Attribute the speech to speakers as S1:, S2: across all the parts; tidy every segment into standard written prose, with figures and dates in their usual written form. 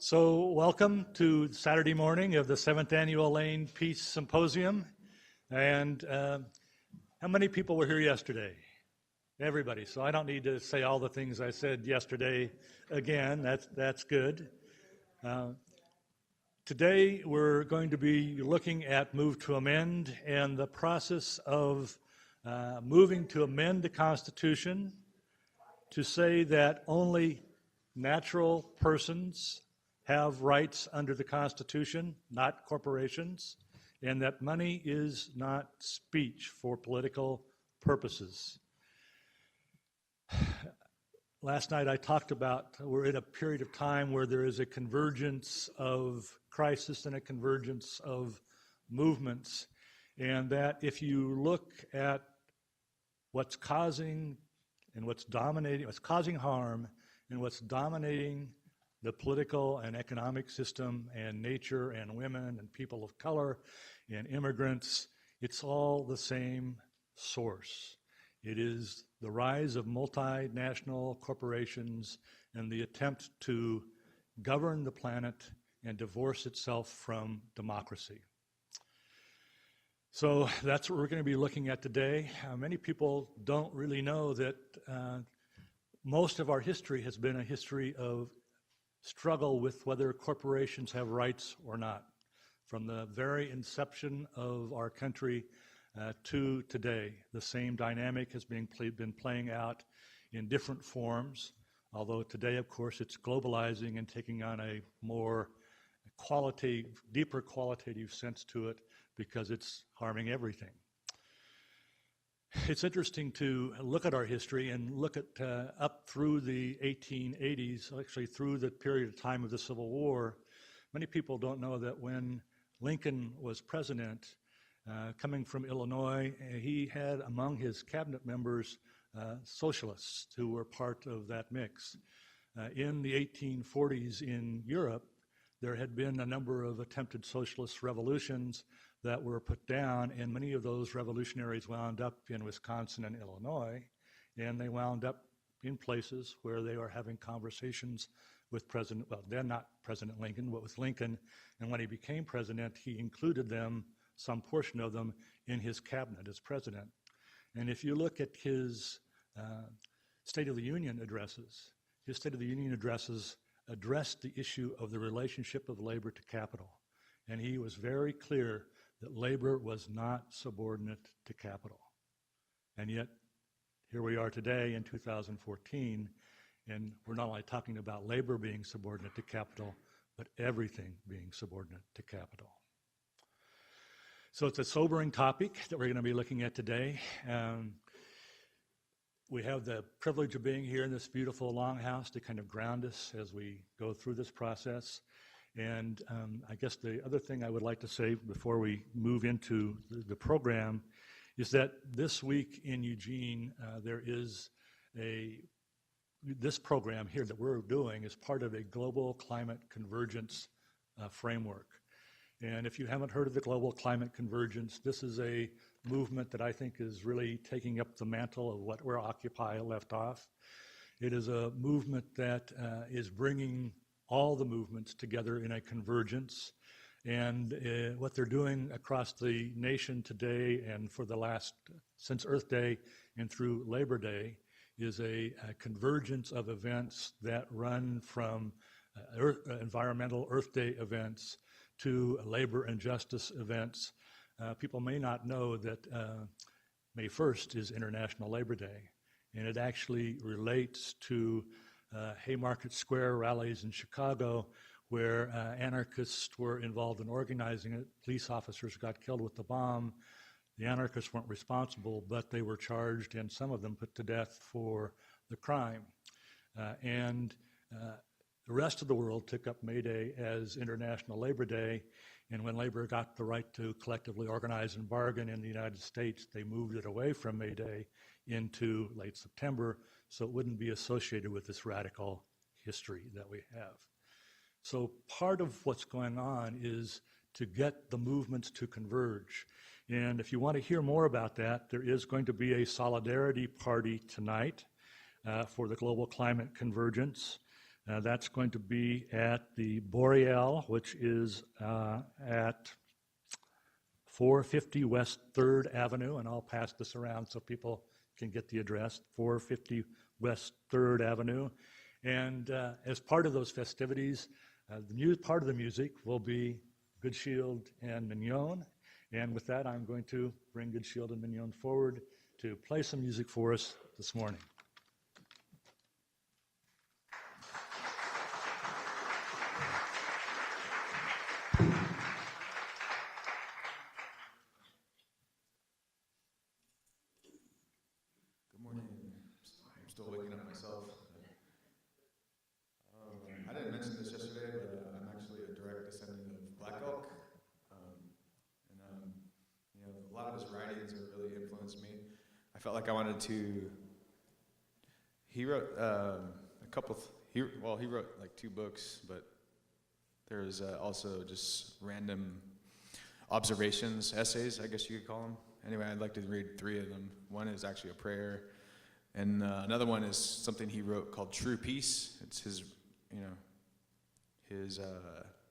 S1: So welcome to Saturday morning of the 7th Annual Lane Peace Symposium. And how many people were here yesterday? Everybody. So I don't need to say all the things I said yesterday again. That's good. Today we're going to be looking at Move to Amend and the process of moving to amend the Constitution to say that only natural persons have rights under the Constitution, not corporations, and that money is not speech for political purposes. Last night I talked about we're in a period of time where there is a convergence of crisis and a convergence of movements, and that if you look at what's causing and what's dominating, what's causing harm and what's dominating the political and economic system and nature and women and people of color and immigrants, it's all the same source. It is the rise of multinational corporations and the attempt to govern the planet and divorce itself from democracy. So that's what we're going to be looking at today. Many people don't really know that most of our history has been a history of struggle with whether corporations have rights or not. From the very inception of our country to today, the same dynamic has been playing out in different forms, although today, of course, it's globalizing and taking on a more deeper qualitative sense to it because it's harming everything. It's interesting to look at our history and look at up through the 1880s, actually through the period of time of the Civil War. Many people don't know that when Lincoln was president, coming from Illinois, he had among his cabinet members socialists who were part of that mix. In the 1840s in Europe, there had been a number of attempted socialist revolutions that were put down, and many of those revolutionaries wound up in Wisconsin and Illinois, and they wound up in places where they were having conversations with then not President Lincoln, but with Lincoln, and when he became president, he included them, some portion of them, in his cabinet as president. And if you look at his State of the Union addresses, his State of the Union addresses addressed the issue of the relationship of labor to capital, and he was very clear that labor was not subordinate to capital. And yet, here we are today in 2014, and we're not only talking about labor being subordinate to capital, but everything being subordinate to capital. So it's a sobering topic that we're going to be looking at today. We have the privilege of being here in this beautiful longhouse to kind of ground us as we go through this process. And I guess the other thing I would like to say before we move into the program is that this week in Eugene, there is this program here that we're doing is part of a global climate convergence framework. And if you haven't heard of the global climate convergence, this is a movement that I think is really taking up the mantle of where Occupy left off. It is a movement that is bringing all the movements together in a convergence. And what they're doing across the nation today and for since Earth Day and through Labor Day is a convergence of events that run from environmental Earth Day events to labor and justice events. People may not know that May 1st is International Labor Day, and it actually relates to Haymarket Square rallies in Chicago where anarchists were involved in organizing it. Police officers got killed with the bomb. The anarchists weren't responsible, but they were charged and some of them put to death for the crime. And the rest of the world took up May Day as International Labor Day, and when labor got the right to collectively organize and bargain in the United States, they moved it away from May Day into late September, so it wouldn't be associated with this radical history that we have. So part of what's going on is to get the movements to converge. And if you want to hear more about that, there is going to be a solidarity party tonight for the global climate convergence. That's going to be at the Boreal, which is at 450 West 3rd Avenue, and I'll pass this around so people can get the address, 450 West 3rd Avenue. And as part of those festivities, part of the music will be Good Shield and Mignon. And with that, I'm going to bring Good Shield and Mignon forward to play some music for us this morning.
S2: Good morning. I'm still waking up myself. I didn't mention this yesterday, but I'm actually a direct descendant of Black Elk. A lot of his writings have really influenced me. I felt like I wanted to. He wrote he wrote like 2 books, but there's also just random observations, essays, I guess you could call them. Anyway, I'd like to read 3 of them. One is actually a prayer, and another one is something he wrote called True Peace. It's his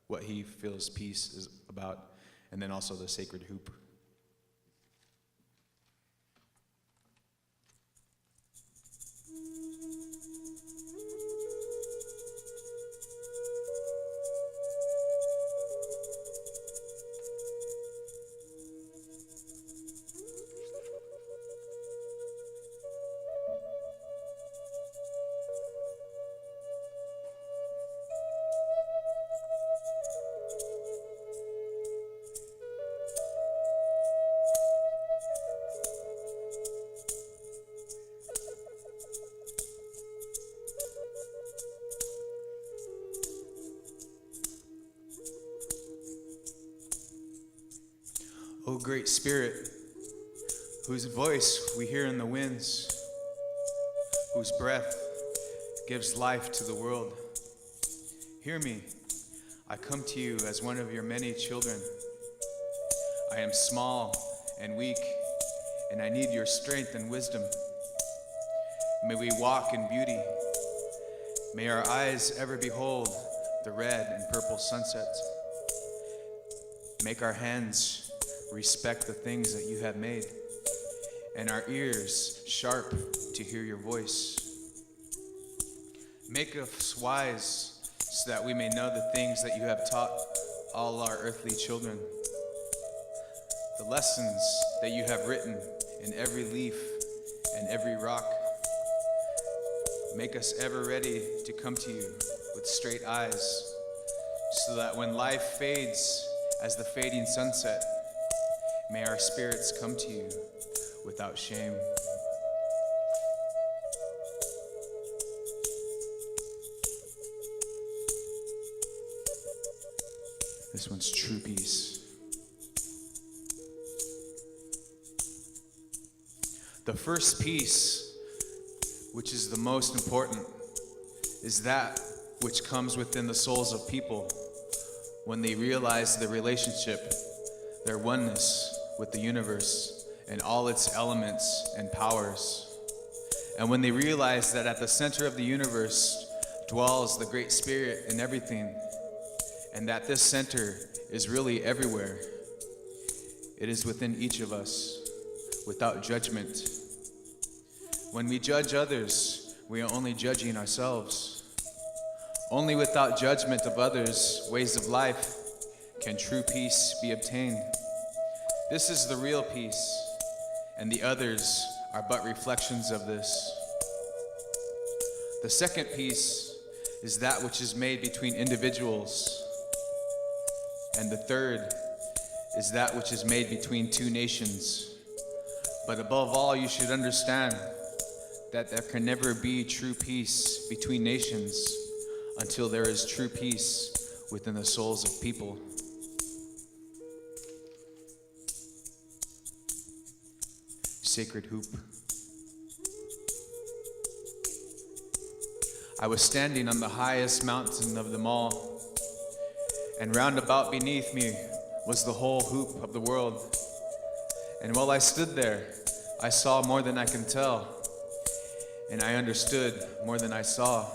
S2: what he feels peace is about, and then also the sacred hoop. O great Spirit, whose voice we hear in the winds, whose breath gives life to the world, hear me. I come to you as one of your many children. I am small and weak, and I need your strength and wisdom. May we walk in beauty. May our eyes ever behold the red and purple sunsets. Make our hands respect the things that you have made, and our ears sharp to hear your voice. Make us wise so that we may know the things that you have taught all our earthly children, the lessons that you have written in every leaf and every rock. Make us ever ready to come to you with straight eyes, so that when life fades as the fading sunset, may our spirits come to you without shame. This one's True Peace. The first peace, which is the most important, is that which comes within the souls of people when they realize their relationship, their oneness with the universe and all its elements and powers. And when they realize that at the center of the universe dwells the Great Spirit in everything, and that this center is really everywhere. It is within each of us, without judgment. When we judge others, we are only judging ourselves. Only without judgment of others' ways of life can true peace be obtained. This is the real peace, and the others are but reflections of this. The second peace is that which is made between individuals, and the third is that which is made between 2 nations. But above all, you should understand that there can never be true peace between nations until there is true peace within the souls of people. Sacred hoop. I was standing on the highest mountain of them all, and round about beneath me was the whole hoop of the world. And while I stood there, I saw more than I can tell, and I understood more than I saw.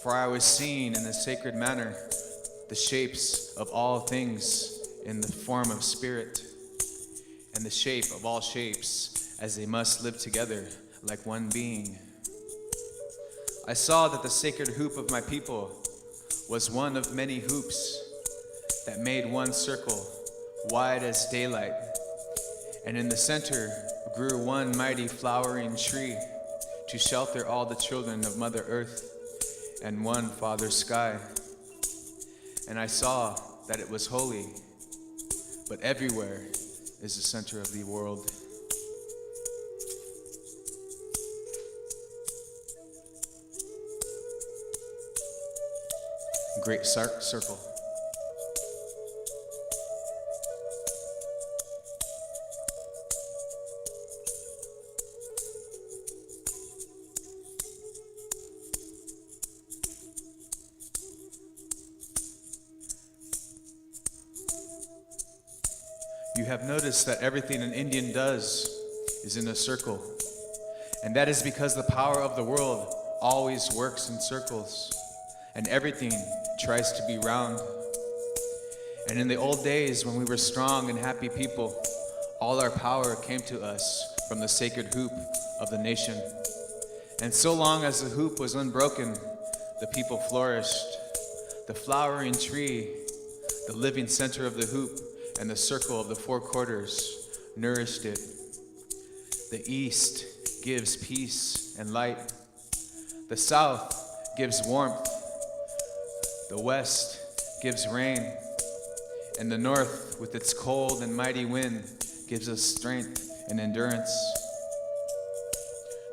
S2: For I was seeing in a sacred manner the shapes of all things in the form of spirit, and the shape of all shapes as they must live together like one being. I saw that the sacred hoop of my people was one of many hoops that made one circle wide as daylight, and in the center grew one mighty flowering tree to shelter all the children of Mother Earth and one Father Sky. And I saw that it was holy, but everywhere is the center of the world. Great circle. You have noticed that everything an Indian does is in a circle, and that is because the power of the world always works in circles, and everything tries to be round. And in the old days, when we were strong and happy people, all our power came to us from the sacred hoop of the nation. And so long as the hoop was unbroken, the people flourished. The flowering tree, the living center of the hoop, and the circle of the four quarters nourished it. The east gives peace and light. The south gives warmth. The west gives rain. And the north, with its cold and mighty wind, gives us strength and endurance.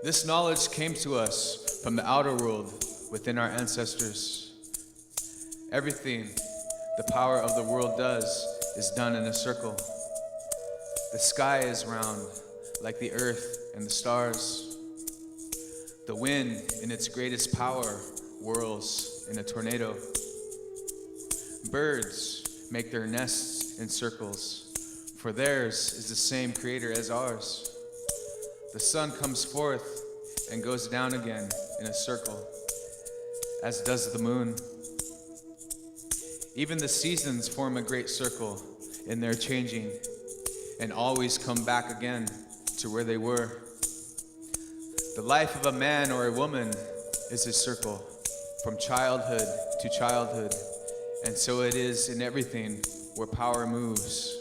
S2: This knowledge came to us from the outer world within our ancestors. Everything the power of the world does is done in a circle. The sky is round, like the earth and the stars. The wind, in its greatest power, whirls in a tornado. Birds make their nests in circles, for theirs is the same creator as ours. The sun comes forth and goes down again in a circle, as does the moon. Even the seasons form a great circle in their changing, and always come back again to where they were. The life of a man or a woman is a circle, from childhood to childhood, and so it is in everything where power moves.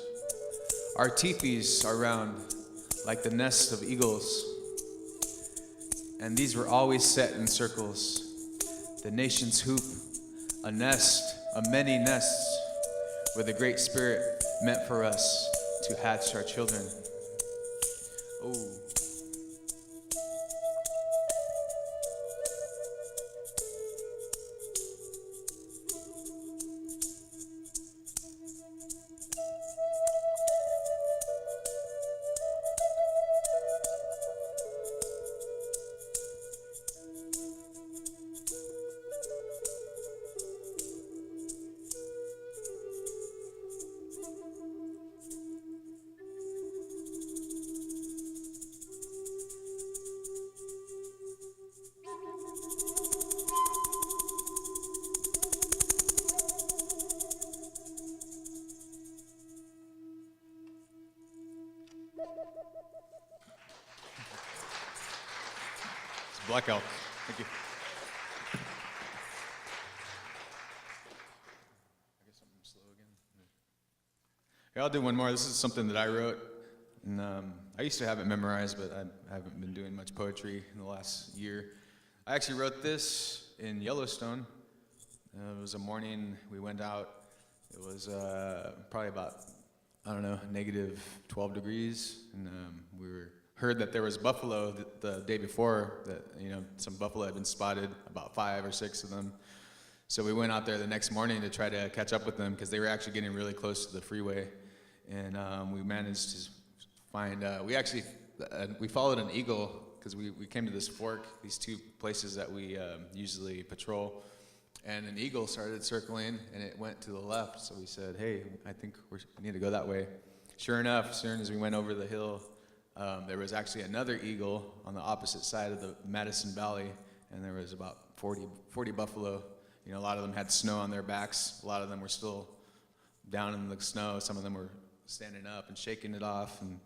S2: Our teepees are round, like the nests of eagles, and these were always set in circles. The nation's hoop, a nest of many nests, where the Great Spirit meant for us to hatch our children. Oh. Black elk. Thank you. I guess I'm slow again. Yeah, I'll do one more. This is something that I wrote, and I used to have it memorized, but I haven't been doing much poetry in the last year. I actually wrote this in Yellowstone. It was a morning we went out. It was probably about, I don't know, negative 12 degrees, and we heard that there was buffalo the day before, that, you know, some buffalo had been spotted, about 5 or 6 of them. So we went out there the next morning to try to catch up with them, because they were actually getting really close to the freeway. And we managed to find, we followed an eagle, because we came to this fork, these two places that we usually patrol. And an eagle started circling, and it went to the left. So we said, hey, I think we need to go that way. Sure enough, as soon as we went over the hill, there was actually another eagle on the opposite side of the Madison Valley, and there was about 40 buffalo. You know, a lot of them had snow on their backs. A lot of them were still down in the snow. Some of them were standing up and shaking it off, and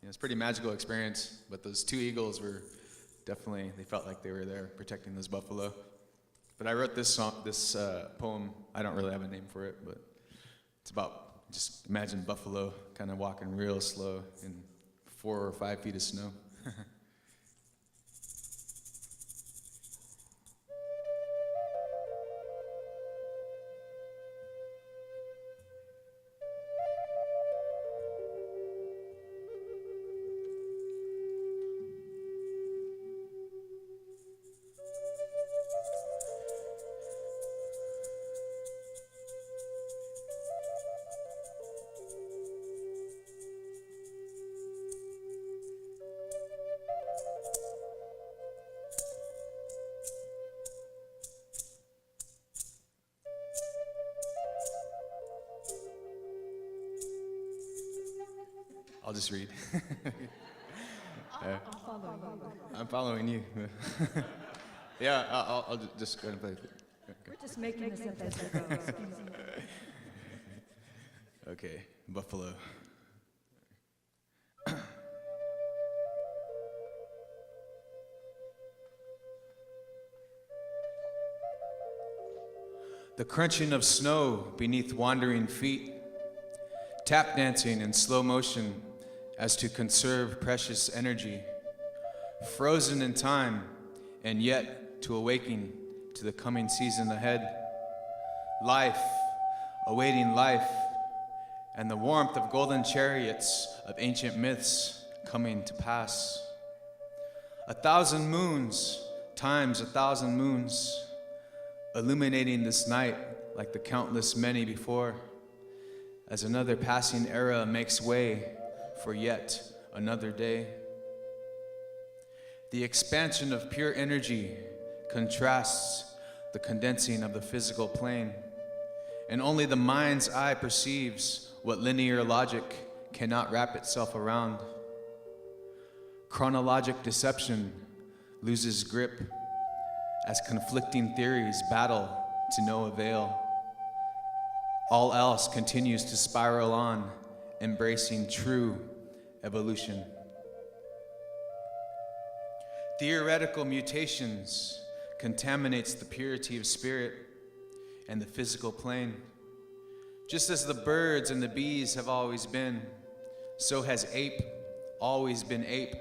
S2: it's a pretty magical experience. But those two eagles were definitely, they felt like they were there protecting those buffalo. But I wrote this poem. I don't really have a name for it, but it's about, just imagine buffalo kind of walking real slow in 4 or 5 feet of snow. I'll just read. I'm following you. Yeah, I'll just go ahead and play it. Okay.
S3: We're just making this up as we go.
S2: Okay, buffalo. The crunching of snow beneath wandering feet, tap dancing in slow motion as to conserve precious energy, frozen in time and yet to awaken to the coming season ahead. Life, awaiting life, and the warmth of golden chariots of ancient myths coming to pass. 1,000 moons times 1,000 moons, illuminating this night like the countless many before, as another passing era makes way for yet another day. The expansion of pure energy contrasts the condensing of the physical plane, and only the mind's eye perceives what linear logic cannot wrap itself around. Chronologic deception loses grip as conflicting theories battle to no avail. All else continues to spiral on, embracing true evolution. Theoretical mutations contaminates the purity of spirit and the physical plane. Just as the birds and the bees have always been, so has ape always been ape.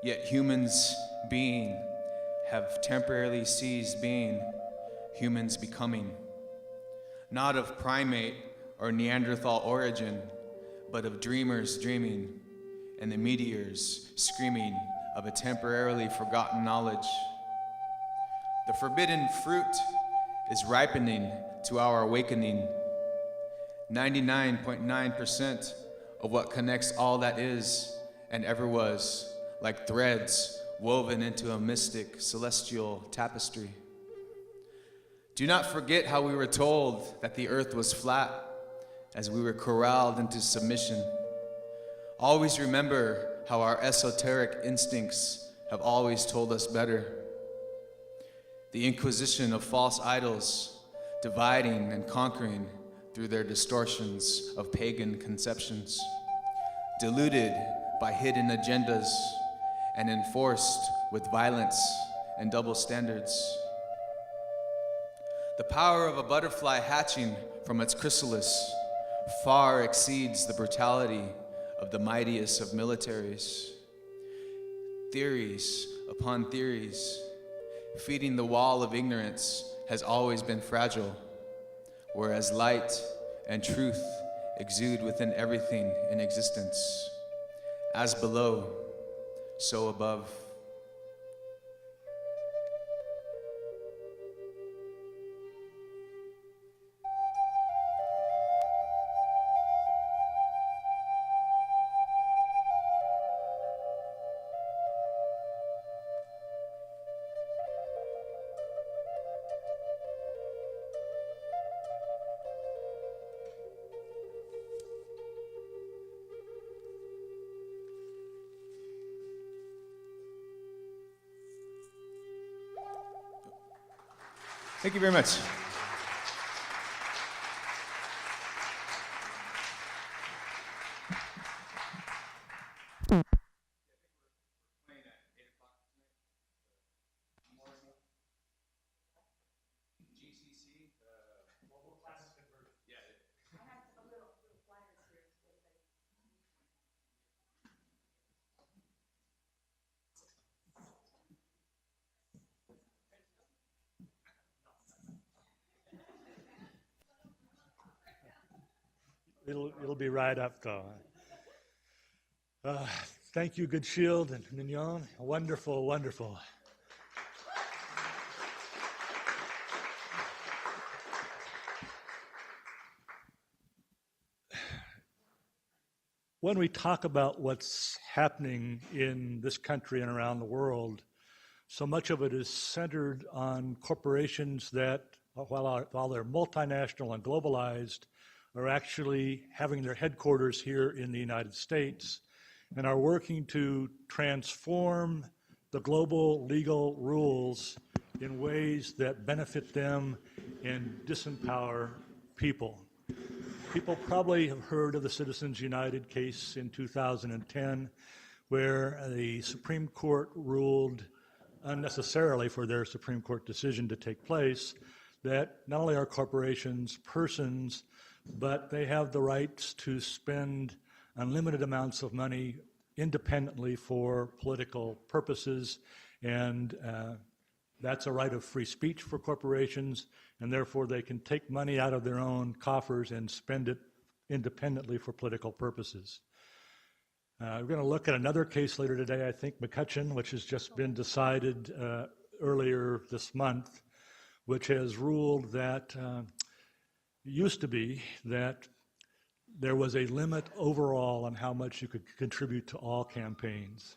S2: Yet humans being have temporarily ceased being humans becoming, not of primate or Neanderthal origin, but of dreamers dreaming and the meteors screaming of a temporarily forgotten knowledge. The forbidden fruit is ripening to our awakening. 99.9% of what connects all that is and ever was, like threads woven into a mystic celestial tapestry. Do not forget how we were told that the earth was flat as we were corralled into submission. Always remember how our esoteric instincts have always told us better. The inquisition of false idols, dividing and conquering through their distortions of pagan conceptions, diluted by hidden agendas and enforced with violence and double standards. The power of a butterfly hatching from its chrysalis far exceeds the brutality of the mightiest of militaries. Theories upon theories, feeding the wall of ignorance has always been fragile, whereas light and truth exude within everything in existence. As below, so above. Thank you very much.
S1: It'll be right up, though. Thank you, Good Shield and Mignon. Wonderful, wonderful. When we talk about what's happening in this country and around the world, so much of it is centered on corporations that, while they're multinational and globalized, are actually having their headquarters here in the United States and are working to transform the global legal rules in ways that benefit them and disempower people. People probably have heard of the Citizens United case in 2010, where the Supreme Court ruled unnecessarily for their Supreme Court decision to take place that not only are corporations persons, but they have the rights to spend unlimited amounts of money independently for political purposes, and that's a right of free speech for corporations, and therefore they can take money out of their own coffers and spend it independently for political purposes. We're going to look at another case later today, I think, McCutcheon, which has just been decided earlier this month, which has ruled that it used to be that there was a limit overall on how much you could contribute to all campaigns.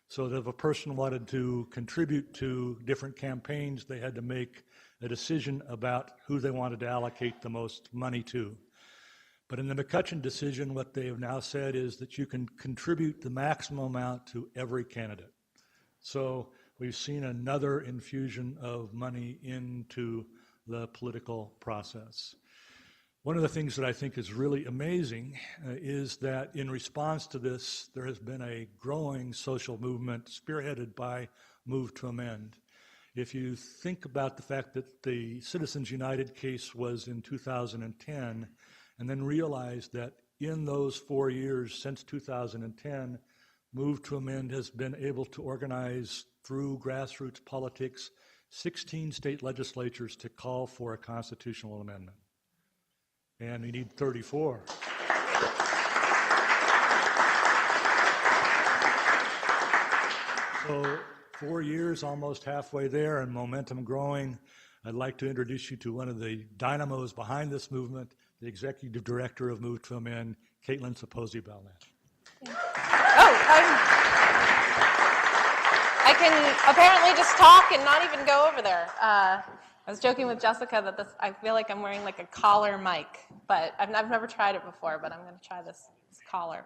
S1: So that if a person wanted to contribute to different campaigns, they had to make a decision about who they wanted to allocate the most money to. But in the McCutcheon decision, what they have now said is that you can contribute the maximum amount to every candidate. So we've seen another infusion of money into the political process. One of the things that I think is really amazing is that in response to this, there has been a growing social movement spearheaded by Move to Amend. If you think about the fact that the Citizens United case was in 2010, and then realize that in those 4 years since 2010, Move to Amend has been able to organize through grassroots politics 16 state legislatures to call for a constitutional amendment. And we need 34. So 4 years, almost halfway there, and momentum growing. I'd like to introduce you to one of the dynamos behind this movement, the executive director of Move to Amend, Kaitlin Sopoci-Belknap.
S4: I can apparently just talk and not even go over there. I was joking with Jessica that I feel like I'm wearing like a collar mic, but I've never tried it before, but I'm going to try this collar.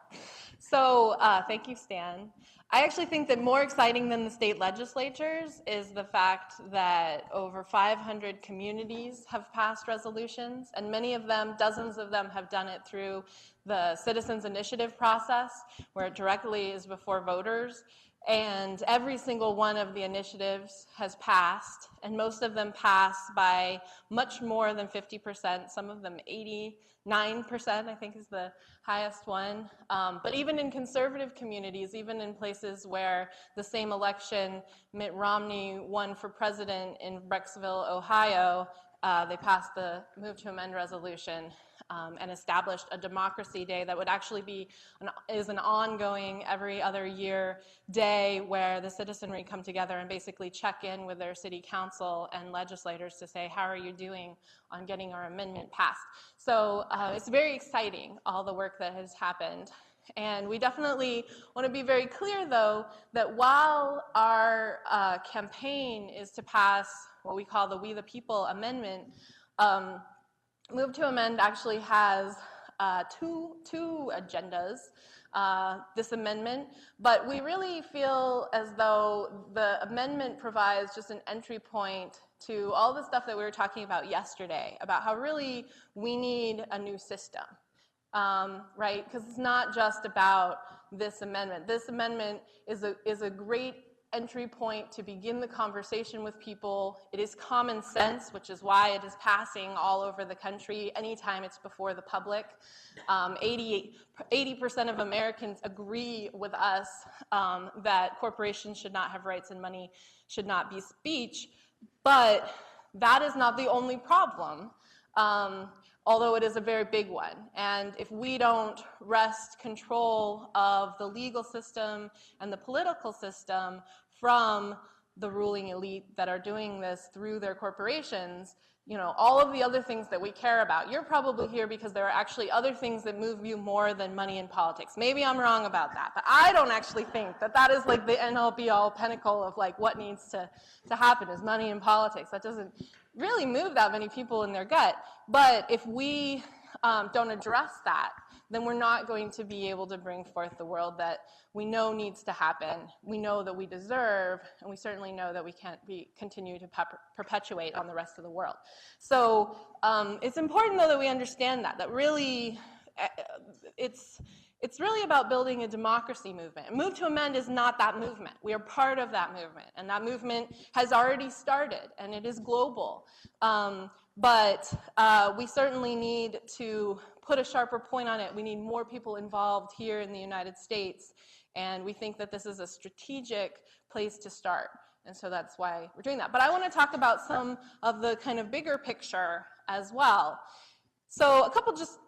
S4: So thank you, Stan. I actually think that more exciting than the state legislatures is the fact that over 500 communities have passed resolutions, and many of them, dozens of them, have done it through the citizens initiative process, where it directly is before voters. And every single one of the initiatives has passed, and most of them pass by much more than 50%, some of them 89%, I think is the highest one. But even in conservative communities, even in places where the same election, Mitt Romney won for president in Brecksville, Ohio, they passed the Move to Amend resolution and established a Democracy Day that would actually be is an ongoing every other year day where the citizenry come together and basically check in with their city council and legislators to say, how are you doing on getting our amendment passed? So it's very exciting, all the work that has happened. And we definitely want to be very clear, though, that while our campaign is to pass what we call the We the People Amendment, Move to Amend actually has two agendas, this amendment, but we really feel as though the amendment provides just an entry point to all the stuff that we were talking about yesterday, about how really we need a new system, right? Because it's not just about this amendment. This amendment is a great entry point to begin the conversation with people. It is common sense, which is why it is passing all over the country anytime it's before the public. 80% of Americans agree with us that corporations should not have rights and money should not be speech, but that is not the only problem, although it is a very big one. And if we don't wrest control of the legal system and the political system from the ruling elite that are doing this through their corporations, you know, all of the other things that we care about. You're probably here because there are actually other things that move you more than money and politics. Maybe I'm wrong about that, but I don't actually think that that is like the end-all be-all pinnacle of like what needs to happen is money and politics. That doesn't really move that many people in their gut. But if we don't address that, then we're not going to be able to bring forth the world that we know needs to happen, we know that we deserve, and we certainly know that we can't continue to perpetuate on the rest of the world. So it's important, though, that we understand that really it's really about building a democracy movement. Move to Amend is not that movement. We are part of that movement, and that movement has already started, and it is global. But we certainly need to put a sharper point on it. We need more people involved here in the United States, and we think that this is a strategic place to start. And so that's why we're doing that. But I want to talk about some of the kind of bigger picture as well. So a couple just,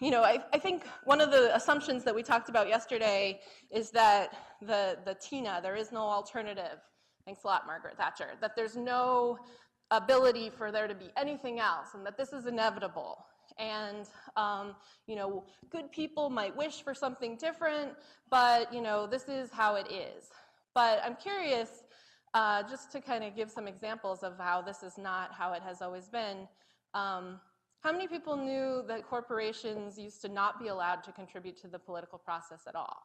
S4: you know, I think one of the assumptions that we talked about yesterday is that the TINA, there is no alternative. Thanks a lot, Margaret Thatcher. That there's no ability for there to be anything else, and that this is inevitable. And, you know, good people might wish for something different, but, you know, this is how it is. But I'm curious, just to kind of give some examples of how this is not how it has always been. How many people knew that corporations used to not be allowed to contribute to the political process at all?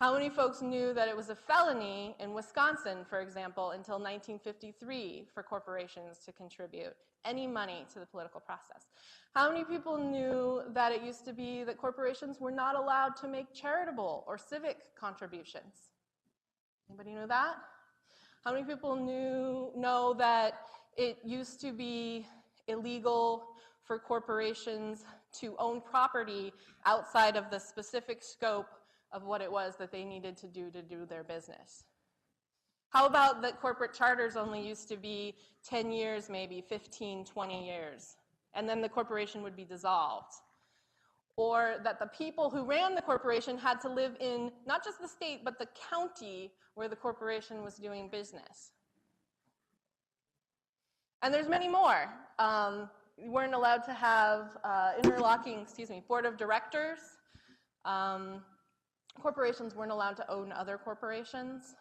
S4: How many folks knew that it was a felony in Wisconsin, for example, until 1953 for corporations to contribute any money to the political process? How many people knew that it used to be that corporations were not allowed to make charitable or civic contributions? Anybody know that? How many people know that it used to be illegal for corporations to own property outside of the specific scope of what it was that they needed to do their business? How about that corporate charters only used to be 10 years, maybe 15, 20 years, and then the corporation would be dissolved? Or that the people who ran the corporation had to live in not just the state, but the county where the corporation was doing business? And there's many more. We weren't allowed to have interlocking, board of directors. Corporations weren't allowed to own other corporations.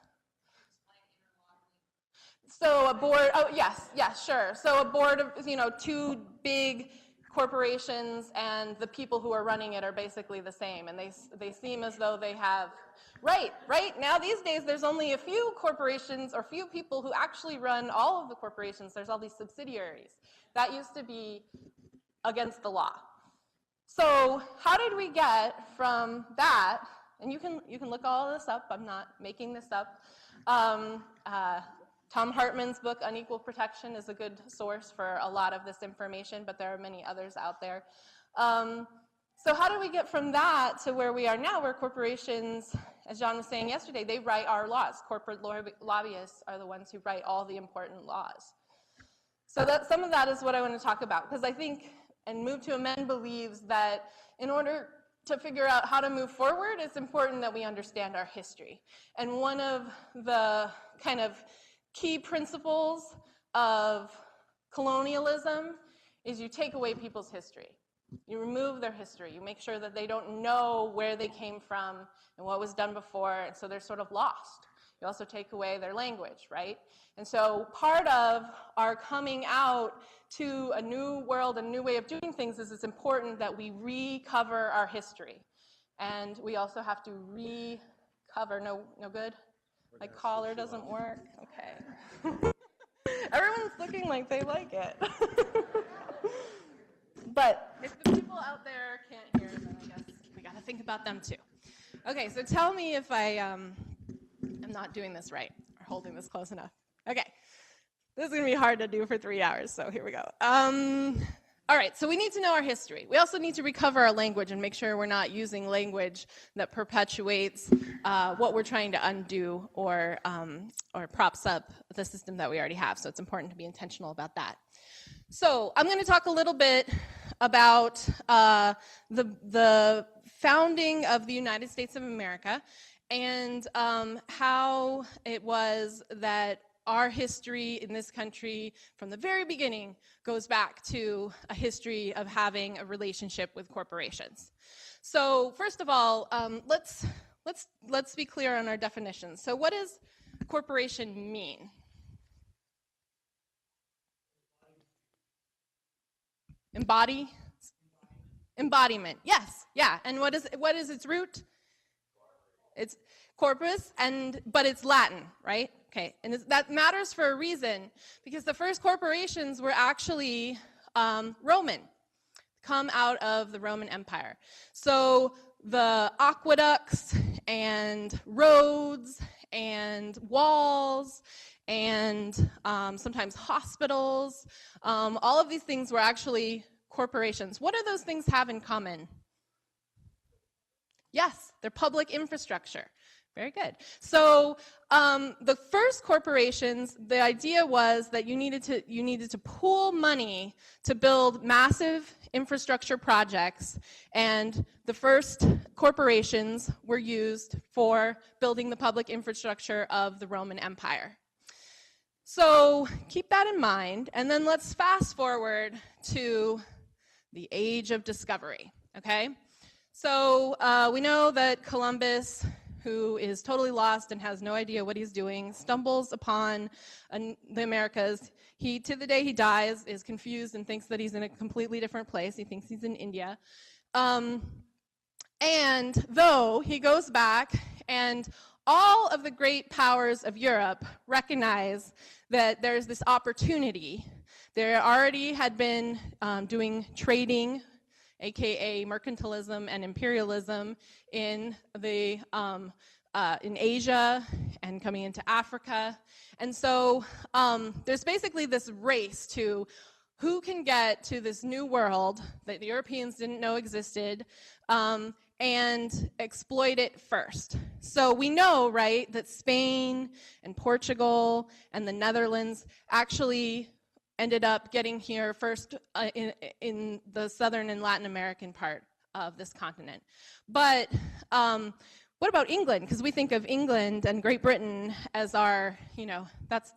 S4: So a board, oh yes, sure. So a board of, you know, two big corporations and the people who are running it are basically the same, and they seem as though they have, right, now these days there's only a few corporations or few people who actually run all of the corporations. There's all these subsidiaries. That used to be against the law. So how did we get from that, and you can look all this up, I'm not making this up. Tom Hartman's book, Unequal Protection, is a good source for a lot of this information, but there are many others out there. So how do we get from that to where we are now, where corporations, as John was saying yesterday, they write our laws. Corporate lobbyists are the ones who write all the important laws. So some of that is what I want to talk about, because I think, and Move to Amend believes that in order to figure out how to move forward, it's important that we understand our history. And one of the kind of key principles of colonialism is you take away people's history. You remove their history. You make sure that they don't know where they came from and what was done before, and so they're sort of lost. You also take away their language, right? And so part of our coming out to a new world, a new way of doing things, is it's important that we recover our history. And we also have to recover, no good? My collar doesn't work? Okay. Everyone's looking like they like it. But if the people out there can't hear, then I guess we got to think about them too. Okay, so tell me if I am not doing this right or holding this close enough. Okay, this is going to be hard to do for 3 hours, so here we go. All right, so we need to know our history. We also need to recover our language and make sure we're not using language that perpetuates what we're trying to undo or props up the system that we already have. So it's important to be intentional about that. So I'm going to talk a little bit about the founding of the United States of America and how it was that our history in this country from the very beginning goes back to a history of having a relationship with corporations. So first of all, let's be clear on our definitions. So what does corporation mean? Embodiment. Yes. Yeah. And what is its root? It's corpus, but it's Latin, right? Okay. And that matters for a reason, because the first corporations were actually Roman, come out of the Roman Empire. So the aqueducts and roads and walls and sometimes hospitals, all of these things were actually corporations. What do those things have in common? Yes, they're public infrastructure. Very good. So the first corporations, the idea was that you needed to pool money to build massive infrastructure projects, and the first corporations were used for building the public infrastructure of the Roman Empire. So keep that in mind, and then let's fast forward to the age of discovery, okay? So we know that Columbus, who is totally lost and has no idea what he's doing, stumbles upon the Americas. He, to the day he dies, is confused and thinks that he's in a completely different place. He thinks he's in India. And though he goes back, and all of the great powers of Europe recognize that there's this opportunity. There already had been doing trading, aka mercantilism and imperialism, in Asia and coming into Africa. And so there's basically this race to who can get to this new world that the Europeans didn't know existed and exploit it first. So we know, right, that Spain and Portugal and the Netherlands actually ended up getting here first in the southern and Latin American part of this continent. But what about England? Because we think of England and Great Britain as our,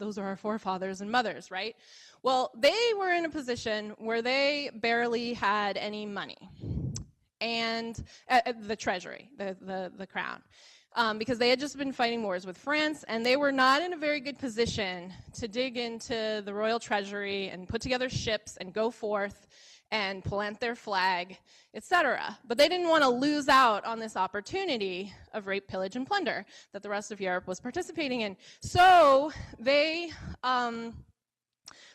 S4: those are our forefathers and mothers, right? Well, they were in a position where they barely had any money, and the treasury, the crown. Because they had just been fighting wars with France, and they were not in a very good position to dig into the royal treasury and put together ships and go forth and plant their flag, etc. But they didn't want to lose out on this opportunity of rape, pillage, and plunder that the rest of Europe was participating in. So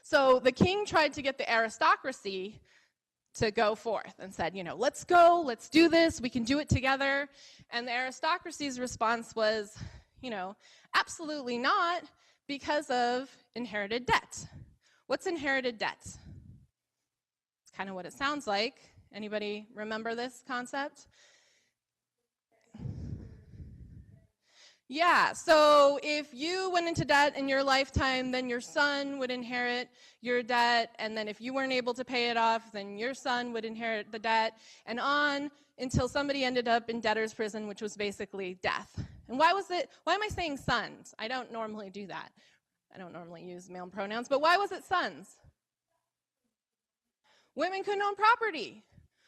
S4: so the king tried to get the aristocracy to go forth and said, let's go, let's do this, we can do it together. And the aristocracy's response was, absolutely not, because of inherited debt. What's inherited debt? It's kind of what it sounds like. Anybody remember this concept? Yeah, so if you went into debt in your lifetime, then your son would inherit your debt, and then if you weren't able to pay it off, then your son would inherit the debt, and on until somebody ended up in debtor's prison, which was basically death. And why am I saying sons? I don't normally do that. I don't normally use male pronouns, but why was it sons? Women couldn't own property.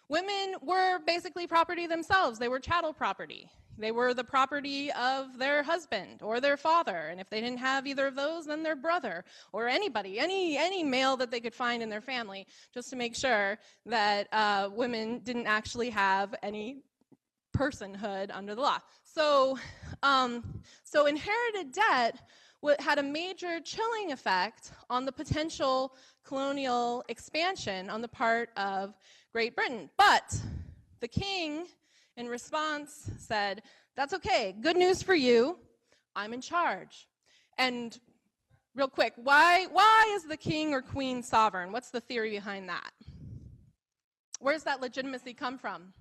S4: Women were basically property themselves. They were chattel property. They were the property of their husband or their father, and if they didn't have either of those, then their brother or anybody, any male that they could find in their family, just to make sure that women didn't actually have any personhood under the law. So inherited debt had a major chilling effect on the potential colonial expansion on the part of Great Britain. But the king, in response, said, "That's okay, good news for you, I'm in charge." And real quick, why is the king or queen sovereign? What's the theory behind that? Where does that legitimacy come from?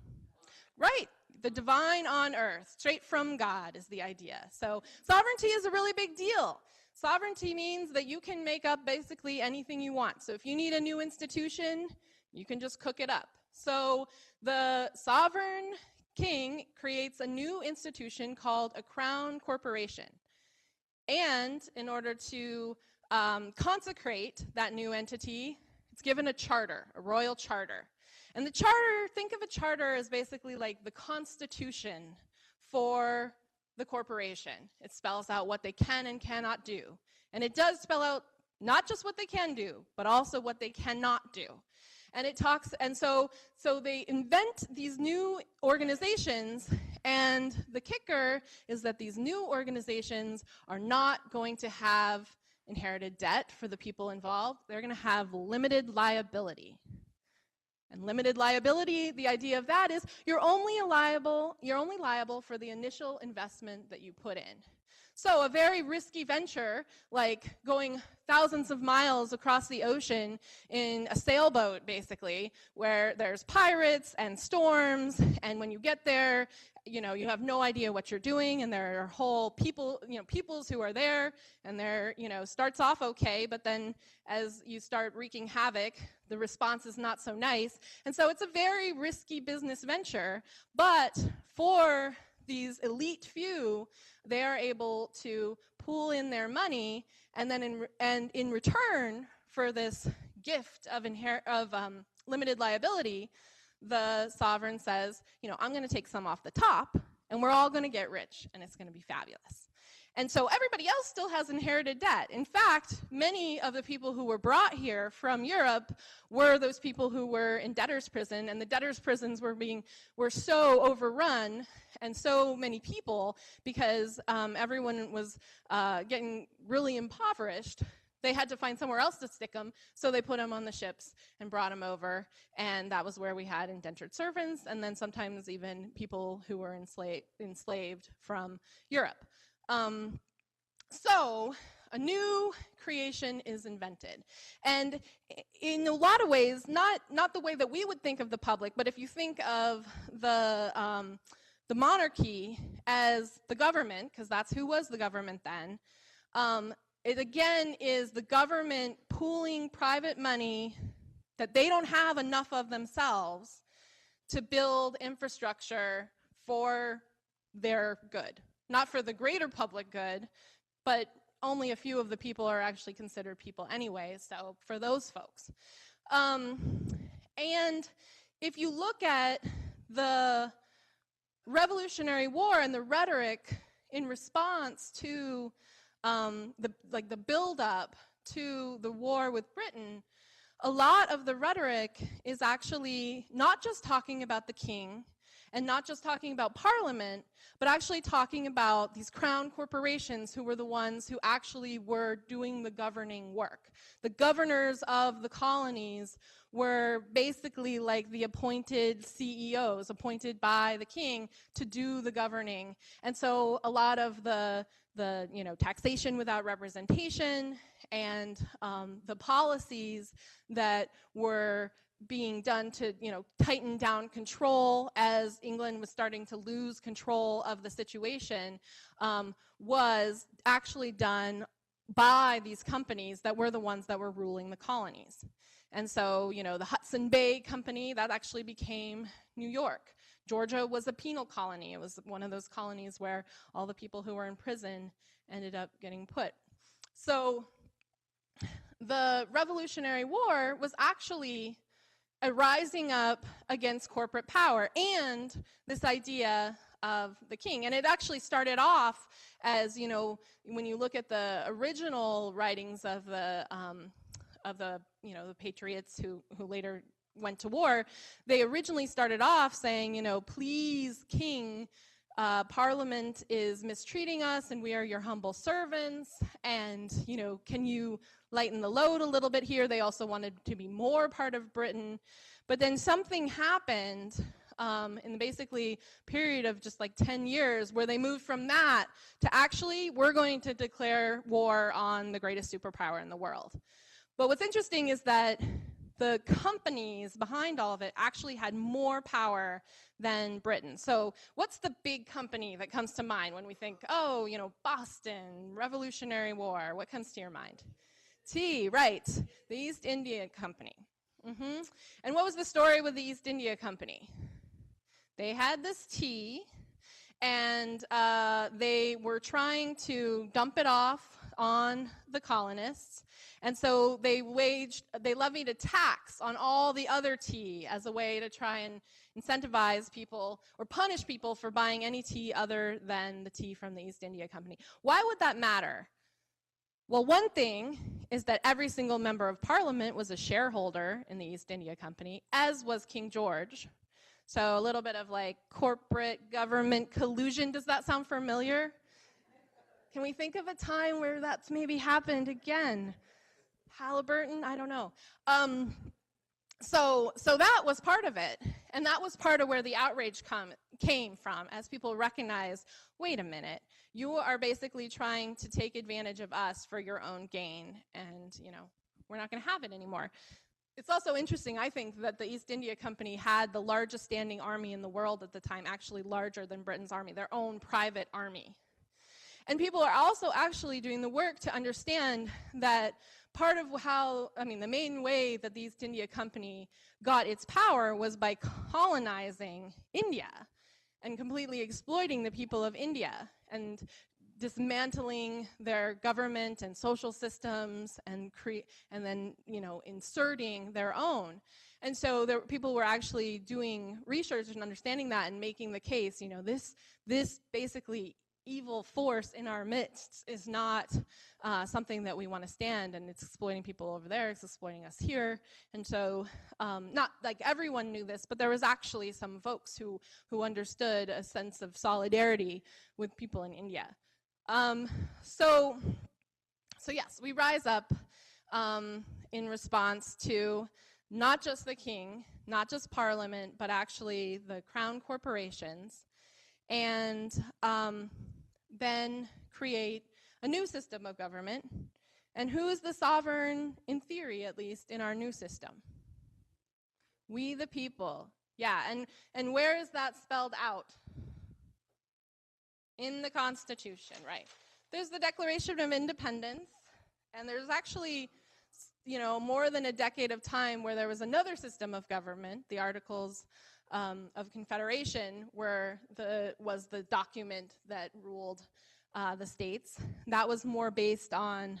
S4: Right, the divine on earth, straight from God is the idea. So sovereignty is a really big deal. Sovereignty means that you can make up basically anything you want. So if you need a new institution, you can just cook it up. So the sovereign king creates a new institution called a crown corporation. And in order to consecrate that new entity, it's given a charter, a royal charter. And the charter, think of a charter as basically like the constitution for the corporation. It spells out what they can and cannot do. And it does spell out not just what they can do, but also what they cannot do. And it talks, and so they invent these new organizations, and the kicker is that these new organizations are not going to have inherited debt for the people involved. They're going to have limited liability. And limited liability, the idea of that is you're only liable for the initial investment that you put in. So a very risky venture, like going thousands of miles across the ocean in a sailboat, basically, where there's pirates and storms, and when you get there, you know, you have no idea what you're doing, and there are whole peoples who are there, and they're, starts off okay, but then as you start wreaking havoc, the response is not so nice. And so it's a very risky business venture, but for these elite few, they are able to pool in their money, and then in return for this gift of limited liability, the sovereign says, I'm going to take some off the top, and we're all going to get rich, and it's going to be fabulous. And so everybody else still has inherited debt. In fact, many of the people who were brought here from Europe were those people who were in debtor's prison, and the debtor's prisons were so overrun, and so many people, because everyone was getting really impoverished. They had to find somewhere else to stick them, so they put them on the ships and brought them over, and that was where we had indentured servants, and then sometimes even people who were enslaved from Europe. So a new creation is invented, and in a lot of ways, not the way that we would think of the public, but if you think of the monarchy as the government, because that's who was the government then, it again is the government pooling private money that they don't have enough of themselves to build infrastructure for their good. Not for the greater public good, but only a few of the people are actually considered people anyway, so for those folks. And if you look at the Revolutionary War and the rhetoric in response to the build-up to the war with Britain, a lot of the rhetoric is actually not just talking about the king and not just talking about Parliament, but actually talking about these crown corporations who were the ones who actually were doing the governing work. The governors of the colonies were basically like the appointed CEOs, appointed by the king to do the governing. And so a lot of the taxation without representation and the policies that were being done to, tighten down control as England was starting to lose control of the situation, was actually done by these companies that were the ones that were ruling the colonies. And so, the Hudson Bay Company, that actually became New York. Georgia was a penal colony. It was one of those colonies where all the people who were in prison ended up getting put. So the Revolutionary War was actually a rising up against corporate power and this idea of the king. And it actually started off as, when you look at the original writings of the patriots who later went to war, they originally started off saying, please, king, Parliament is mistreating us and we are your humble servants, and, you know, can you lighten the load a little bit here? They also wanted to be more part of Britain. But then something happened in the basically period of just like 10 years where they moved from that to actually, we're going to declare war on the greatest superpower in the world. But what's interesting is that the companies behind all of it actually had more power than Britain. So what's the big company that comes to mind when we think, oh, you know, Boston, Revolutionary War? What comes to your mind? Tea, right, the East India Company. And what was the story with the East India Company? They had this tea, and they were trying to dump it off on the colonists, and so they levied a tax on all the other tea as a way to try and incentivize people or punish people for buying any tea other than the tea from the East India Company. Why would that matter? Well, one thing is that every single member of Parliament was a shareholder in the East India Company, as was King George. So a little bit of like corporate government collusion. Does that sound familiar? Can we think of a time where that's maybe happened again? Halliburton? I don't know. So that was part of it. And that was part of where the outrage came from, as people recognized, wait a minute, you are basically trying to take advantage of us for your own gain, and, you know, we're not going to have it anymore. It's also interesting, I think, that the East India Company had the largest standing army in the world at the time, actually larger than Britain's army, their own private army. And people are also actually doing the work to understand that part of how, I mean, the main way that the East India Company got its power was by colonizing India and completely exploiting the people of India and dismantling their government and social systems and then, you know, inserting their own. And so people were actually doing research and understanding that and making the case, you know, this basically evil force in our midst is not something that we want to stand, and it's exploiting people over there, it's exploiting us here. And so not like everyone knew this, but there was actually some folks who understood a sense of solidarity with people in India. So yes, we rise up in response to not just the king, not just Parliament, but actually the crown corporations, and then create a new system of government. And who is the sovereign, in theory at least, in our new system? We the people. Yeah, and where is that spelled out? In the Constitution, right. There's the Declaration of Independence, and there's actually, you know, more than a decade of time where there was another system of government, the Articles of Confederation, was the document that ruled the states. That was more based on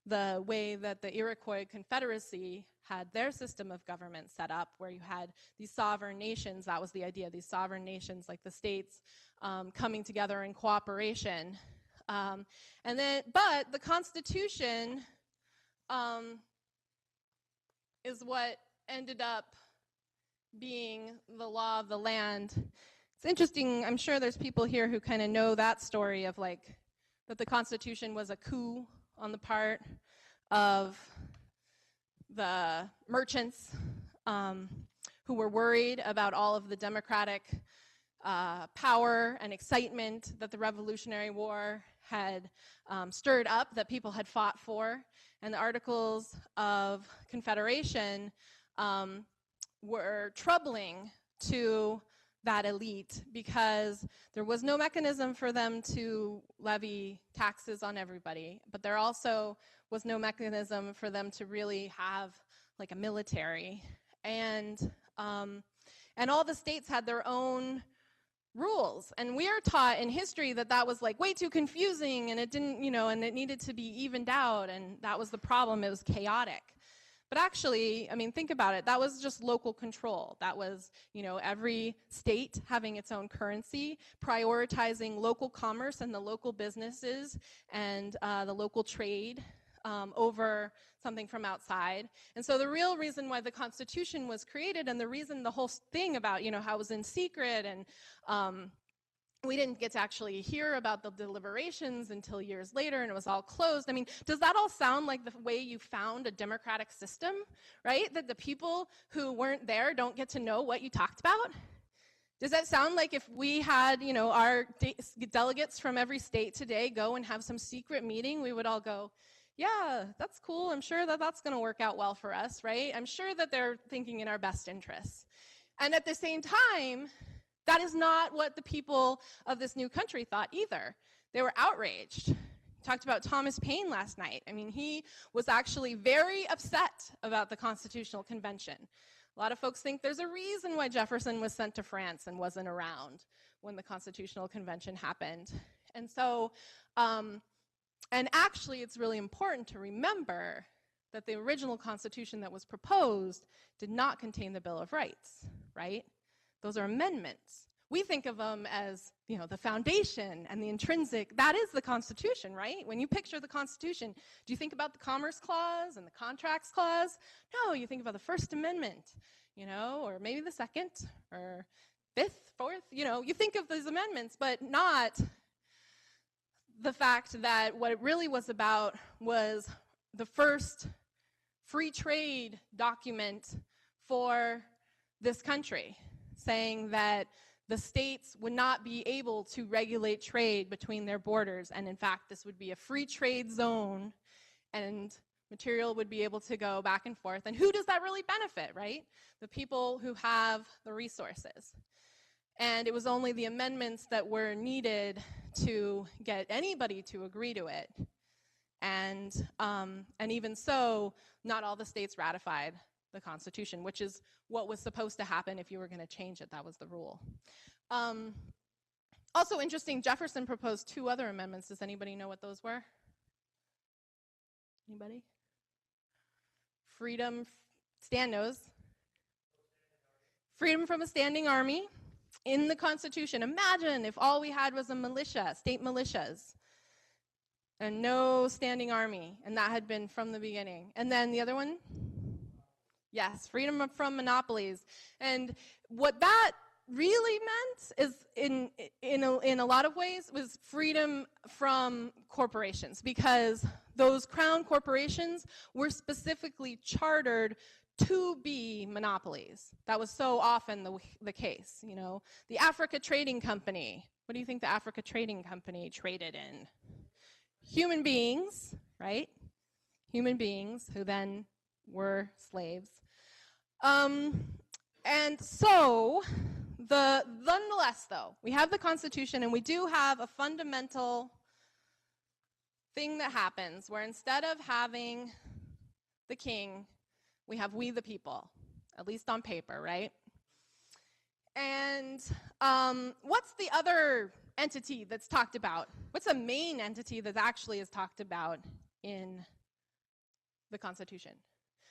S4: the way that the Iroquois Confederacy had their system of government set up, where you had these sovereign nations. That was the idea, these sovereign nations like the states coming together in cooperation. But the Constitution is what ended up being the law of the land. It's interesting, I'm sure there's people here who kind of know that story of like, that the Constitution was a coup on the part of the merchants who were worried about all of the democratic power and excitement that the Revolutionary War had stirred up, that people had fought for. And the Articles of Confederation were troubling to that elite because there was no mechanism for them to levy taxes on everybody, but there also was no mechanism for them to really have like a military. And all the states had their own rules, and we are taught in history that that was like way too confusing, and it didn't, you know, and it needed to be evened out, and that was the problem. It was chaotic. But actually, I mean, think about it. That was just local control. That was, you know, every state having its own currency, prioritizing local commerce and the local businesses and the local trade over something from outside. And so the real reason why the Constitution was created, and the reason the whole thing about, you know, how it was in secret and We didn't get to actually hear about the deliberations until years later, and it was all closed. I mean, does that all sound like the way you found a democratic system, right? That the people who weren't there don't get to know what you talked about? Does that sound like if we had, our delegates from every state today go and have some secret meeting, we would all go, yeah, that's cool. I'm sure that that's going to work out well for us, right? I'm sure that they're thinking in our best interests. And at the same time, that is not what the people of this new country thought either. They were outraged. Talked about Thomas Paine last night. I mean, he was actually very upset about the Constitutional Convention. A lot of folks think there's a reason why Jefferson was sent to France and wasn't around when the Constitutional Convention happened. And so, and actually it's really important to remember that the original Constitution that was proposed did not contain the Bill of Rights, right? Those are amendments. We think of them as, the foundation and the intrinsic. That is the Constitution, right? When you picture the Constitution, do you think about the Commerce Clause and the Contracts Clause? No, you think about the First Amendment, or maybe the Second or Fifth, Fourth. You think of those amendments, but not the fact that what it really was about was the first free trade document for this country, saying that the states would not be able to regulate trade between their borders, and in fact this would be a free trade zone and material would be able to go back and forth. And who does that really benefit, right? The people who have the resources. And it was only the amendments that were needed to get anybody to agree to it. And even so, not all the states ratified the Constitution, which is what was supposed to happen if you were going to change it. That was the rule. Also interesting, Jefferson proposed 2 other amendments. Does anybody know what those were? Anybody? Freedom, Stan knows. Freedom from a standing army in the Constitution. Imagine if all we had was a militia, state militias, and no standing army, and that had been from the beginning. And then the other one? Yes, freedom from monopolies. And what that really meant is, in a lot of ways, was freedom from corporations, because those crown corporations were specifically chartered to be monopolies. That was so often the case. The Africa Trading Company. What do you think the Africa Trading Company traded in? Human beings, right? Human beings who then were slaves. And so, nonetheless, though, we have the Constitution, and we do have a fundamental thing that happens where instead of having the king, we have we the people, at least on paper, right? And what's the other entity that's talked about? What's the main entity that actually is talked about in the Constitution?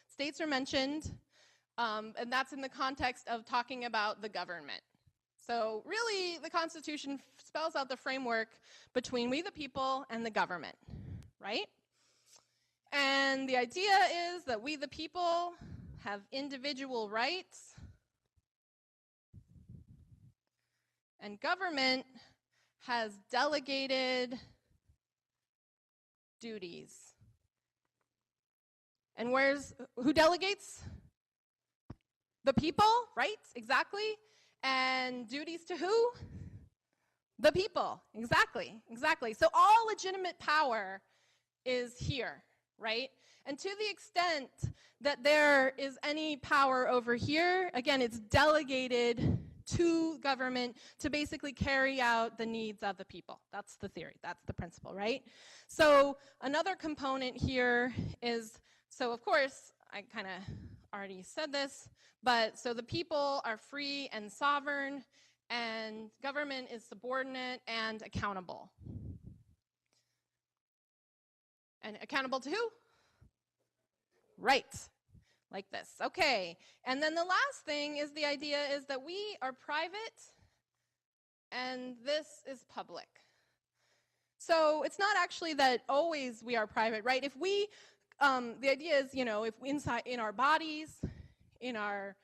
S4: States are mentioned. And that's in the context of talking about the government. So really, the Constitution spells out the framework between we the people and the government, right? And the idea is that we the people have individual rights, and government has delegated duties. And who delegates? The people, right? Exactly. And duties to who? The people. Exactly. So all legitimate power is here, right? And to the extent that there is any power over here, again, it's delegated to government to basically carry out the needs of the people. That's the theory. That's the principle, right? So another component here is, so of course, I kind of already said this, but so the people are free and sovereign, and government is subordinate and accountable. And accountable to who? Right, like this. Okay, and then the last thing is the idea is that we are private and this is public. So it's not actually that always we are private, right? If we, the idea is, if we inside in our bodies, in our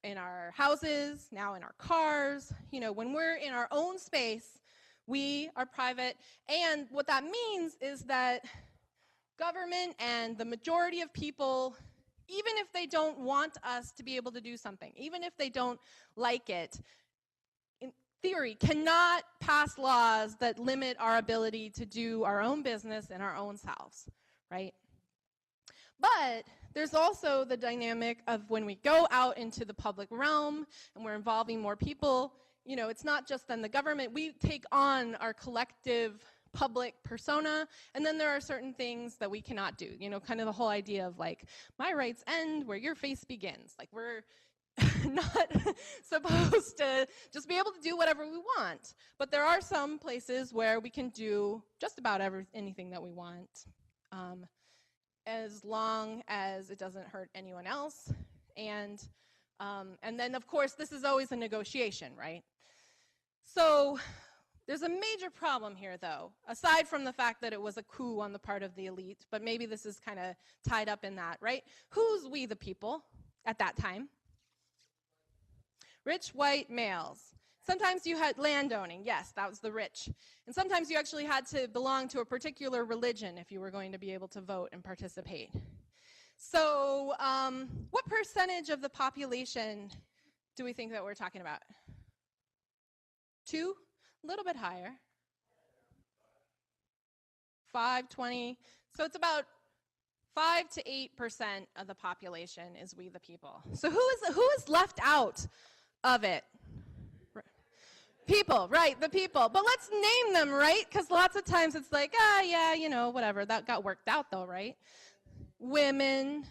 S4: in our houses, now in our cars. You know, when we're in our own space, we are private. And what that means is that government and the majority of people, even if they don't want us to be able to do something, even if they don't like it, in theory, cannot pass laws that limit our ability to do our own business in our own selves, right? But there's also the dynamic of when we go out into the public realm and we're involving more people, you know, it's not just then the government. We take on our collective public persona, and then there are certain things that we cannot do. You know, kind of the whole idea of like, my rights end where your face begins. Like, we're not supposed to just be able to do whatever we want. But there are some places where we can do just about anything that we want, as long as it doesn't hurt anyone else. And then, of course, this is always a negotiation, right? So there's a major problem here, though, aside from the fact that it was a coup on the part of the elite, but maybe this is kind of tied up in that, right? Who's we the people at that time? Rich white males. Sometimes you had landowning, yes, that was the rich. And sometimes you actually had to belong to a particular religion if you were going to be able to vote and participate. So what percentage of the population do we think that we're talking about? 2? A little bit higher. 5, 20. So it's about 5 to 8% of the population is we the people. So who is left out of it? People, right, the people. But let's name them, right? Because lots of times it's like, yeah, you know, whatever. That got worked out, though, right? Women,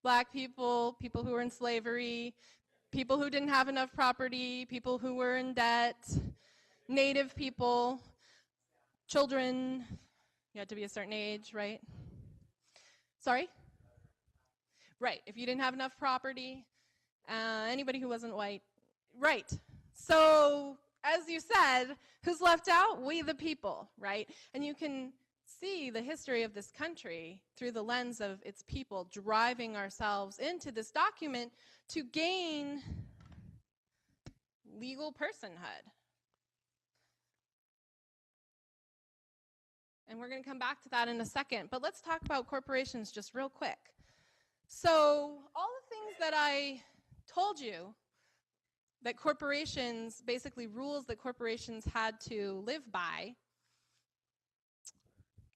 S4: black people, people who were in slavery, people who didn't have enough property, people who were in debt, Native people, children. You had to be a certain age, right? Sorry? Right, if you didn't have enough property, anybody who wasn't white. Right. So, as you said, who's left out? We the people, right? And you can see the history of this country through the lens of its people driving ourselves into this document to gain legal personhood. And we're going to come back to that in a second, but let's talk about corporations just real quick. So, all the things that I told you that corporations, basically rules that corporations had to live by,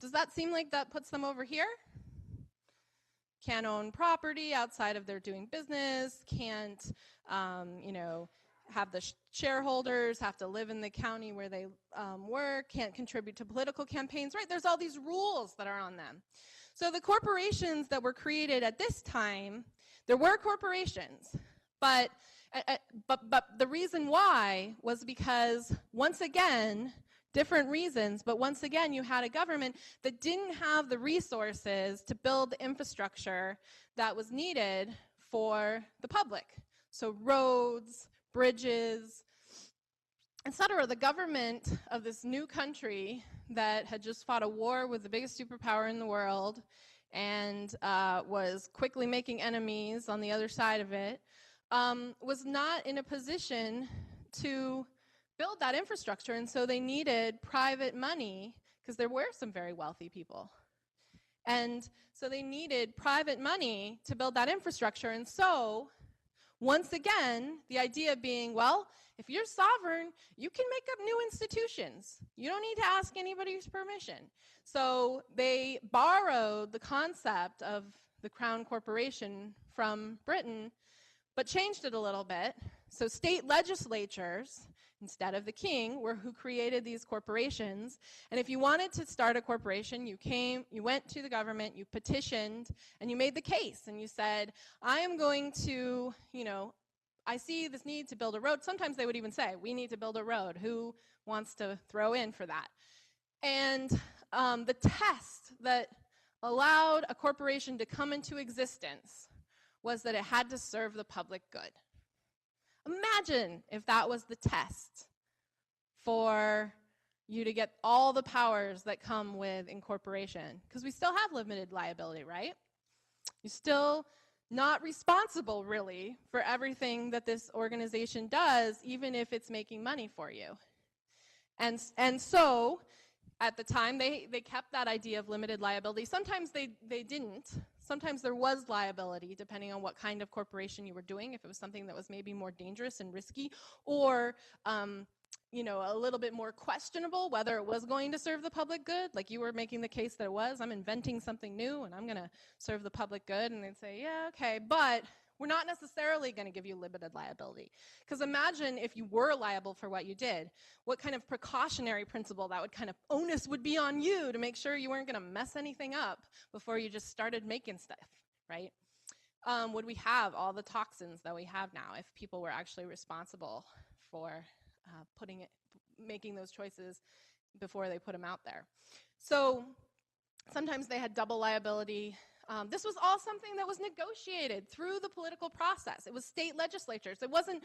S4: does that seem like that puts them over here? Can't own property outside of their doing business, can't, you know, have the shareholders have to live in the county where they work, can't contribute to political campaigns, right? There's all these rules that are on them. So the corporations that were created at this time, there were corporations, but the reason why was because, once again, different reasons, but once again, you had a government that didn't have the resources to build the infrastructure that was needed for the public. So roads, bridges, etc. The government of this new country that had just fought a war with the biggest superpower in the world and was quickly making enemies on the other side of it, was not in a position to build that infrastructure, and so they needed private money, because there were some very wealthy people. And so they needed private money to build that infrastructure, and so, once again, the idea being, well, if you're sovereign, you can make up new institutions. You don't need to ask anybody's permission. So they borrowed the concept of the Crown Corporation from Britain, but changed it a little bit. So state legislatures, instead of the king, were who created these corporations. And if you wanted to start a corporation, you went to the government, you petitioned, and you made the case. And you said, I am going to, you know, I see this need to build a road. Sometimes they would even say, we need to build a road. Who wants to throw in for that? And the test that allowed a corporation to come into existence was that it had to serve the public good. Imagine if that was the test for you to get all the powers that come with incorporation. Because we still have limited liability, right? You still not responsible really for everything that this organization does, even if it's making money for you. And so at the time, they kept that idea of limited liability. Sometimes they didn't. Sometimes there was liability, depending on what kind of corporation you were doing, if it was something that was maybe more dangerous and risky, or you know, a little bit more questionable whether it was going to serve the public good. Like you were making the case that it was. I'm inventing something new, and I'm going to serve the public good. And they'd say, yeah, okay, but we're not necessarily going to give you limited liability. Because imagine if you were liable for what you did, what kind of precautionary principle that would kind of onus would be on you to make sure you weren't going to mess anything up before you just started making stuff, right? Would we have all the toxins that we have now if people were actually responsible for making those choices before they put them out there? So sometimes they had double liability. This was all something that was negotiated through the political process. It was state legislatures. It wasn't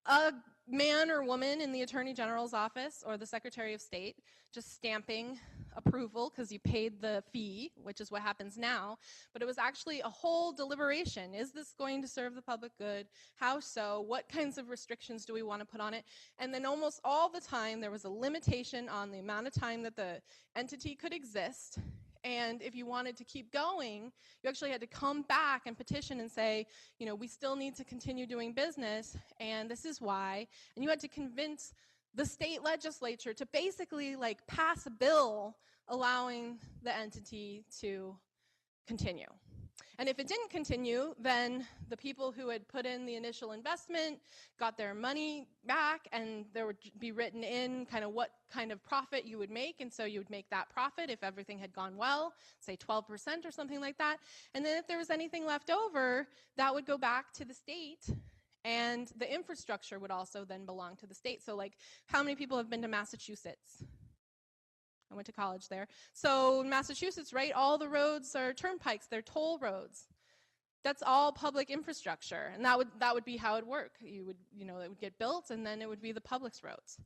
S4: a man or woman in the Attorney General's office or the Secretary of State just stamping approval because you paid the fee, which is what happens now. But it was actually a whole deliberation. Is this going to serve the public good? How so? What kinds of restrictions do we want to put on it? And then almost all the time there was a limitation on the amount of time that the entity could exist. And if you wanted to keep going, you actually had to come back and petition and say, you know, we still need to continue doing business, and this is why. And you had to convince the state legislature to basically like pass a bill allowing the entity to continue. And if it didn't continue, then the people who had put in the initial investment got their money back, and there would be written in kind of what kind of profit you would make, and so you would make that profit if everything had gone well, say 12% or something like that. And then if there was anything left over, that would go back to the state, and the infrastructure would also then belong to the state. So like, how many people have been to Massachusetts? I went to college there. So in Massachusetts, right, all the roads are turnpikes, they're toll roads. That's all public infrastructure, and that would be how it would work. It would get built, and then it would be the public's roads.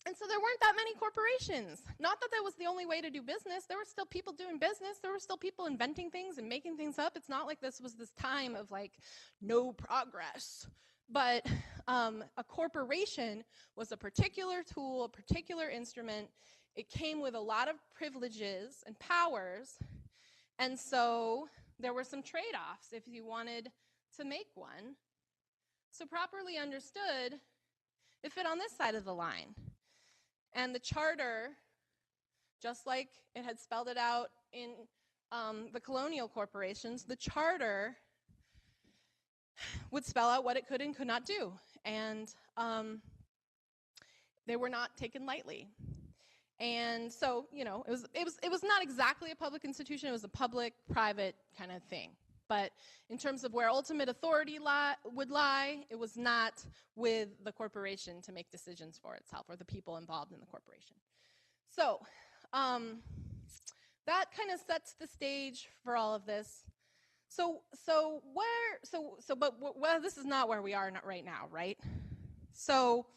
S4: And so there weren't that many corporations. Not that that was the only way to do business. There were still people doing business. There were still people inventing things and making things up. It's not like this was this time of like no progress. But a corporation was a particular tool, a particular instrument. It came with a lot of privileges and powers. And so there were some trade-offs if you wanted to make one. So properly understood, it fit on this side of the line. And the charter, just like it had spelled it out in the colonial corporations, the charter would spell out what it could and could not do. And they were not taken lightly. And so, you know, it was not exactly a public institution. It was a public-private kind of thing. But in terms of where ultimate authority would lie, it was not with the corporation to make decisions for itself or the people involved in the corporation. So that kind of sets the stage for all of this. But this is not where we are right now, right? So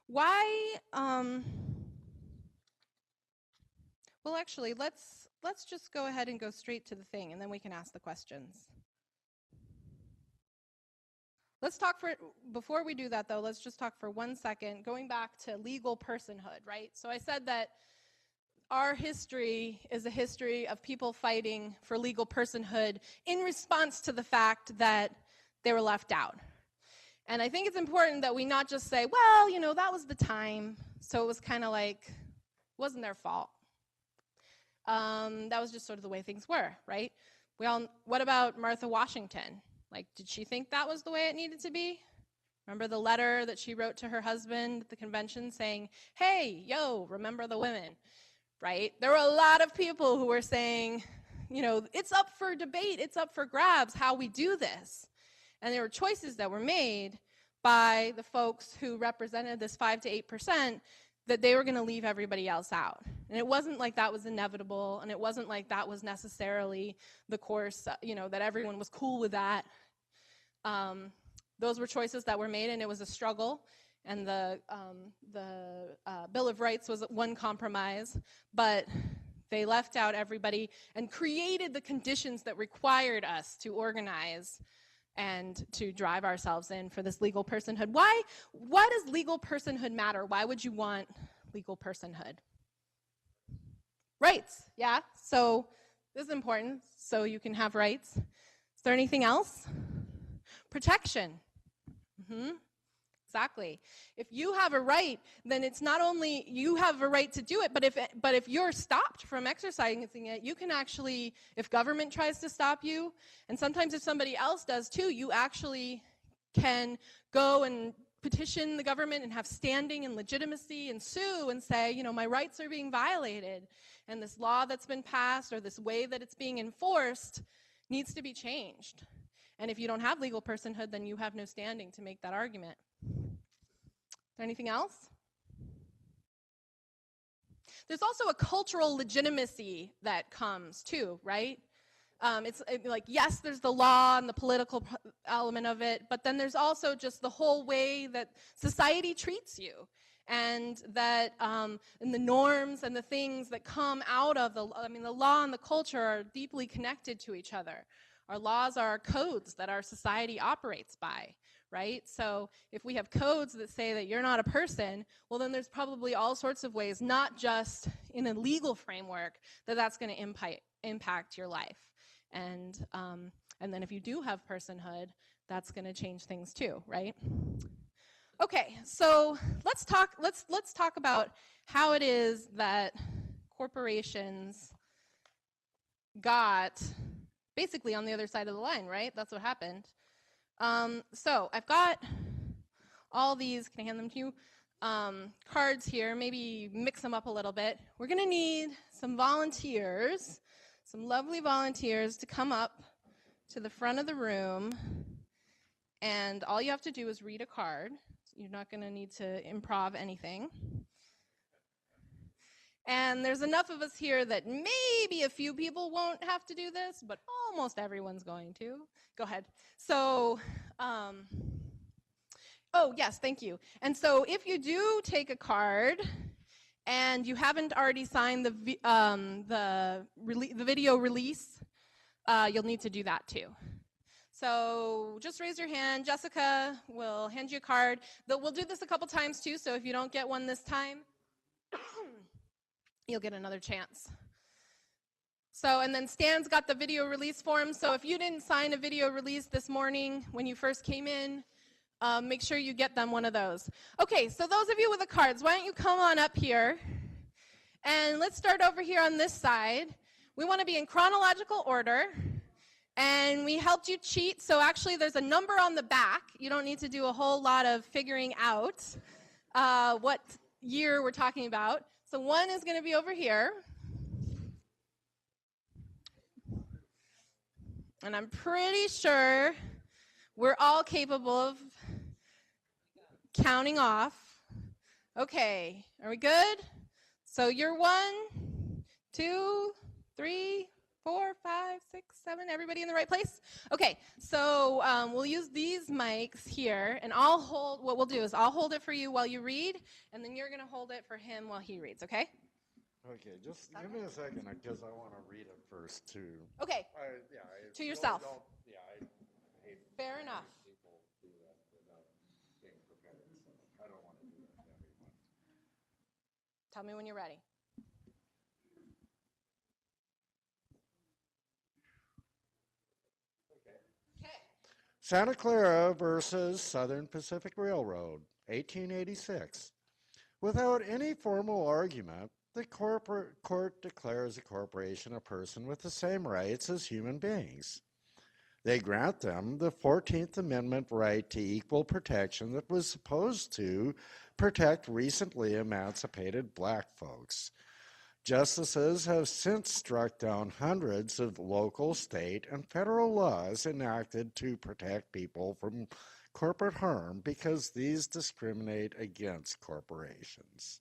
S4: why? Well, actually, let's just go ahead and go straight to the thing, and then we can ask the questions. Let's talk before we do that, though, let's just talk for 1 second, going back to legal personhood, right? So I said that our history is a history of people fighting for legal personhood in response to the fact that they were left out. And I think it's important that we not just say, well, you know, that was the time, so it was kind of like, it wasn't their fault. That was just sort of the way things were, right? What about Martha Washington? Like, did she think that was the way it needed to be? Remember the letter that she wrote to her husband at the convention saying, hey, yo, remember the women, right? There were a lot of people who were saying, you know, it's up for debate, it's up for grabs how we do this. And there were choices that were made by the folks who represented this 5 to 8% that they were going to leave everybody else out. And it wasn't like that was inevitable, and it wasn't like that was necessarily the course, you know, that everyone was cool with that. Those were choices that were made, and it was a struggle. And the Bill of Rights was one compromise, but They left out everybody and created the conditions that required us to organize and to drive ourselves in for this legal personhood. Why does legal personhood matter? Why would you want legal personhood? Rights, yeah. So this is important, so you can have rights. Is there anything else? Protection. Exactly. If you have a right, then it's not only you have a right to do it, but if you're stopped from exercising it, you can actually, if government tries to stop you, and sometimes if somebody else does too, you actually can go and petition the government and have standing and legitimacy and sue and say, you know, my rights are being violated, and this law that's been passed or this way that it's being enforced needs to be changed. And if you don't have legal personhood, then you have no standing to make that argument. Is there anything else? There's also a cultural legitimacy that comes too, right? It's like, yes, there's the law and the political element of it, but then there's also just the whole way that society treats you, and that and the norms and the things that come out of the law and the culture are deeply connected to each other. Our laws are our codes that our society operates by, right? So if we have codes that say that you're not a person, well, then there's probably all sorts of ways, not just in a legal framework, that that's going to impact your life. And then if you do have personhood, that's going to change things too, right? Okay, so let's talk about how it is that corporations got basically on the other side of the line, right? That's what happened. So I've got all these, can I hand them to you? Cards here, maybe mix them up a little bit. We're gonna need some volunteers, some lovely volunteers to come up to the front of the room, and all you have to do is read a card. You're not gonna need to improv anything. And there's enough of us here that maybe a few people won't have to do this, but almost everyone's going to. Go ahead. So, oh, yes, thank you. And so if you do take a card and you haven't already signed the video release, you'll need to do that too. So just raise your hand. Jessica will hand you a card. We'll do this a couple times too, so if you don't get one this time, you'll get another chance. So, and then Stan's got the video release form. So if you didn't sign a video release this morning when you first came in, make sure you get them one of those. Okay, so those of you with the cards, why don't you come on up here? And let's start over here on this side. We want to be in chronological order. And we helped you cheat. So actually there's a number on the back. You don't need to do a whole lot of figuring out what year we're talking about. So 1 is going to be over here. And I'm pretty sure we're all capable of counting off. Okay, are we good? So you're 1, 2, 3, 4, 5, 6, 7. Everybody in the right place? Okay, so we'll use these mics here, and what we'll do is I'll hold it for you while you read, and then you're going to hold it for him while he reads, okay?
S5: Okay, just give me a second, because I want to read it first, too.
S4: Okay, to yourself.
S5: I hate
S4: Fair enough.
S5: people do that without being prepared, so I don't want to do that to everyone.
S4: Tell me when you're ready.
S5: Santa Clara versus Southern Pacific Railroad, 1886. Without any formal argument, the court declares a corporation a person with the same rights as human beings. They grant them the 14th Amendment right to equal protection that was supposed to protect recently emancipated black folks. Justices have since struck down hundreds of local, state, and federal laws enacted to protect people from corporate harm because these discriminate against corporations.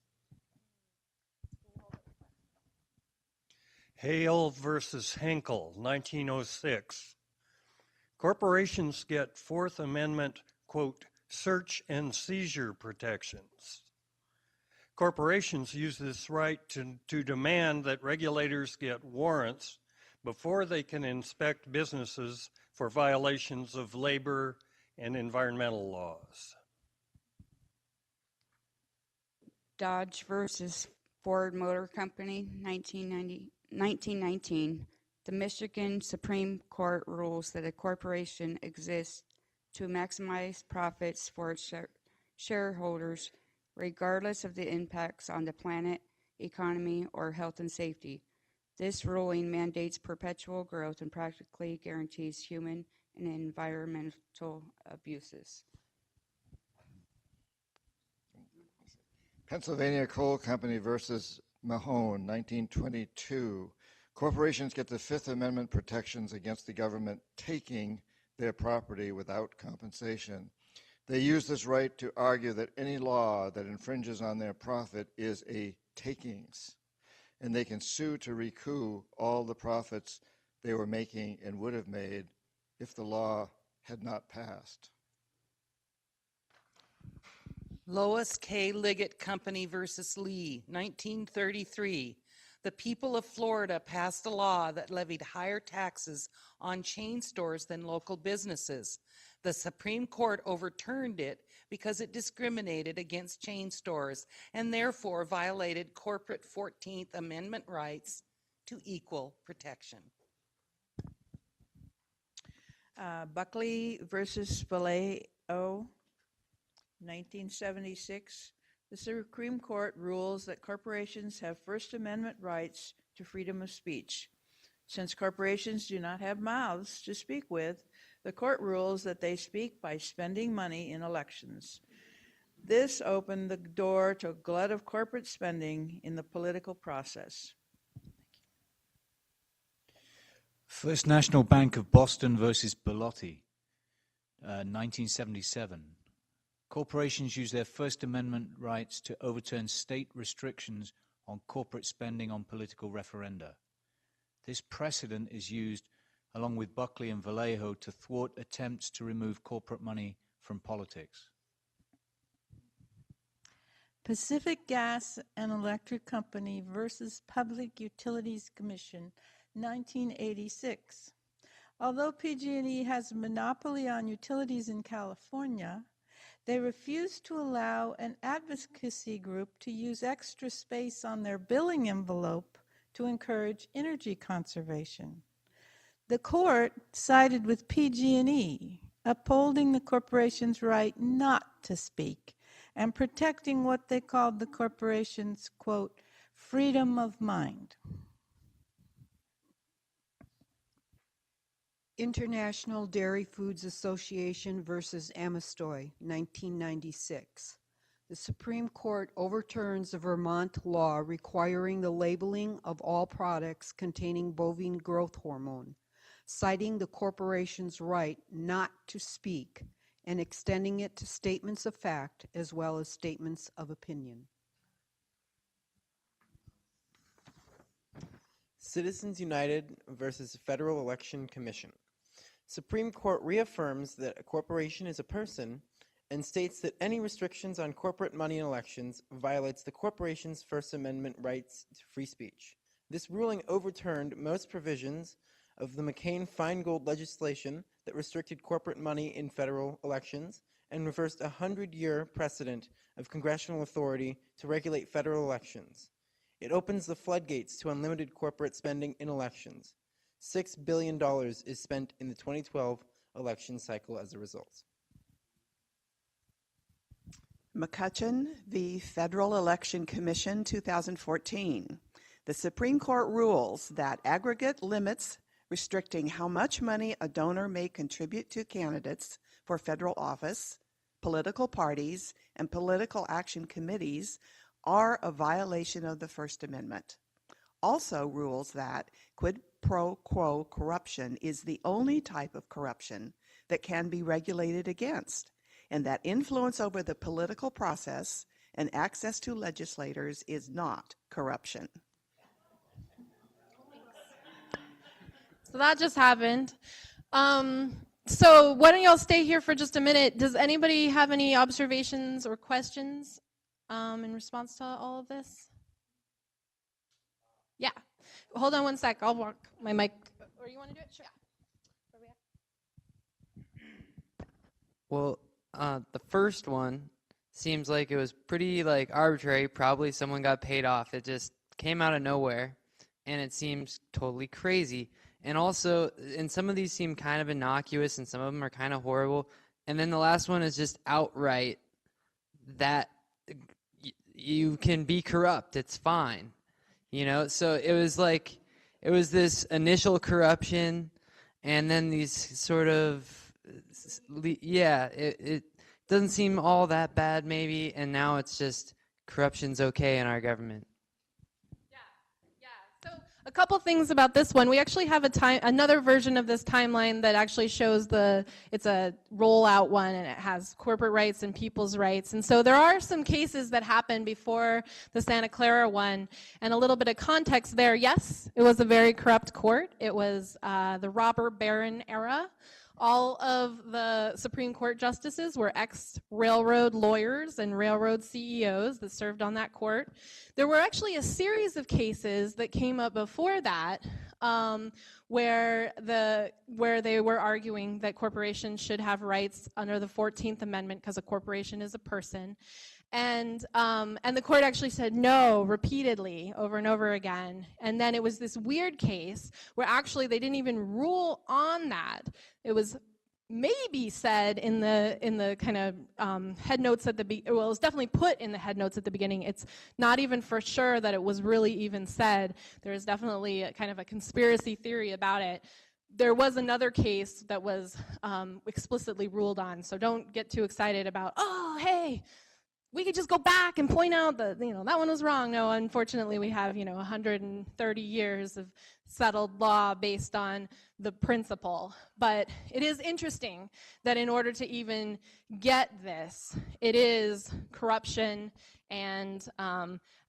S6: Hale versus Henkel, 1906. Corporations get Fourth Amendment, quote, search and seizure protections. Corporations use this right to demand that regulators get warrants before they can inspect businesses for violations of labor and environmental laws.
S7: Dodge versus Ford Motor Company, 1919. The Michigan Supreme Court rules that a corporation exists to maximize profits for its shareholders, regardless of the impacts on the planet, economy, or health and safety. This ruling mandates perpetual growth and practically guarantees human and environmental abuses.
S8: Pennsylvania Coal Company versus Mahone, 1922. Corporations get the Fifth Amendment protections against the government taking their property without compensation. They use this right to argue that any law that infringes on their profit is a takings, and they can sue to recoup all the profits they were making and would have made if the law had not passed.
S9: Lois K. Liggett Company versus Lee, 1933. The people of Florida passed a law that levied higher taxes on chain stores than local businesses. The Supreme Court overturned it because it discriminated against chain stores and therefore violated corporate 14th Amendment rights to equal protection.
S3: Buckley versus Vallejo, 1976. The Supreme Court rules that corporations have First Amendment rights to freedom of speech. Since corporations do not have mouths to speak with, the court rules that they speak by spending money in elections. This opened the door to a glut of corporate spending in the political process.
S10: First National Bank of Boston versus Bellotti, 1977. Corporations use their First Amendment rights to overturn state restrictions on corporate spending on political referenda. This precedent is used, along with Buckley and Vallejo, to thwart attempts to remove corporate money from politics.
S11: Pacific Gas and Electric Company versus Public Utilities Commission, 1986. Although PG&E has a monopoly on utilities in California, they refuse to allow an advocacy group to use extra space on their billing envelope to encourage energy conservation. The court sided with PG&E, upholding the corporation's right not to speak and protecting what they called the corporation's, quote, freedom of mind.
S12: International Dairy Foods Association versus Amistoy, 1996. The Supreme Court overturns the Vermont law requiring the labeling of all products containing bovine growth hormone, citing the corporation's right not to speak and extending it to statements of fact as well as statements of opinion.
S13: Citizens United versus Federal Election Commission. Supreme Court reaffirms that a corporation is a person and states that any restrictions on corporate money in elections violates the corporation's First Amendment rights to free speech. This ruling overturned most provisions of the McCain-Feingold legislation that restricted corporate money in federal elections and reversed a 100-year precedent of congressional authority to regulate federal elections. It opens the floodgates to unlimited corporate spending in elections. $6 billion is spent in the 2012 election cycle as a result.
S14: McCutcheon v. Federal Election Commission, 2014. The Supreme Court rules that aggregate limits restricting how much money a donor may contribute to candidates for federal office, political parties, and political action committees are a violation of the First Amendment. Also rules that quid pro quo corruption is the only type of corruption that can be regulated against, and that influence over the political process and access to legislators is not corruption.
S4: So that just happened. So why don't y'all stay here for just a minute? Does anybody have any observations or questions in response to all of this? Yeah. Hold on one sec. I'll walk my mic. Or you want to do it? Sure.
S15: Well, the first one seems like it was pretty like arbitrary. Probably someone got paid off. It just came out of nowhere, and it seems totally crazy. And also, and some of these seem kind of innocuous, and some of them are kind of horrible. And then the last one is just outright that you can be corrupt. It's fine, you know. So it was like it was this initial corruption, and then these sort of it doesn't seem all that bad maybe, and now it's just corruption's okay in our government.
S4: A couple things about this one. We actually have another version of this timeline that actually shows it's a rollout one, and it has corporate rights and people's rights. And so there are some cases that happened before the Santa Clara one, and a little bit of context there. Yes, it was a very corrupt court. It was the robber baron era. All of the Supreme Court justices were ex-railroad lawyers and railroad CEOs that served on that court. There were actually a series of cases that came up before that where they were arguing that corporations should have rights under the 14th Amendment because a corporation is a person. And the court actually said no repeatedly over and over again. And then it was this weird case where actually they didn't even rule on that. It was maybe said in the kind of head notes at the well, it was definitely put in the head notes at the beginning. It's not even for sure that it was really even said. There is definitely a kind of a conspiracy theory about it. There was another case that was explicitly ruled on, so don't get too excited about, oh, hey, we could just go back and point out that, that one was wrong. No, unfortunately, we have, 130 years of settled law based on the principle. But it is interesting that in order to even get this, it is corruption and,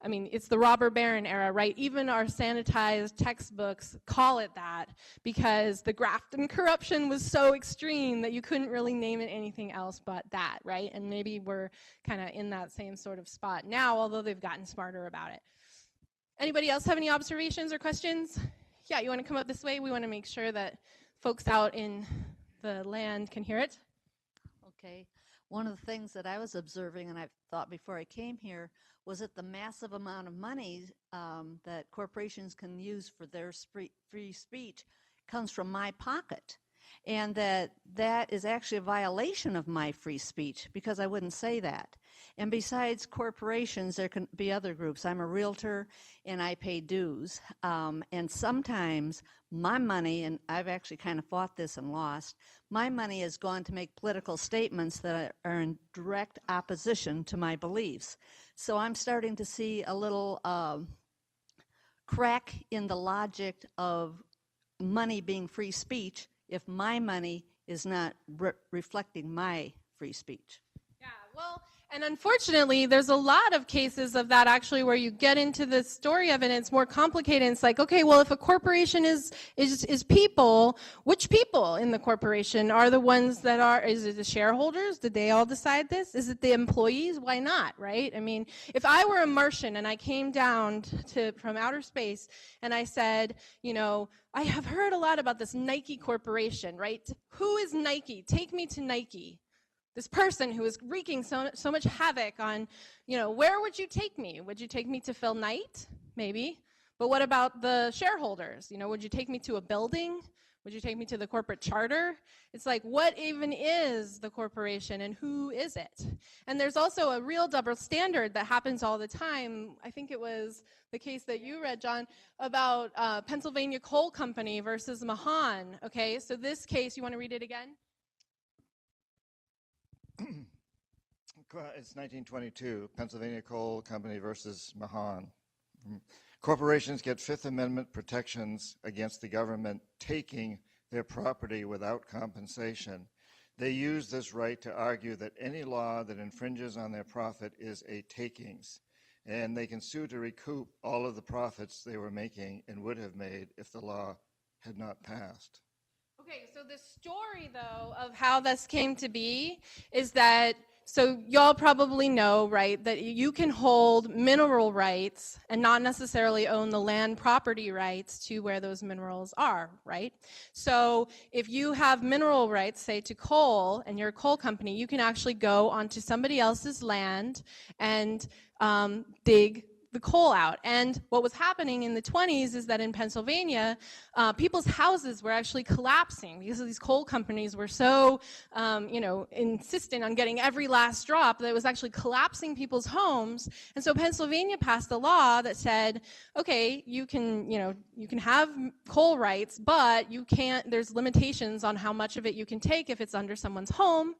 S4: it's the robber baron era, right? Even our sanitized textbooks call it that because the graft and corruption was so extreme that you couldn't really name it anything else but that, right? And maybe we're kind of in that same sort of spot now, although they've gotten smarter about it. Anybody else have any observations or questions? Yeah, you want to come up this way? We want to make sure that folks out in the land can hear it.
S16: Okay. One of the things that I was observing, and I thought before I came here, was that the massive amount of money that corporations can use for their free speech comes from my pocket. And that is actually a violation of my free speech because I wouldn't say that. And besides corporations, there can be other groups. I'm a realtor and I pay dues. And sometimes my money, and I've actually kind of fought this and lost, my money has gone to make political statements that are in direct opposition to my beliefs. So I'm starting to see a little crack in the logic of money being free speech if my money is not reflecting my free speech.
S4: Yeah, well, and unfortunately, there's a lot of cases of that actually where you get into the story of it and it's more complicated. It's like, okay, well, if a corporation is people, which people in the corporation are the ones that are, is it the shareholders? Did they all decide this? Is it the employees? Why not, right? I mean, if I were a Martian and I came down from outer space and I said, I have heard a lot about this Nike corporation, right? Who is Nike? Take me to Nike. This person who is wreaking so much havoc on, where would you take me? Would you take me to Phil Knight? Maybe. But what about the shareholders? Would you take me to a building? Would you take me to the corporate charter? It's like, what even is the corporation and who is it? And there's also a real double standard that happens all the time. I think it was the case that you read, John, about Pennsylvania Coal Company versus Mahan. Okay, so this case, you want to read it again?
S8: It's 1922, Pennsylvania Coal Company versus Mahan. Corporations get Fifth Amendment protections against the government taking their property without compensation. They use this right to argue that any law that infringes on their profit is a takings, and they can sue to recoup all of the profits they were making and would have made if the law had not passed.
S4: Okay, so the story, though, of how this came to be is that So y'all probably know, right, that you can hold mineral rights and not necessarily own the land property rights to where those minerals are, right? So if you have mineral rights, say to coal, and you're a coal company, you can actually go onto somebody else's land and dig the coal out. And what was happening in the 20s is that in Pennsylvania, people's houses were actually collapsing because these coal companies were so, insistent on getting every last drop that it was actually collapsing people's homes. And so Pennsylvania passed a law that said, okay, you can have coal rights, but you can't, there's limitations on how much of it you can take if it's under someone's home.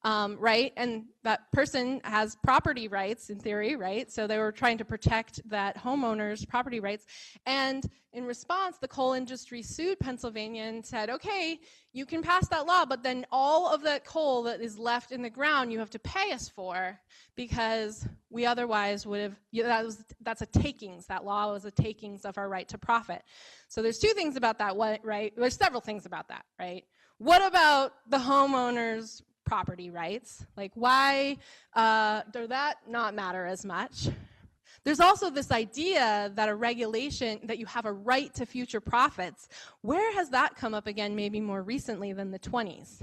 S4: Right? And that person has property rights in theory, right? So they were trying to protect that homeowner's property rights. And in response, the coal industry sued Pennsylvania and said, okay, you can pass that law, but then all of that coal that is left in the ground, you have to pay us for, because we otherwise would have, that's a takings. That law was a takings of our right to profit. So there's two things about that, right? There's several things about that, right? What about the homeowner's property rights? Like, why does that not matter as much? There's also this idea that a regulation, that you have a right to future profits. Where has that come up again maybe more recently than the 20s?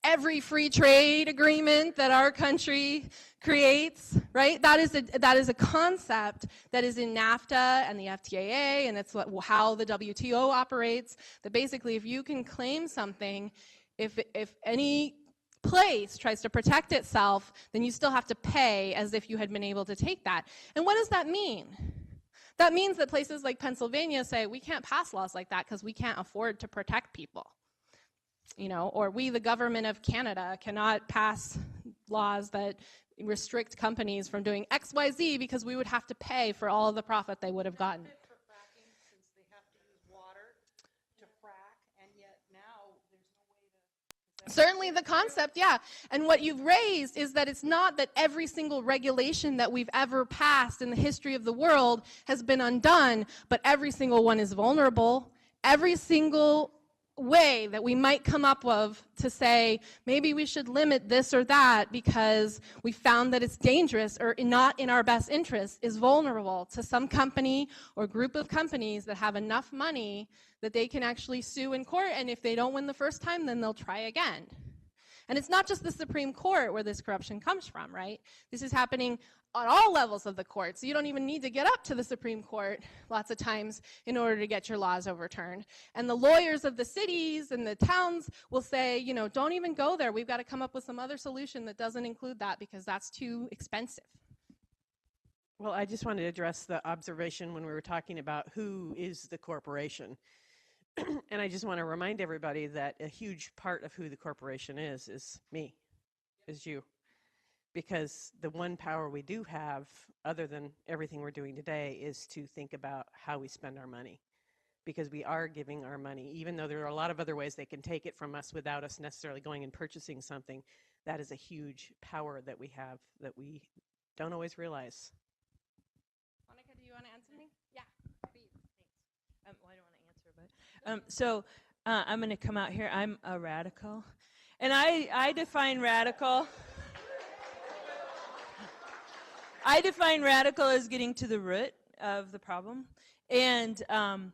S4: Every free trade agreement that our country creates, right? That is a concept that is in NAFTA and the FTAA, and it's how the WTO operates, that basically if you can claim something, if any place tries to protect itself, then you still have to pay as if you had been able to take that. And what does that mean? That means that places like Pennsylvania say, we can't pass laws like that because we can't afford to protect people. Or we, the government of Canada, cannot pass laws that restrict companies from doing X, Y, Z because we would have to pay for all of the profit they would have gotten. Certainly the concept, yeah. And what you've raised is that it's not that every single regulation that we've ever passed in the history of the world has been undone, but every single one is vulnerable. Every single way that we might come up with to say, maybe we should limit this or that because we found that it's dangerous or not in our best interest, is vulnerable to some company or group of companies that have enough money that they can actually sue in court, and if they don't win the first time, then they'll try again. And it's not just the Supreme Court where this corruption comes from, right? This is happening on all levels of the court, so you don't even need to get up to the Supreme Court lots of times in order to get your laws overturned. And the lawyers of the cities and the towns will say, don't even go there. We've got to come up with some other solution that doesn't include that because that's too expensive.
S17: Well, I just wanted to address the observation when we were talking about who is the corporation. And I just want to remind everybody that a huge part of who the corporation is me, is you. Because the one power we do have, other than everything we're doing today, is to think about how we spend our money. Because we are giving our money, even though there are a lot of other ways they can take it from us without us necessarily going and purchasing something. That is a huge power that we have that we don't always realize.
S4: Monica, do you want to add something? Yeah, please.
S18: Thanks. Well, I don't want to answer, but I'm going to come out here. I'm a radical, and I define radical. I define radical as getting to the root of the problem, and but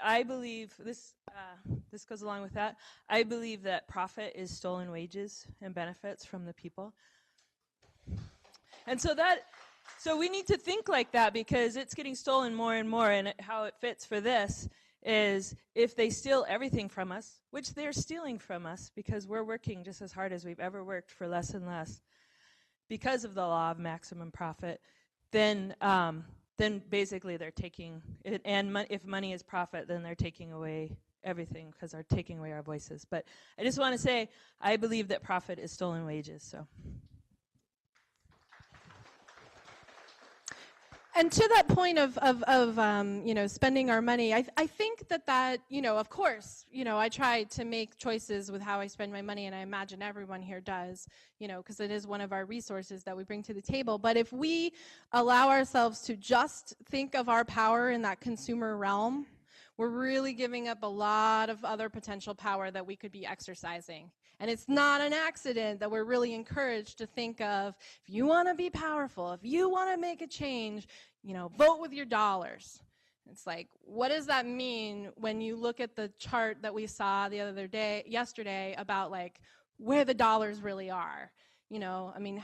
S18: I believe this. This goes along with that. I believe that profit is stolen wages and benefits from the people, and so we need to think like that because it's getting stolen more and more. And how it fits for this is if they steal everything from us, which they're stealing from us because we're working just as hard as we've ever worked for less and less. Because of the law of maximum profit, then basically they're taking it, and if money is profit, then they're taking away everything because they're taking away our voices. But I just want to say, I believe that profit is stolen wages. So.
S4: And to that point of spending our money, I think that of course, I try to make choices with how I spend my money, and I imagine everyone here does, because it is one of our resources that we bring to the table. But if we allow ourselves to just think of our power in that consumer realm, we're really giving up a lot of other potential power that we could be exercising.
S19: And it's not an accident that we're really encouraged to think of, if you want to be powerful, if you want to make a change, vote with your dollars. It's like, what does that mean when you look at the chart that we saw yesterday about like where the dollars really are?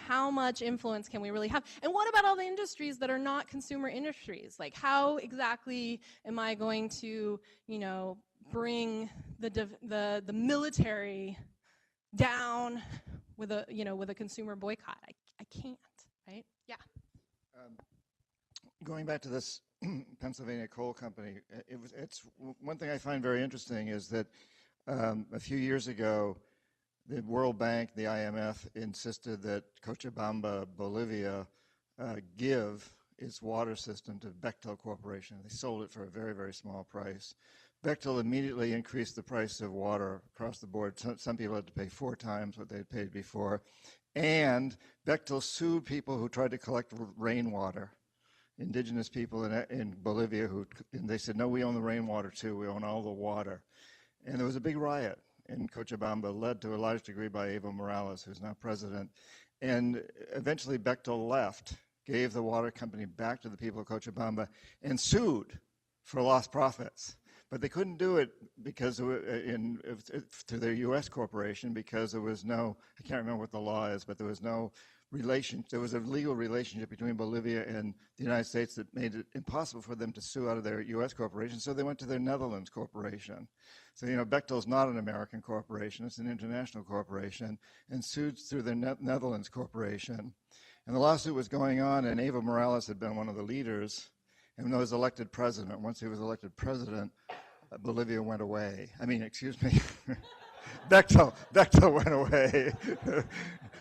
S19: How much influence can we really have? And what about all the industries that are not consumer industries? Like, how exactly am I going to, bring the military down with a consumer boycott? I can't, right? Yeah.
S8: Going back to this Pennsylvania Coal Company, it's one thing I find very interesting is that a few years ago, the World Bank, the IMF, insisted that Cochabamba, Bolivia, give its water system to Bechtel Corporation. They sold it for a very, very small price. Bechtel immediately increased the price of water across the board. Some people had to pay 4 times what they had paid before. And Bechtel sued people who tried to collect rainwater, indigenous people in Bolivia, and they said, no, we own the rainwater too. We own all the water. And there was a big riot in Cochabamba, led to a large degree by Evo Morales, who's now president. And eventually Bechtel left, gave the water company back to the people of Cochabamba, and sued for lost profits. But they couldn't do it because to their U.S. corporation, because there was no, I can't remember what the law is, but there was no there was a legal relationship between Bolivia and the United States that made it impossible for them to sue out of their U.S. corporation, so they went to their Netherlands corporation. So, Bechtel's not an American corporation, it's an international corporation, and sued through their Netherlands corporation. And the lawsuit was going on, and Evo Morales had been one of the leaders, and when he was elected president, once he was elected president, Bolivia went away. Bechtel went away.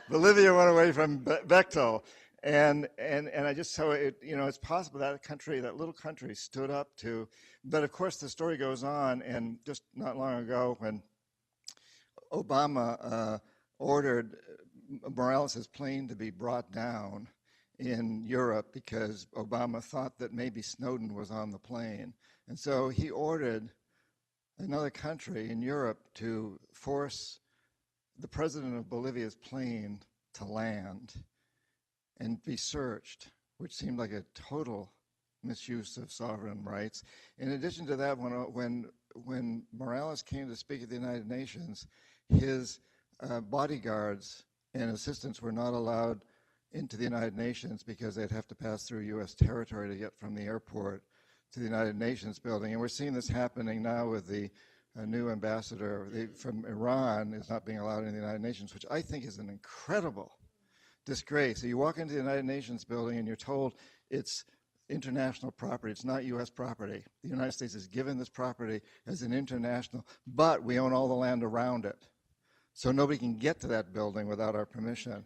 S8: Bolivia went away from Bechtel. And I just saw it, it's possible that little country stood up to, but of course the story goes on, and just not long ago when Obama ordered Morales' plane to be brought down in Europe because Obama thought that maybe Snowden was on the plane. And so he ordered another country in Europe to force the president of Bolivia's plane to land and be searched, which seemed like a total misuse of sovereign rights. In addition to that, when Morales came to speak at the United Nations, his bodyguards and assistants were not allowed into the United Nations because they'd have to pass through U.S. territory to get from the airport to the United Nations building. And we're seeing this happening now with the new ambassador from Iran is not being allowed in the United Nations, which I think is an incredible disgrace. So you walk into the United Nations building and you're told it's international property, it's not U.S. property. The United States has given this property as an international, but we own all the land around it. So nobody can get to that building without our permission.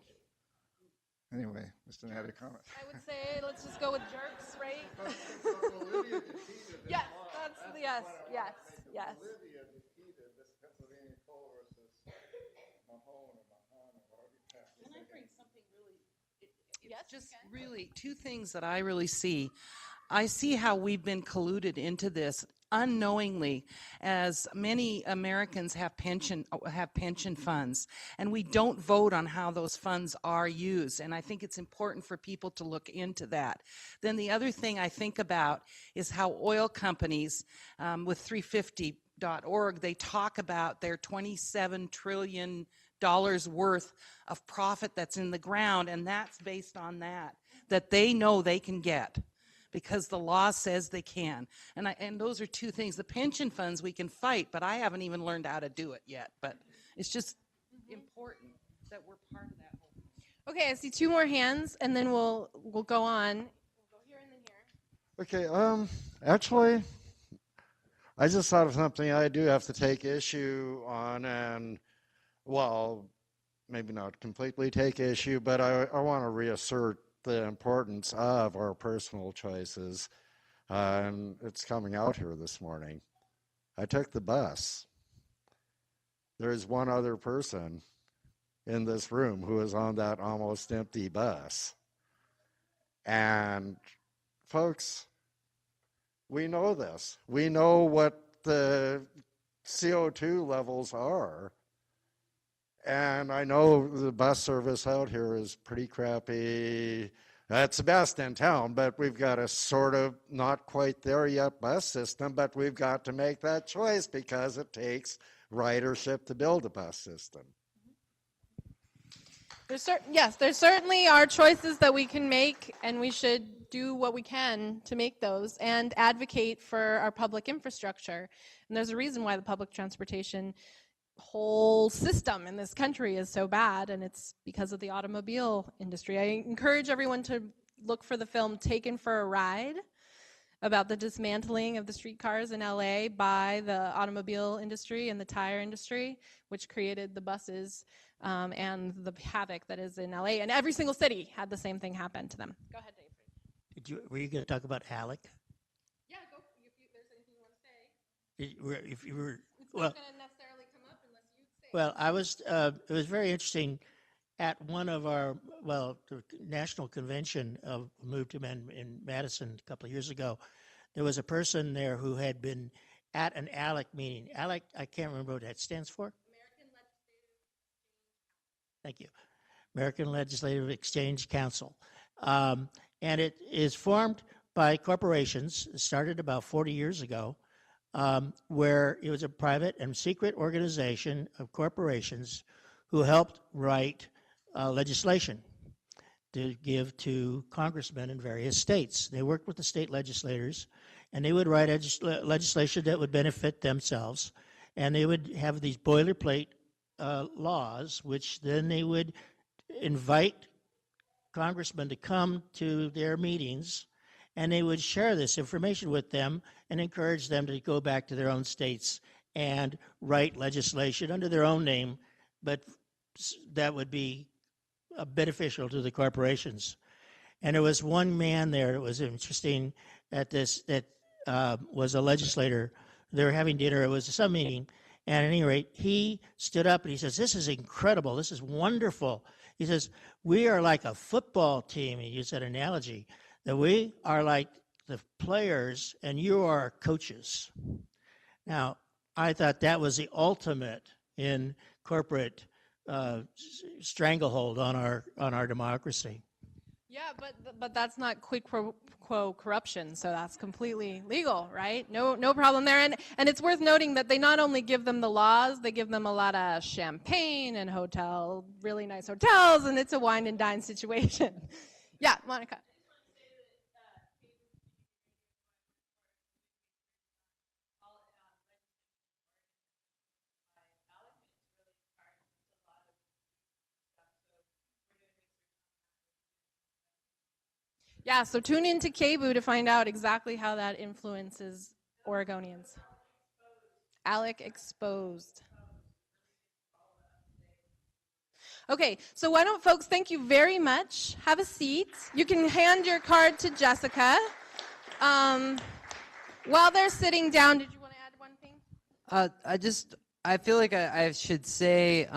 S8: Anyway, just an added comment.
S19: I would say let's just go with jerks, right? Yes, yes.
S8: Bolivia defeated this Pennsylvania coal versus Mahone or Mahan or whatever you call it.
S9: Can I bring something really, just really 2 things that I really see. I see how we've been colluded into this unknowingly, as many Americans have pension funds, and we don't vote on how those funds are used. And I think it's important for people to look into that. Then the other thing I think about is how oil companies, with 350.org, they talk about their $27 trillion worth of profit that's in the ground, and that's based on that they know they can get, because the law says they can. And those are 2 things. The pension funds we can fight, but I haven't even learned how to do it yet. But it's just important that we're part of that whole thing.
S19: Okay, I see 2 more hands, and then we'll go on. We'll go here and then here.
S5: Okay, actually, I just thought of something I do have to take issue on, and, well, maybe not completely take issue, but I want to reassert the importance of our personal choices, and it's coming out here this morning. I took the bus. There is one other person in this room who is on that almost empty bus. And folks, we know this. We know what the CO2 levels are. And I know the bus service out here is pretty crappy. That's the best in town, but we've got a sort of not quite there yet bus system, but we've got to make that choice because it takes ridership to build a bus system.
S19: Yes, there certainly are choices that we can make, and we should do what we can to make those and advocate for our public infrastructure. And there's a reason why the public transportation whole system in this country is so bad, and it's because of the automobile industry. I encourage everyone to look for the film Taken for a Ride, about the dismantling of the streetcars in LA by the automobile industry and the tire industry, which created the buses and the havoc that is in LA. And every single city had the same thing happen to them. Go ahead, Dave.
S20: Were you going to talk about ALEC?
S19: Yeah, go. If there's anything you want to say.
S20: If you were,
S19: It's
S20: well,
S19: not going to necessarily come up unless you say.
S20: well, I was. It was very interesting. At one of our, the national convention of Move to Men in Madison a couple of years ago, there was a person there who had been at an ALEC meeting. ALEC, I can't remember what that stands for. Thank you. American Legislative Exchange Council. And it is formed by corporations. It started about 40 years ago, where it was a private and secret organization of corporations who helped write legislation to give to congressmen in various states. They worked with the state legislators, and they would write legislation that would benefit themselves, and they would have these boilerplate laws, which then they would invite congressmen to come to their meetings, and they would share this information with them and encourage them to go back to their own states and write legislation under their own name, but that would be beneficial to the corporations. And there was one man there that was interesting at this, that was a legislator. They were having dinner. It was some meeting. And at any rate, he stood up and he says, "This is incredible. This is wonderful." He says, "We are like a football team." He used that analogy, that we are like the players and you are our coaches. Now, I thought that was the ultimate in corporate stranglehold on our democracy.
S19: Yeah, but that's not quid pro quo corruption, so that's completely legal, right? No problem there. And it's worth noting that they not only give them the laws, they give them a lot of champagne and really nice hotels, and it's a wine and dine situation. Yeah, Monica. Yeah, so tune into KBOO to find out exactly how that influences Oregonians. ALEC Exposed. Okay, so why don't folks, thank you very much. Have a seat. You can hand your card to Jessica. While they're sitting down, did you want to add one thing?
S15: I feel like I should say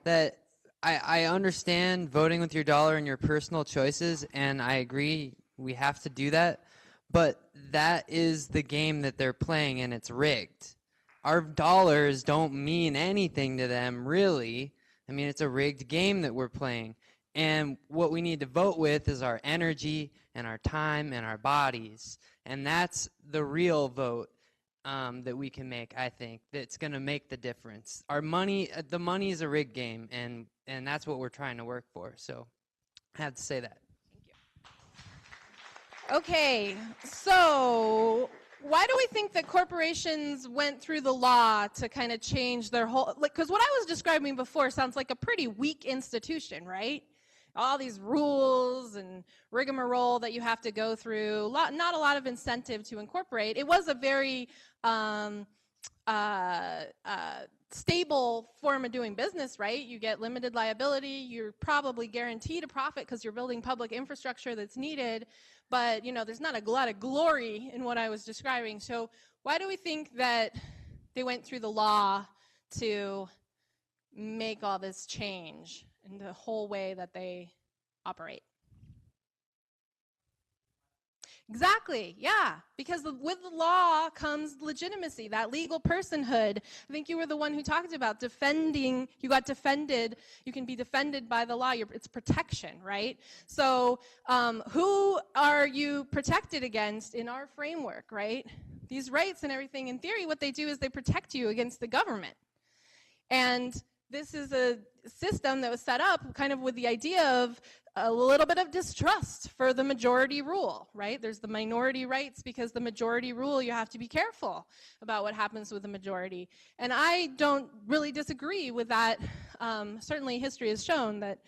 S15: that I understand voting with your dollar and your personal choices, and I agree we have to do that, but that is the game that they're playing, and it's rigged. Our dollars don't mean anything to them, really. I mean, it's a rigged game that we're playing, and what we need to vote with is our energy and our time and our bodies, and that's the real vote that we can make, I think, that's going to make the difference. Our money, the money is a rigged game, and that's what we're trying to work for. So I have to say that.
S19: Okay, so why do we think that corporations went through the law to kind of change their whole, because what I was describing before sounds like a pretty weak institution, right? All these rules and rigmarole that you have to go through, not a lot of incentive to incorporate. It was a very stable form of doing business, right? You get limited liability, you're probably guaranteed a profit because you're building public infrastructure that's needed, but there's not a lot of glory in what I was describing. So why do we think that they went through the law to make all this change in the whole way that they operate? Exactly, yeah, because with the law comes legitimacy, that legal personhood. I think you were the one who talked about defending, you got defended, you can be defended by the law, it's protection, right? So who are you protected against in our framework, right? These rights and everything, in theory, what they do is they protect you against the government. And this is a system that was set up kind of with the idea of a little bit of distrust for the majority rule, right? There's the minority rights because the majority rule, you have to be careful about what happens with the majority. And I don't really disagree with that. Certainly history has shown that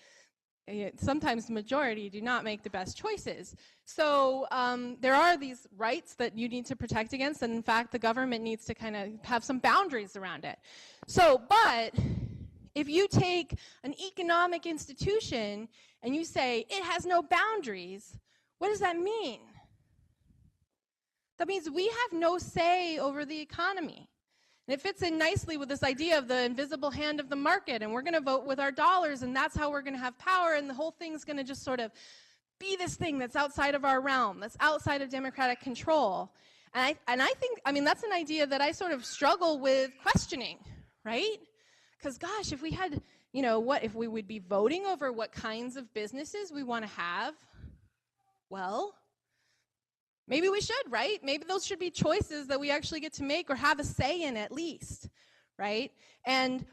S19: sometimes the majority do not make the best choices. So there are these rights that you need to protect against, and in fact, the government needs to kind of have some boundaries around it. So, but if you take an economic institution and you say it has no boundaries, what does that mean? That means we have no say over the economy. And it fits in nicely with this idea of the invisible hand of the market, and we're going to vote with our dollars, and that's how we're going to have power, and the whole thing's going to just sort of be this thing that's outside of our realm, that's outside of democratic control. And I think, I mean, that's an idea that I sort of struggle with questioning, right? Because gosh, if we had, you know, what if we would be voting over what kinds of businesses we want to have? Well, maybe we should, right? Maybe those should be choices that we actually get to make or have a say in at least, right?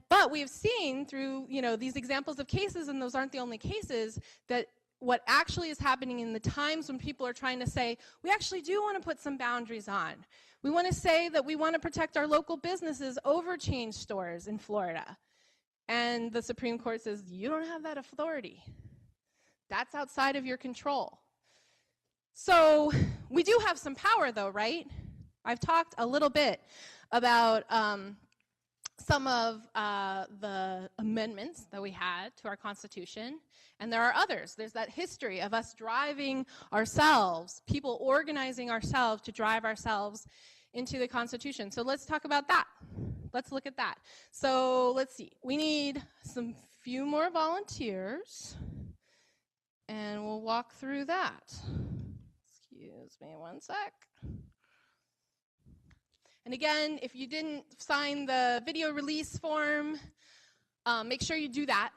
S19: But we've seen through, you know, these examples of cases, and those aren't the only cases, that what actually is happening in the times when people are trying to say, we actually do want to put some boundaries on. We want to say that we want to protect our local businesses over chain stores in Florida. And the Supreme Court says, you don't have that authority. That's outside of your control. So we do have some power though, right? I've talked a little bit about some of the amendments that we had to our Constitution, and there are others. There's that history of us driving ourselves, people organizing ourselves to drive ourselves into the Constitution. So let's talk about that. Let's look at that. So let's see. We need some few more volunteers, and we'll walk through that. Excuse me one sec. And again, if you didn't sign the video release form, make sure you do that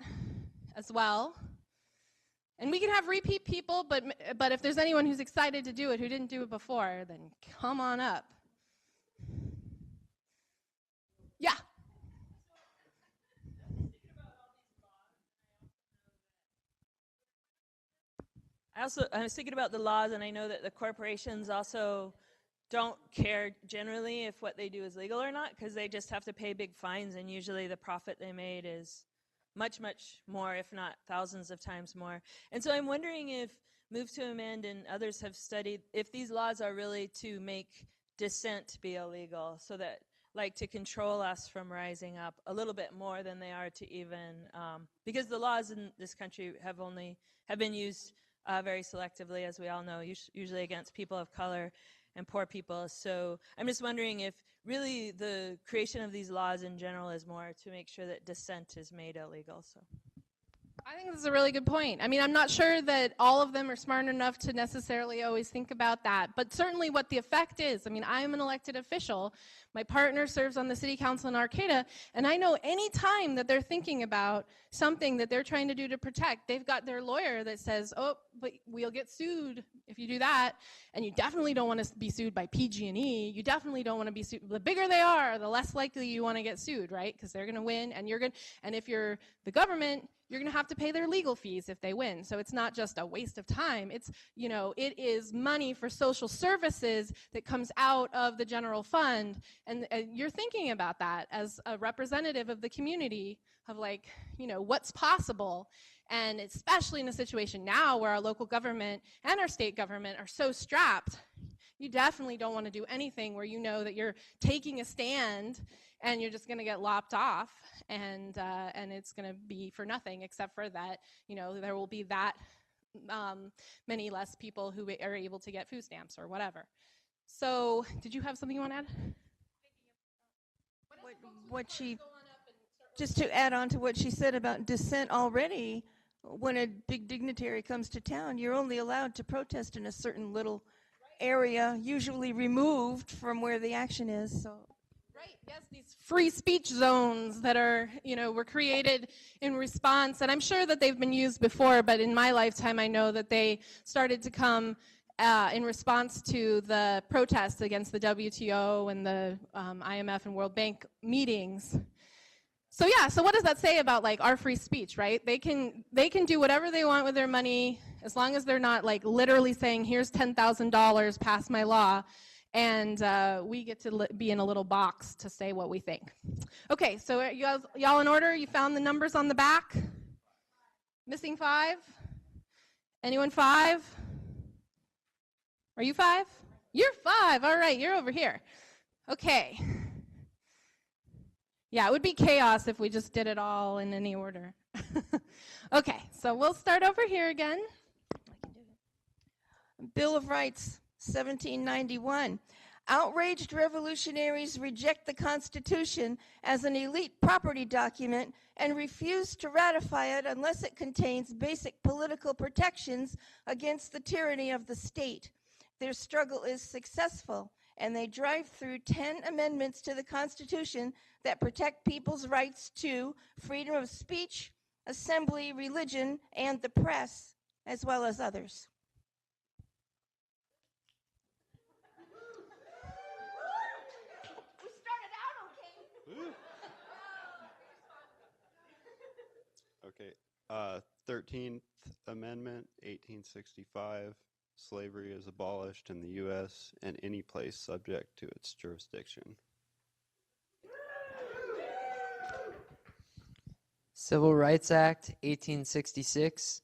S19: as well. And we can have repeat people, but if there's anyone who's excited to do it who didn't do it before, then come on up. Yeah.
S18: I was thinking about the laws, and I know that the corporations also don't care generally if what they do is legal or not, because they just have to pay big fines, and usually the profit they made is much, much more, if not thousands of times more. And so I'm wondering if Move to Amend and others have studied if these laws are really to make dissent be illegal, so that, like, to control us from rising up a little bit more than they are to even, because the laws in this country have been used very selectively, as we all know, usually against people of color and poor people. So I'm just wondering if really the creation of these laws in general is more to make sure that dissent is made illegal. So
S19: I think this is a really good point. I mean, I'm not sure that all of them are smart enough to necessarily always think about that, but certainly what the effect is. I mean, I am an elected official. My partner serves on the city council in Arcata, and I know any time that they're thinking about something that they're trying to do to protect, they've got their lawyer that says, oh, but we'll get sued if you do that, and you definitely don't want to be sued by PG&E. You definitely don't want to be sued. The bigger they are, the less likely you want to get sued, right? Because they're going to win, and and if you're the government, you're going to have to pay their legal fees if they win. So it's not just a waste of time. It's, you know, it is money for social services that comes out of the general fund. And you're thinking about that as a representative of the community of, like, you know, what's possible. And especially in a situation now where our local government and our state government are so strapped, you definitely don't want to do anything where you know that you're taking a stand and you're just going to get lopped off, and it's going to be for nothing, except for that, you know, there will be that many less people who are able to get food stamps or whatever. So, did you have something you want to add?
S21: What she, just to add on to what she said about dissent already, when a big dignitary comes to town, you're only allowed to protest in a certain little area, usually removed from where the action is. So.
S19: Right, yes, these free speech zones that are, were created in response, and I'm sure that they've been used before, but in my lifetime I know that they started to come in response to the protests against the WTO and the IMF and World Bank meetings. So yeah, so what does that say about like our free speech, right? They can do whatever they want with their money as long as they're not like literally saying, here's $10,000, pass my law, and we get to be in a little box to say what we think. Okay, so y'all in order? You found the numbers on the back? Missing 5? Anyone 5? Are you 5? You're 5, all right, you're over here. Okay. Yeah, it would be chaos if we just did it all in any order. Okay, so we'll start over here again.
S21: Bill of Rights, 1791. Outraged revolutionaries reject the Constitution as an elite property document and refuse to ratify it unless it contains basic political protections against the tyranny of the state. Their struggle is successful, and they drive through 10 amendments to the Constitution that protect people's rights to freedom of speech, assembly, religion, and the press, as well as others.
S2: Okay. 13th Amendment, 1865. Slavery is abolished in the U.S. and any place subject to its jurisdiction.
S15: Civil Rights Act, 1866,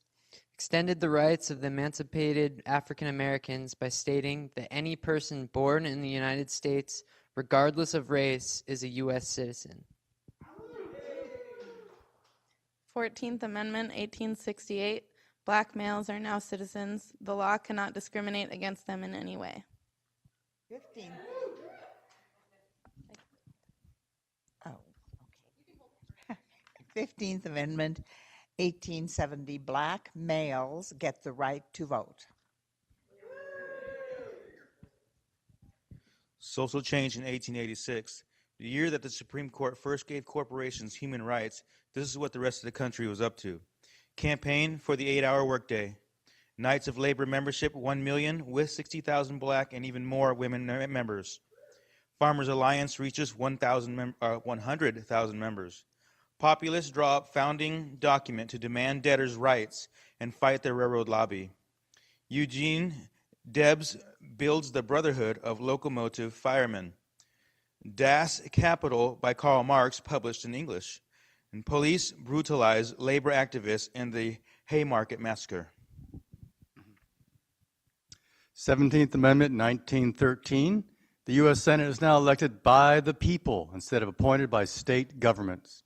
S15: extended the rights of the emancipated African Americans by stating that any person born in the United States, regardless of race, is a U.S. citizen.
S22: 14th Amendment, 1868. Black males are now citizens. The law cannot discriminate against them in any way.
S23: 15. Oh, okay. 15th Amendment, 1870. Black males get the right to vote.
S24: Social change in 1886. The year that the Supreme Court first gave corporations human rights, this is what the rest of the country was up to. Campaign for the 8-hour workday. Knights of Labor membership 1 million with 60,000 black and even more women members. Farmers Alliance reaches 100,000 members. Populists draw up founding document to demand debtors' rights and fight their railroad lobby. Eugene Debs builds the Brotherhood of Locomotive Firemen. Das Kapital by Karl Marx published in English. And police brutalize labor activists in the Haymarket Massacre.
S25: 17th Amendment, 1913. The U.S. Senate is now elected by the people instead of appointed by state governments.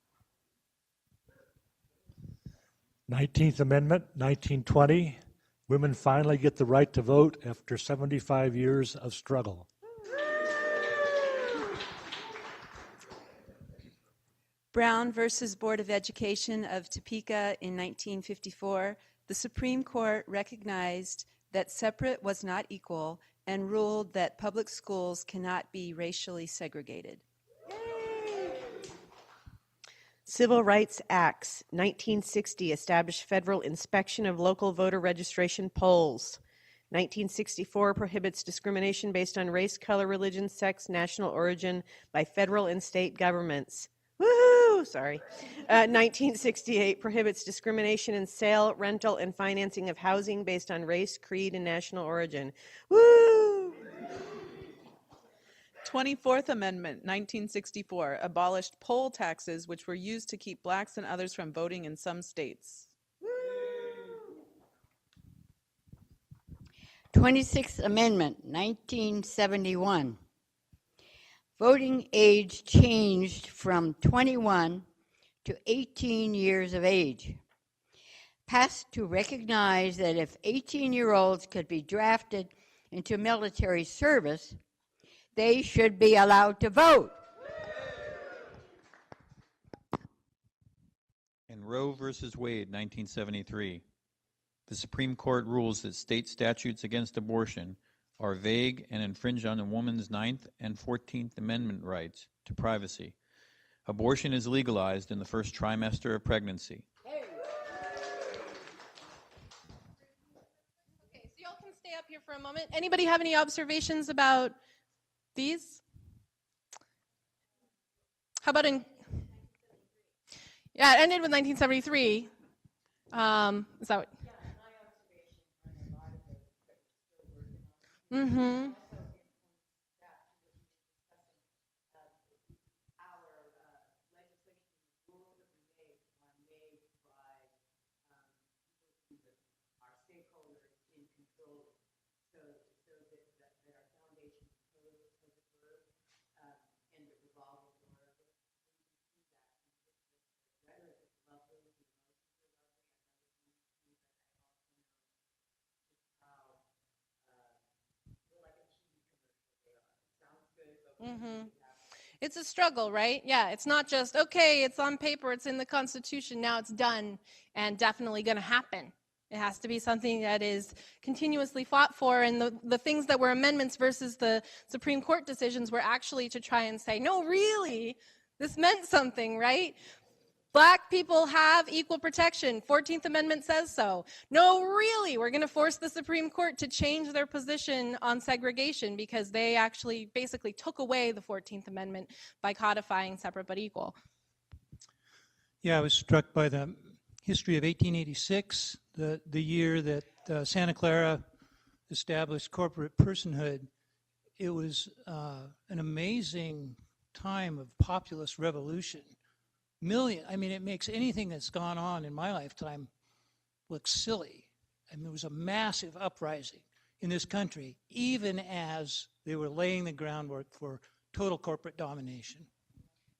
S1: 19th Amendment, 1920. Women finally get the right to vote after 75 years of struggle.
S26: Brown versus Board of Education of Topeka in 1954, the Supreme Court recognized that separate was not equal and ruled that public schools cannot be racially segregated.
S27: Civil Rights Acts, 1960 established federal inspection of local voter registration polls. 1964 prohibits discrimination based on race, color, religion, sex, national origin by federal and state governments. Woohoo! Sorry. 1968 prohibits discrimination in sale, rental, and financing of housing based on race, creed, and national origin. Woo!
S28: 24th Amendment, 1964, abolished poll taxes which were used to keep blacks and others from voting in some states.
S29: 26th Amendment, 1971. Voting age changed from 21 to 18 years of age. Passed to recognize that if 18-year-olds could be drafted into military service, they should be allowed to vote.
S30: In Roe versus Wade, 1973, the Supreme Court rules that state statutes against abortion are vague and infringe on a woman's 9th and 14th Amendment rights to privacy. Abortion is legalized in the first trimester of pregnancy.
S19: Okay, so y'all can stay up here for a moment. Anybody have any observations about these? How about in... Yeah, it ended with 1973. Is that what... Mm-hmm. Mm-hmm. It's a struggle, right? Yeah, it's not just, okay, it's on paper, it's in the Constitution, now it's done and definitely going to happen. It has to be something that is continuously fought for, and the things that were amendments versus the Supreme Court decisions were actually to try and say, no, really, this meant something, right? Black people have equal protection. 14th Amendment says so. No, really, we're going to force the Supreme Court to change their position on segregation because they actually basically took away the 14th Amendment by codifying separate but equal.
S3: Yeah, I was struck by the history of 1886, the year that Santa Clara established corporate personhood. It was an amazing time of populist revolution. I mean, it makes anything that's gone on in my lifetime look silly. I mean, there was a massive uprising in this country, even as they were laying the groundwork for total corporate domination.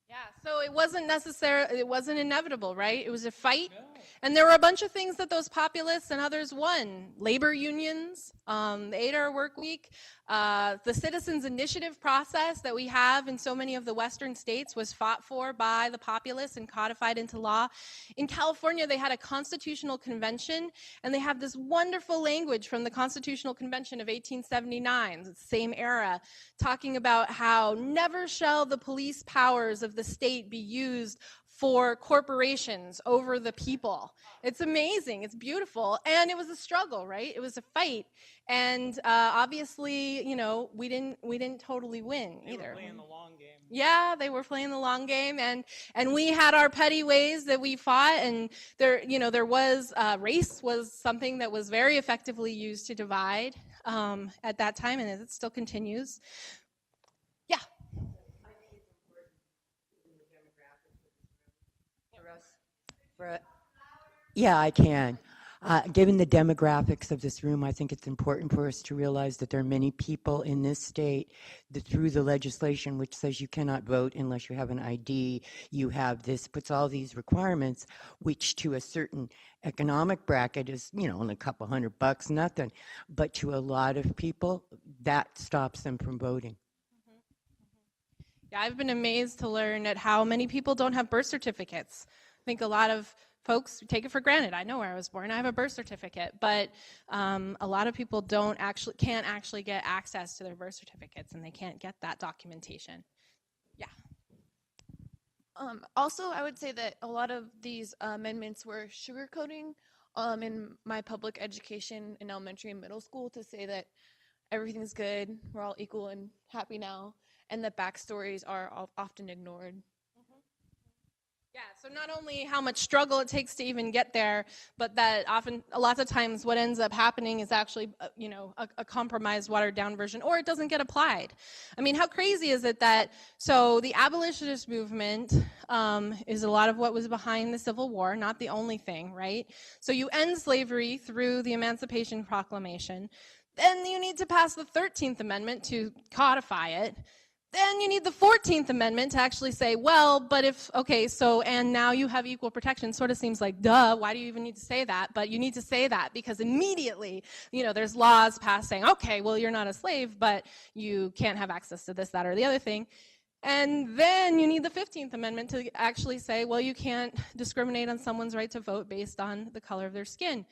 S19: Yeah, so it wasn't inevitable, right? It was a fight. No. And there were a bunch of things that those populists and others won. Labor unions, the 8-hour work week, the citizens' initiative process that we have in so many of the Western states was fought for by the populists and codified into law. In California, they had a constitutional convention, and they have this wonderful language from the Constitutional Convention of 1879, the same era, talking about how never shall the police powers of the state be used for corporations over the people. It's amazing. It's beautiful. And it was a struggle, right? It was a fight. And obviously, you know, we didn't totally win either. They were playing the long game. Yeah, they were playing the long game, and we had our petty ways that we fought. And there was race was something that was very effectively used to divide at that time, and it still continues. Yeah.
S6: Yeah, I can. Given the demographics of this room, I think it's important for us to realize that there are many people in this state that through the legislation which says you cannot vote unless you have an ID, you have this, puts all these requirements, which to a certain economic bracket is, you know, only a couple $100, nothing. But to a lot of people, that stops them from voting.
S19: Yeah, I've been amazed to learn at how many people don't have birth certificates. I think a lot of folks take it for granted. I know where I was born. I have a birth certificate, but a lot of people can't actually get access to their birth certificates, and they can't get that documentation. Yeah.
S7: Also, I would say that a lot of these amendments were sugarcoating in my public education in elementary and middle school to say that everything's good, we're all equal and happy now, and the backstories are often ignored.
S19: Yeah, so not only how much struggle it takes to even get there, but that often, a lot of times what ends up happening is actually, a compromised, watered down version, or it doesn't get applied. I mean, how crazy is it that, so the abolitionist movement is a lot of what was behind the Civil War, not the only thing, right? So you end slavery through the Emancipation Proclamation, then you need to pass the 13th Amendment to codify it. Then you need the 14th Amendment to actually say, well, but and now you have equal protection. Sort of seems like, duh, why do you even need to say that? But you need to say that because immediately, there's laws passed saying, okay, well, you're not a slave, but you can't have access to this, that, or the other thing. And then you need the 15th Amendment to actually say, well, you can't discriminate on someone's right to vote based on the color of their skin,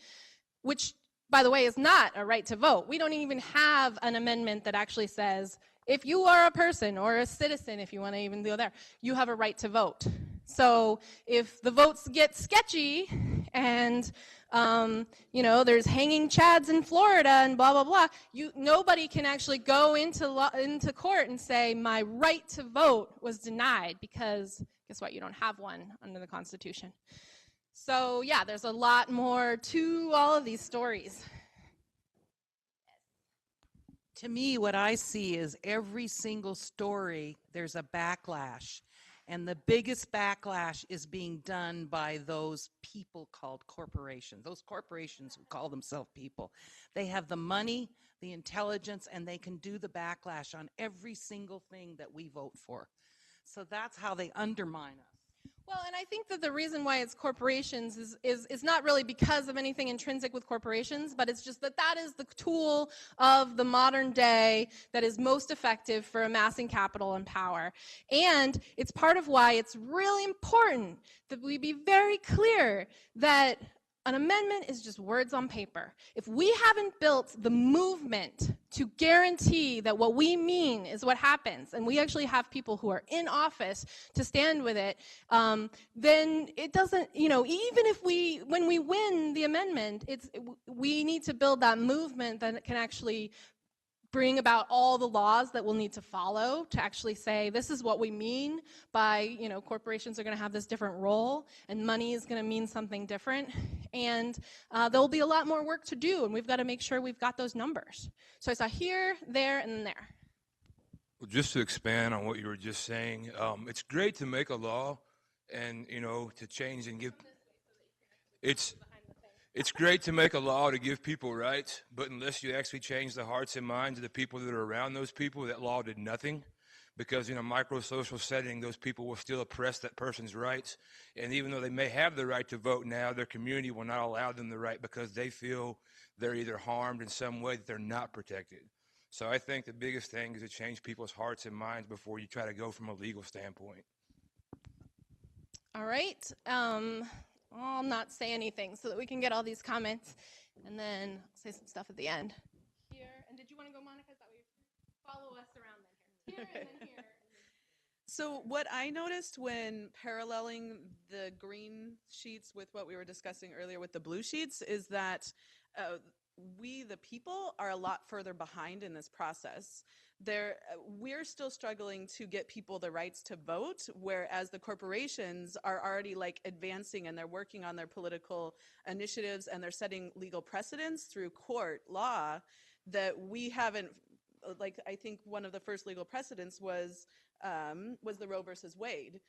S19: which by the way, is not a right to vote. We don't even have an amendment that actually says, if you are a person or a citizen, if you want to even go there, you have a right to vote. So if the votes get sketchy and there's hanging chads in Florida and blah, blah, blah, nobody can actually go into court and say, my right to vote was denied, because guess what? You don't have one under the Constitution. So yeah, there's a lot more to all of these stories.
S4: To me, what I see is every single story, there's a backlash. And the biggest backlash is being done by those people called corporations, those corporations who call themselves people. They have the money, the intelligence, and they can do the backlash on every single thing that we vote for. So that's how they undermine us.
S19: Well, and I think that the reason why it's corporations is not really because of anything intrinsic with corporations, but it's just that is the tool of the modern day that is most effective for amassing capital and power. And it's part of why it's really important that we be very clear that an amendment is just words on paper. If we haven't built the movement to guarantee that what we mean is what happens, and we actually have people who are in office to stand with it, then it doesn't, even if when we win the amendment, we need to build that movement that can actually bring about all the laws that we'll need to follow to actually say, this is what we mean by, corporations are going to have this different role, and money is going to mean something different. And there'll be a lot more work to do, and we've got to make sure we've got those numbers. So I saw here, there, and there.
S8: Well, just to expand on what you were just saying, it's great to make a law and, to change and give. It's great to make a law to give people rights, but unless you actually change the hearts and minds of the people that are around those people, that law did nothing. Because in a micro-social setting, those people will still oppress that person's rights. And even though they may have the right to vote now, their community will not allow them the right because they feel they're either harmed in some way that they're not protected. So I think the biggest thing is to change people's hearts and minds before you try to go from a legal standpoint.
S19: All right. I'll not say anything so that we can get all these comments, and then I'll say some stuff at the end. Here, and did you want to go, Monica? Is that way you follow us around then? Here, and then here.
S28: So what I noticed when paralleling the green sheets with what we were discussing earlier with the blue sheets is that we, the people, are a lot further behind in this process. We're still struggling to get people the rights to vote, whereas the corporations are already advancing, and they're working on their political initiatives, and they're setting legal precedents through court law that we haven't. I think one of the first legal precedents was the Roe versus Wade.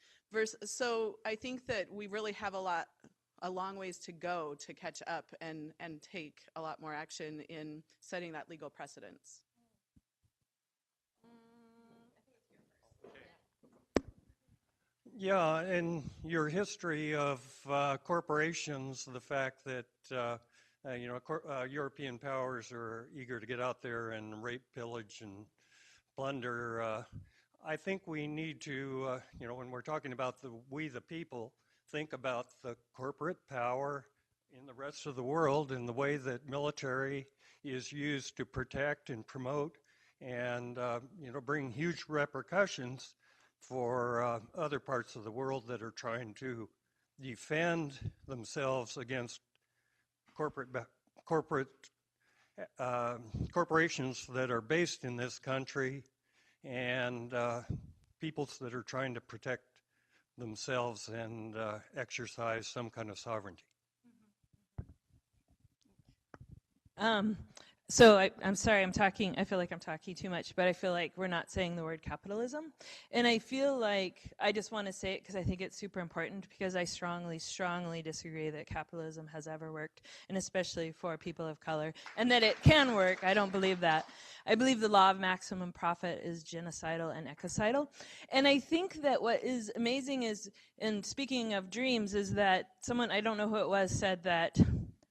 S28: So I think that we really have a long ways to go to catch up and take a lot more action in setting that legal precedence.
S9: Yeah, in your history of corporations, the fact that European powers are eager to get out there and rape, pillage, and plunder, I think we need to, when we're talking about we the people, think about the corporate power in the rest of the world and the way that military is used to protect and promote and bring huge repercussions for other parts of the world that are trying to defend themselves against corporations that are based in this country and peoples that are trying to protect themselves and exercise some kind of sovereignty.
S18: So I'm sorry, I feel like I'm talking too much, but I feel like we're not saying the word capitalism. And I feel like I just want to say it because I think it's super important, because I strongly, strongly disagree that capitalism has ever worked, and especially for people of color, and that it can work. I don't believe that. I believe the law of maximum profit is genocidal and ecocidal. And I think that what is amazing is, and speaking of dreams, is that someone, I don't know who it was, said that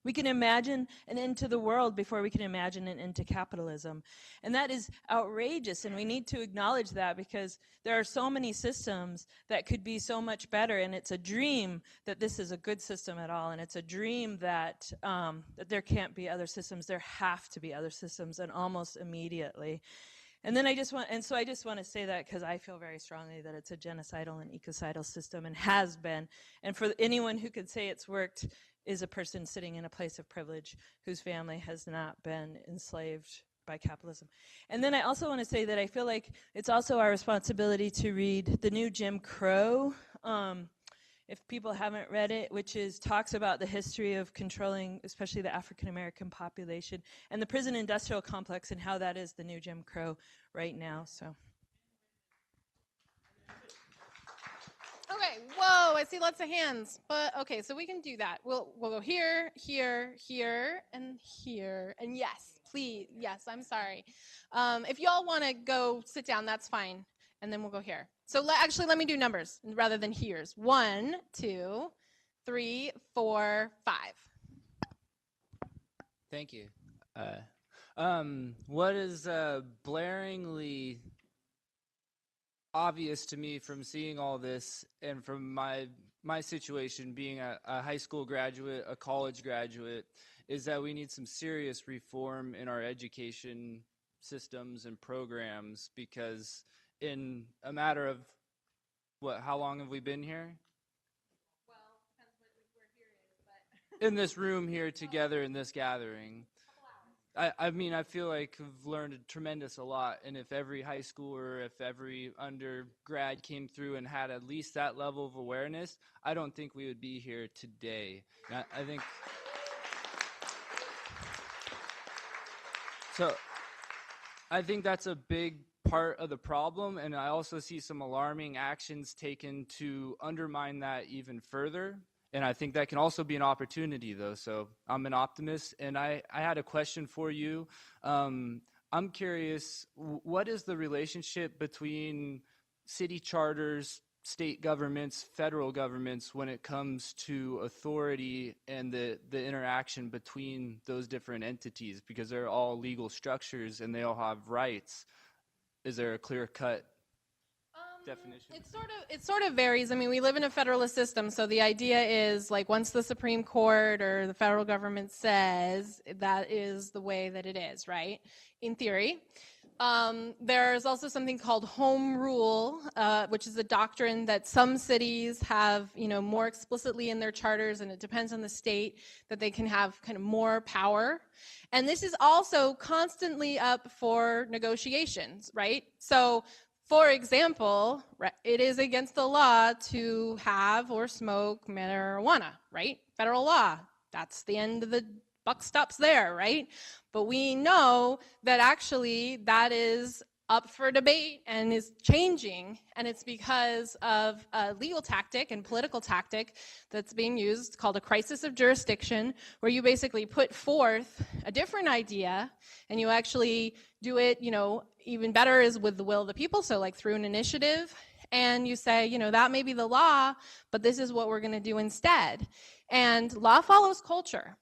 S18: We can imagine an end to the world before we can imagine an end to capitalism. And that is outrageous, and we need to acknowledge that, because there are so many systems that could be so much better, and it's a dream that this is a good system at all, and it's a dream that, that there can't be other systems. There have to be other systems, and almost immediately. And then I just want to say that because I feel very strongly that it's a genocidal and ecocidal system, and has been. And for anyone who could say it's worked is a person sitting in a place of privilege whose family has not been enslaved by capitalism. And then I also want to say that I feel like it's also our responsibility to read the new Jim Crow, if people haven't read it, which talks about the history of controlling especially the African American population and the prison industrial complex, and how that is the new Jim Crow right now. So.
S19: Okay, whoa, I see lots of hands. But okay, so we can do that. We'll go here, here, here, and here. And yes, please, yes, I'm sorry. If y'all want to go sit down, that's fine. And then we'll go here. So actually, let me do numbers rather than here's. 1, 2, 3, 4, 5.
S5: Thank you. What is blaringly obvious to me from seeing all this, and from my situation being a high school graduate, a college graduate, is that we need some serious reform in our education systems and programs, because in a matter of, how long have we been here? Well, depends what we're here, but in this room here together in this gathering. I mean, I feel like I've learned a tremendous lot, and if every high schooler, if every undergrad came through and had at least that level of awareness, I don't think we would be here today. I think so. I think that's a big part of the problem, and I also see some alarming actions taken to undermine that even further. And I think that can also be an opportunity, though. So I'm an optimist, and I had a question for you. I'm curious, what is the relationship between city charters, state governments, federal governments, when it comes to authority and the interaction between those different entities? Because they're all legal structures and they all have rights. Is there a clear-cut definition?
S19: It sort of varies. I mean, we live in a federalist system, so the idea is, like, once the Supreme Court or the federal government says, that is the way that it is, right? In theory. There's also something called home rule, which is a doctrine that some cities have, more explicitly in their charters, and it depends on the state that they can have kind of more power. And this is also constantly up for negotiations, right? So, for example, it is against the law to have or smoke marijuana, right? Federal law. That's the end of the buck stops there, right? But we know that actually that is up for debate and is changing, and it's because of a legal tactic and political tactic that's being used called a crisis of jurisdiction, where you basically put forth a different idea and you actually do it, even better is with the will of the people, so like through an initiative, and you say, that may be the law, but this is what we're going to do instead. And law follows culture.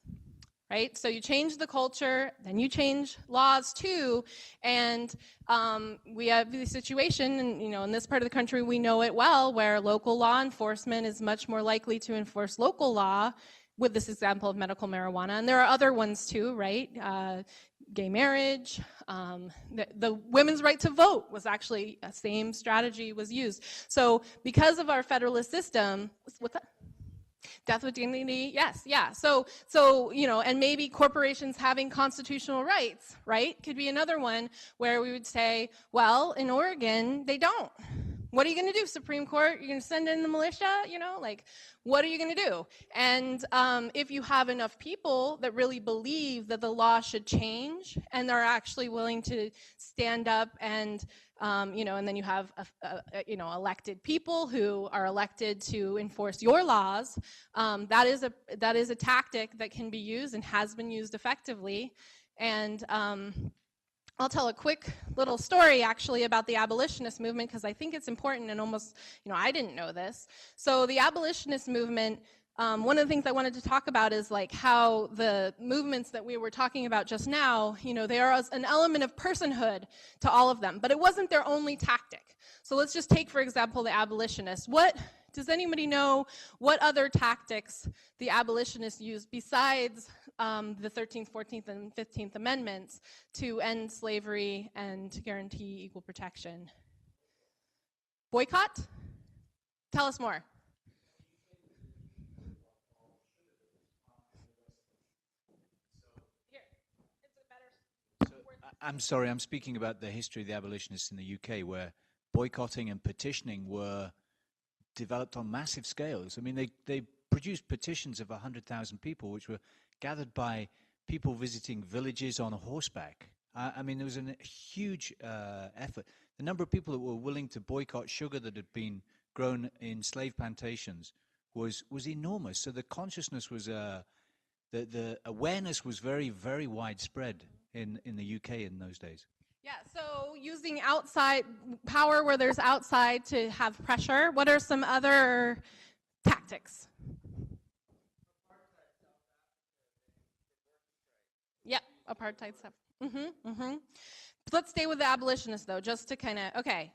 S19: Right? So you change the culture, then you change laws too, and we have the situation, and in this part of the country we know it well, where local law enforcement is much more likely to enforce local law, with this example of medical marijuana, and there are other ones too, right? Gay marriage, the women's right to vote was actually the same strategy was used. So because of our federalist system, what's that? Death with dignity, yes, yeah. So and maybe corporations having constitutional rights, right? Could be another one where we would say, well, in Oregon, they don't. What are you going to do, Supreme Court? You're going to send in the militia? What are you going to do? And if you have enough people that really believe that the law should change and are actually willing to stand up and and then you have elected people who are elected to enforce your laws. That is a tactic that can be used and has been used effectively. And I'll tell a quick little story actually about the abolitionist movement, because I think it's important, and almost, I didn't know this. So the abolitionist movement One of the things I wanted to talk about is like how the movements that we were talking about just now, there is an element of personhood to all of them, but it wasn't their only tactic. So let's just take, for example, the abolitionists. Does anybody know what other tactics the abolitionists used besides the 13th, 14th, and 15th Amendments to end slavery and to guarantee equal protection? Boycott? Tell us more.
S2: I'm sorry, I'm speaking about the history of the abolitionists in the UK, where boycotting and petitioning were developed on massive scales. I mean, they produced petitions of 100,000 people, which were gathered by people visiting villages on horseback. I mean, there was a huge effort. The number of people that were willing to boycott sugar that had been grown in slave plantations was enormous. So the consciousness was, the awareness was very, very widespread in the UK in those days.
S19: Yeah, so using outside power where there's outside to have pressure, what are some other tactics? Yep, apartheid stuff. Let's stay with the abolitionists though, just to kind of, okay.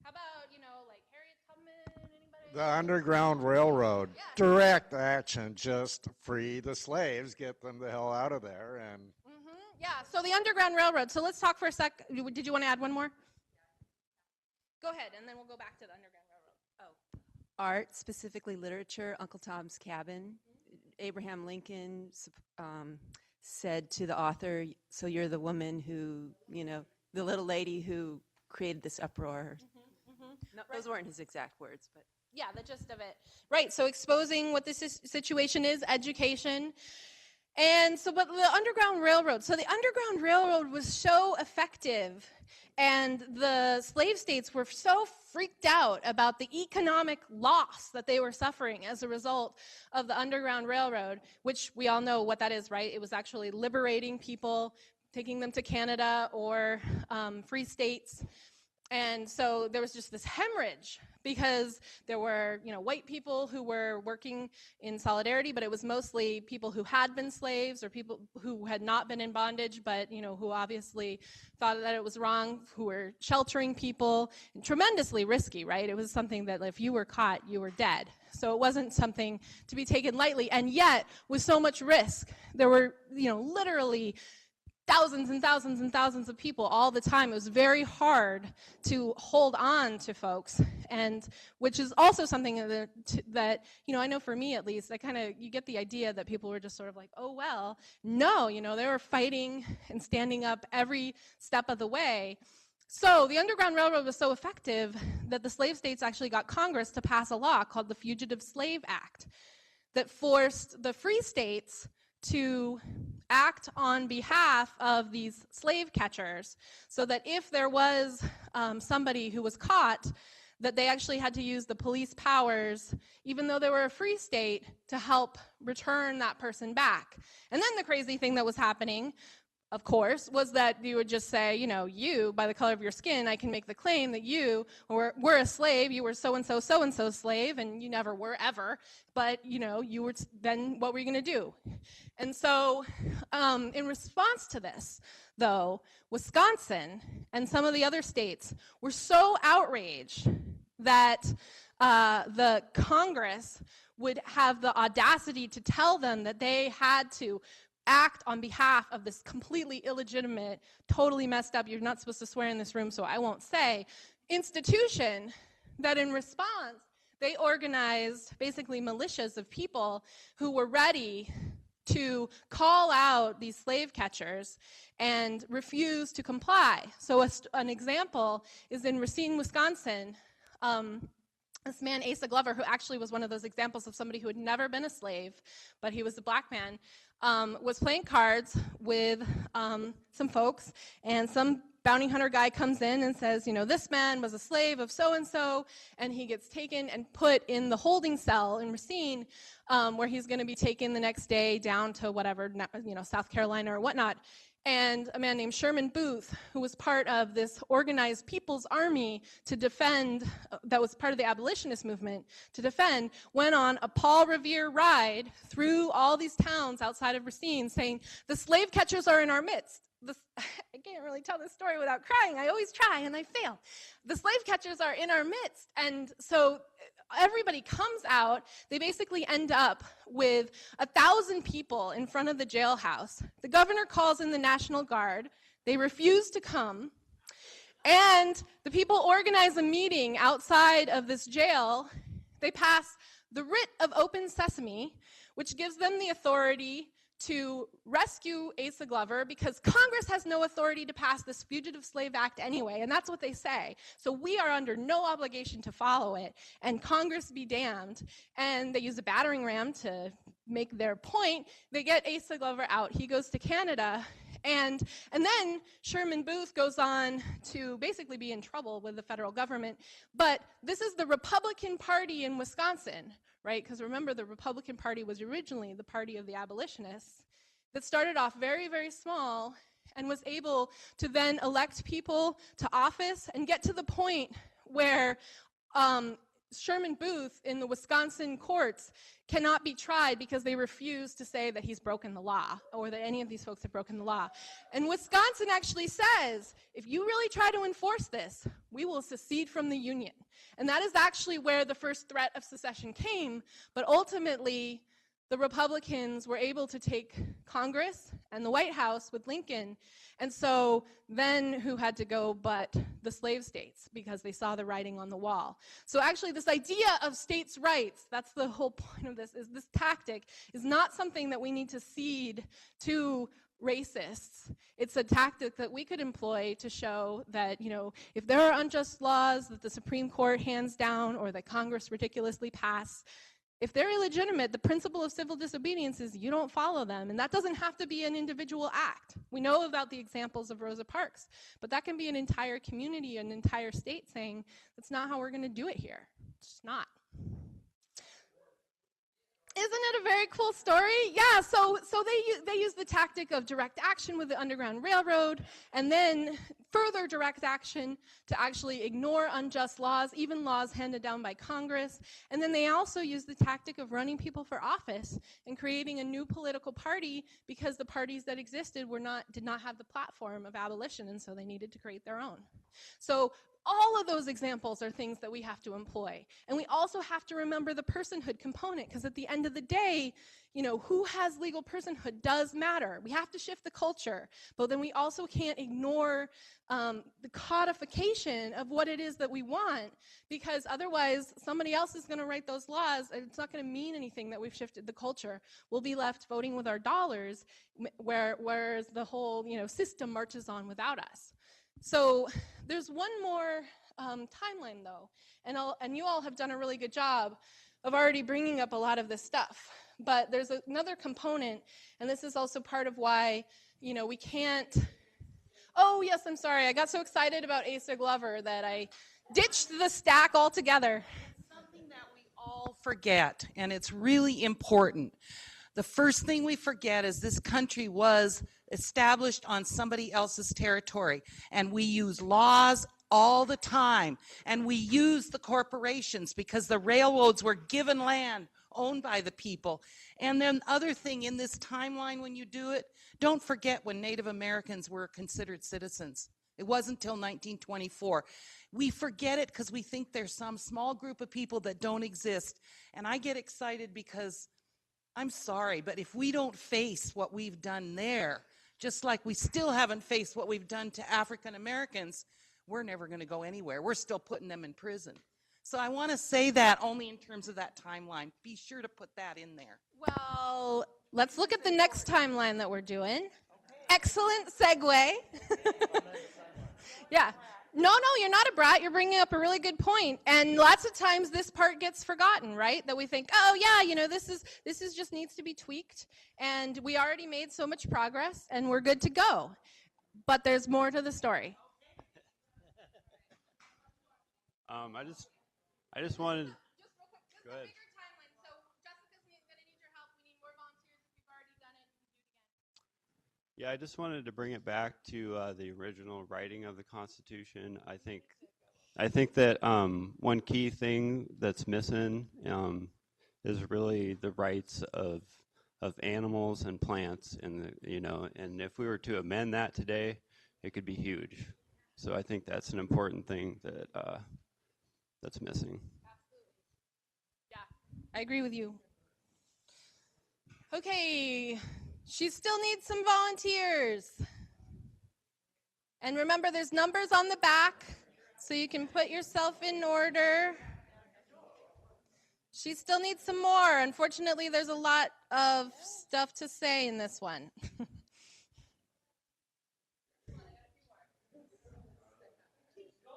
S19: How about, like Harriet Tubman, anybody?
S10: The Underground Railroad, direct action, just free the slaves, get them the hell out of there. And
S19: yeah, so the Underground Railroad. So let's talk for a sec. Did you want to add one more? Go ahead, and then we'll go back to the Underground Railroad. Oh.
S26: Art, specifically literature, Uncle Tom's Cabin. Abraham Lincoln said to the author, so you're the woman who, the little lady who created this uproar. No, those weren't his exact words, but.
S19: Yeah, the gist of it. Right, so exposing what this situation is, education. And so, but the Underground Railroad, so the Underground Railroad was so effective, and the slave states were so freaked out about the economic loss that they were suffering as a result of the Underground Railroad, which we all know what that is, right? It was actually liberating people, taking them to Canada or free states. And so there was just this hemorrhage because there were, white people who were working in solidarity, but it was mostly people who had been slaves or people who had not been in bondage, but, who obviously thought that it was wrong, who were sheltering people. Tremendously risky, right? It was something that if you were caught, you were dead. So it wasn't something to be taken lightly. And yet, with so much risk, there were, literally thousands and thousands and thousands of people all the time. It was very hard to hold on to folks, and which is also something that I know for me at least, you get the idea that people were just sort of like, oh well. No, they were fighting and standing up every step of the way. So the Underground Railroad was so effective that the slave states actually got Congress to pass a law called the Fugitive Slave Act that forced the free states to act on behalf of these slave catchers, so that if there was somebody who was caught, that they actually had to use the police powers, even though they were a free state, to help return that person back. And then the crazy thing that was happening, of course, was that you would just say, you, by the color of your skin, I can make the claim that you were a slave, you were so-and-so, so-and-so slave, and you never were ever, but, you were, then what were you going to do? And so, in response to this, though, Wisconsin and some of the other states were so outraged that the Congress would have the audacity to tell them that they had to act on behalf of this completely illegitimate, totally messed up, you're not supposed to swear in this room, so I won't say, institution that in response, they organized basically militias of people who were ready to call out these slave catchers and refuse to comply. So an example is in Racine, Wisconsin. This man, Asa Glover, who actually was one of those examples of somebody who had never been a slave, but he was a black man, was playing cards with some folks, and some bounty hunter guy comes in and says, this man was a slave of so-and-so, and he gets taken and put in the holding cell in Racine, where he's going to be taken the next day down to whatever, South Carolina or whatnot. and a man named Sherman Booth, who was part of this organized People's Army to defend, that was part of the abolitionist movement, to defend, went on a Paul Revere ride through all these towns outside of Racine saying, the slave catchers are in our midst. I can't really tell this story without crying. I always try and I fail. The slave catchers are in our midst. And so everybody comes out. They basically end up with 1,000 people in front of the jailhouse. The governor calls in the National Guard. They refuse to come. And the people organize a meeting outside of this jail. They pass the writ of open sesame, which gives them the authority to rescue Asa Glover because Congress has no authority to pass this Fugitive Slave Act anyway, and that's what they say. So we are under no obligation to follow it, and Congress be damned. And they use a battering ram to make their point. They get Asa Glover out. He goes to Canada, and then Sherman Booth goes on to basically be in trouble with the federal government. But this is the Republican Party in Wisconsin, right? Because remember, the Republican Party was originally the party of the abolitionists that started off very, very small and was able to then elect people to office and get to the point where Sherman Booth in the Wisconsin courts cannot be tried because they refuse to say that he's broken the law or that any of these folks have broken the law. And Wisconsin actually says, if you really try to enforce this, we will secede from the Union. And that is actually where the first threat of secession came, but ultimately the Republicans were able to take Congress and the White House with Lincoln, and so then who had to go but the slave states because they saw the writing on the wall. So actually this idea of states' rights, that's the whole point of this, is this tactic is not something that we need to cede to racists. It's a tactic that we could employ to show that, you know, if there are unjust laws that the Supreme Court hands down or that Congress ridiculously pass, if they're illegitimate, the principle of civil disobedience is you don't follow them, and that doesn't have to be an individual act. We know about the examples of Rosa Parks, but that can be an entire community, an entire state saying, that's not how we're going to do it here. It's just not. Isn't it a very cool story? Yeah, so they use the tactic of direct action with the Underground Railroad, and then further direct action to actually ignore unjust laws, even laws handed down by Congress. And then they also use the tactic of running people for office and creating a new political party because the parties that existed did not have the platform of abolition, and so they needed to create their own. So all of those examples are things that we have to employ. And we also have to remember the personhood component, because at the end of the day, you know, who has legal personhood does matter. We have to shift the culture, but then we also can't ignore the codification of what it is that we want, because otherwise somebody else is going to write those laws, and it's not going to mean anything that we've shifted the culture. We'll be left voting with our dollars, whereas the whole, you know, system marches on without us. So there's one more timeline, though, and you all have done a really good job of already bringing up a lot of this stuff. But there's another component, and this is also part of why, you know, we can't. Oh yes, I'm sorry. I got so excited about Asa Glover that I ditched the stack altogether.
S4: Something that we all forget, and it's really important. The first thing we forget is this country was established on somebody else's territory, and we use laws all the time, and we use the corporations because the railroads were given land owned by the people. And then other thing in this timeline when you do it, don't forget when Native Americans were considered citizens. It wasn't until 1924. We forget it because we think there's some small group of people that don't exist. And I get excited because I'm sorry, but if we don't face what we've done there, just like we still haven't faced what we've done to African Americans, we're never going to go anywhere. We're still putting them in prison. So I want to say that only in terms of that timeline. Be sure to put that in there.
S19: Well, let's look at the next timeline that we're doing. Okay. Excellent segue. Yeah. No, you're not a brat. You're bringing up a really good point. And lots of times this part gets forgotten, right? That we think, oh yeah, you know, this is just needs to be tweaked, and we already made so much progress, and we're good to go. But there's more to the story.
S11: I just wanted. Go ahead. Yeah, I just wanted to bring it back to the original writing of the Constitution. I think that one key thing that's missing is really the rights of animals and plants, and and if we were to amend that today, it could be huge. So I think that's an important thing that that's missing.
S19: I agree with you. Okay, she still needs some volunteers. And remember, there's numbers on the back, so you can put yourself in order. She still needs some more. Unfortunately, there's a lot of stuff to say in this one.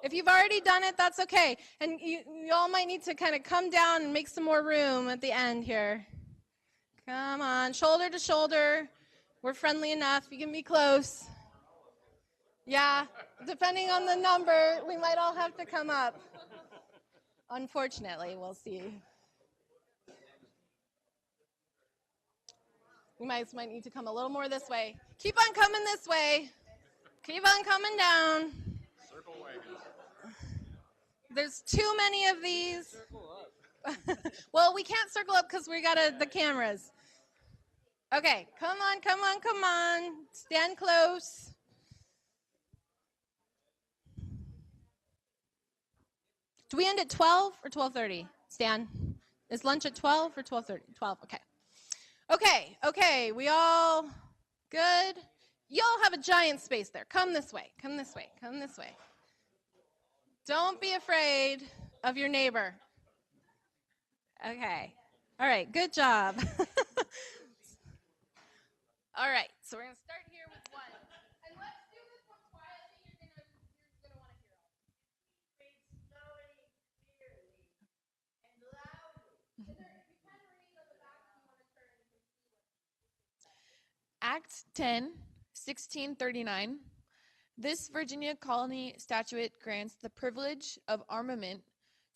S19: If you've already done it, that's okay. And you all might need to kind of come down and make some more room at the end here. Come on, shoulder to shoulder. We're friendly enough. You can be close. Yeah, depending on the number, we might all have to come up. Unfortunately, we'll see. You might need to come a little more this way. Keep on coming this way. Keep on coming down.
S12: Circle wagons.
S19: There's too many of these. Well, we can't circle up because we got the cameras. Okay, come on, come on, come on. Stand close. Do we end at 12 or 12:30? Stan, is lunch at 12 or 12:30? 12, okay. Okay, we all good? Y'all have a giant space there. Come this way, come this way, come this way. Don't be afraid of your neighbor. Okay, all right, good job. All right, so we're gonna start here with one. And let's do this one quietly. You're gonna want to hear all. Read slowly, clearly, and loudly. And there, if you can read on the back, if you want to turn, you can see what. Act 10, 1639. This Virginia colony statute grants the privilege of armament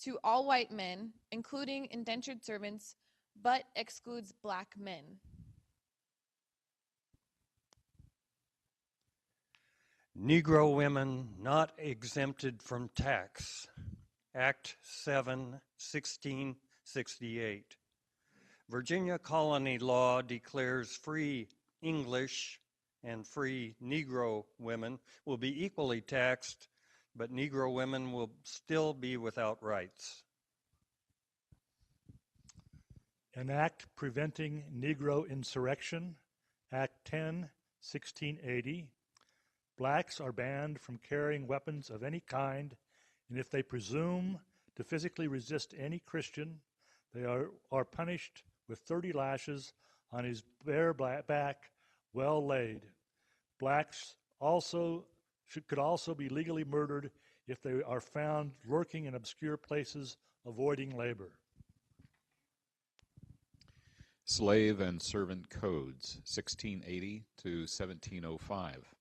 S19: to all white men, including indentured servants, but excludes black men.
S9: Negro women not exempted from tax. Act 7, 1668. Virginia colony law declares free English and free Negro women will be equally taxed, but Negro women will still be without rights.
S1: An act preventing Negro insurrection, Act 10, 1680. Blacks are banned from carrying weapons of any kind, and if they presume to physically resist any Christian, they are punished with 30 lashes on his bare back, well laid. Blacks could also be legally murdered if they are found lurking in obscure places, avoiding labor.
S13: Slave and Servant Codes, 1680 to 1705.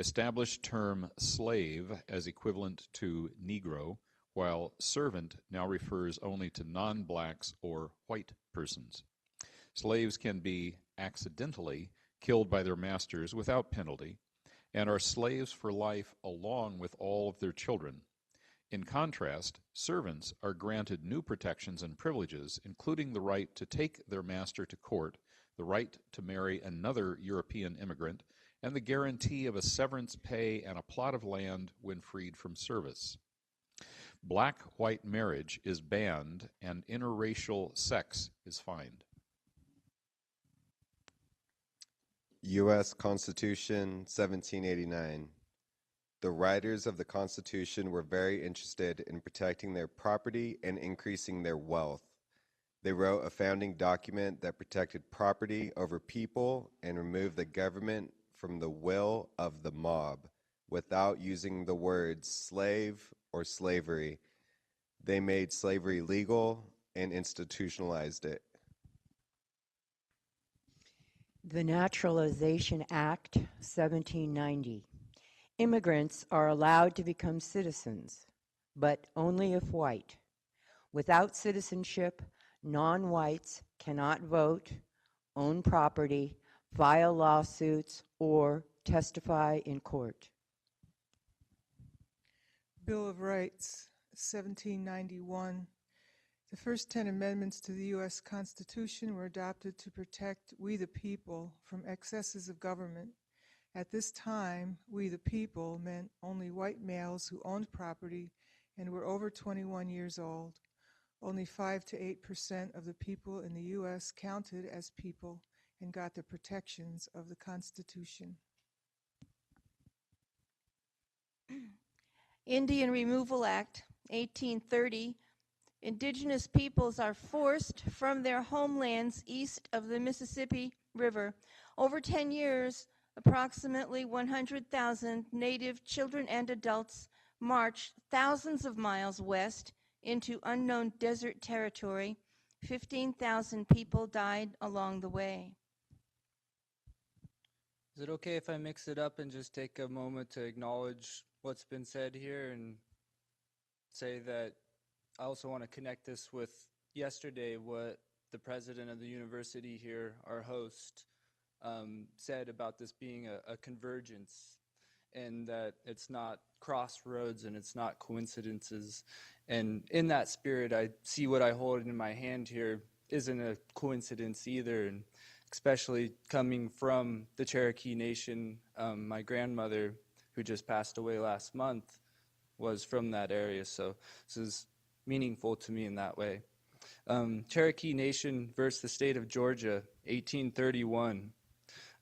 S13: Established term slave as equivalent to Negro, while servant now refers only to non-blacks or white persons. Slaves can be accidentally killed by their masters without penalty, and are slaves for life along with all of their children. In contrast, servants are granted new protections and privileges, including the right to take their master to court, the right to marry another European immigrant, and the guarantee of a severance pay and a plot of land when freed from service. Black-white marriage is banned, and interracial sex is fined.
S14: U.S. Constitution, 1789. The writers of the Constitution were very interested in protecting their property and increasing their wealth. They wrote a founding document that protected property over people and removed the government from the will of the mob without using the words slave or slavery. They made slavery legal and institutionalized it.
S6: The Naturalization Act, 1790. Immigrants are allowed to become citizens, but only if white. Without citizenship, non-whites cannot vote, own property, file lawsuits, or testify in court.
S12: Bill of Rights, 1791. The first 10 amendments to the U.S. Constitution were adopted to protect we the people from excesses of government. At this time, we the people meant only white males who owned property and were over 21 years old. Only 5 to 8% of the people in the U.S. counted as people and got the protections of the Constitution.
S15: Indian Removal Act, 1830. Indigenous peoples are forced from their homelands east of the Mississippi River. Over 10 years, approximately 100,000 Native children and adults marched thousands of miles west into unknown desert territory. 15,000 people died along the way.
S5: Is it okay if I mix it up and just take a moment to acknowledge what's been said here and say that I also want to connect this with yesterday, what the president of the university here, our host, said about this being a convergence, and that it's not crossroads and it's not coincidences. And in that spirit, I see what I hold in my hand here isn't a coincidence either, and especially coming from the Cherokee Nation. My grandmother, who just passed away last month, was from that area, so this is meaningful to me in that way. Cherokee Nation versus the state of Georgia, 1831.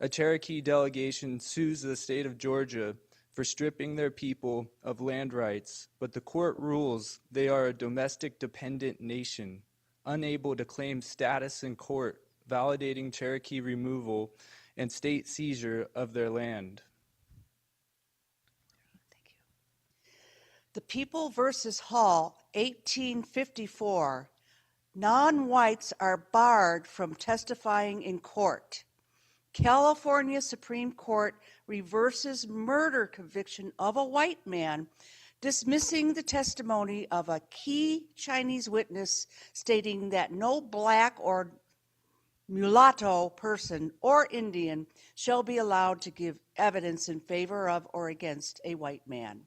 S5: A Cherokee delegation sues the state of Georgia for stripping their people of land rights, but the court rules they are a domestic dependent nation, unable to claim status in court, validating Cherokee removal and state seizure of their land.
S16: The People versus Hall, 1854. Non-whites are barred from testifying in court. California Supreme Court reverses murder conviction of a white man, dismissing the testimony of a key Chinese witness, stating that no black or mulatto person or Indian shall be allowed to give evidence in favor of or against a white man.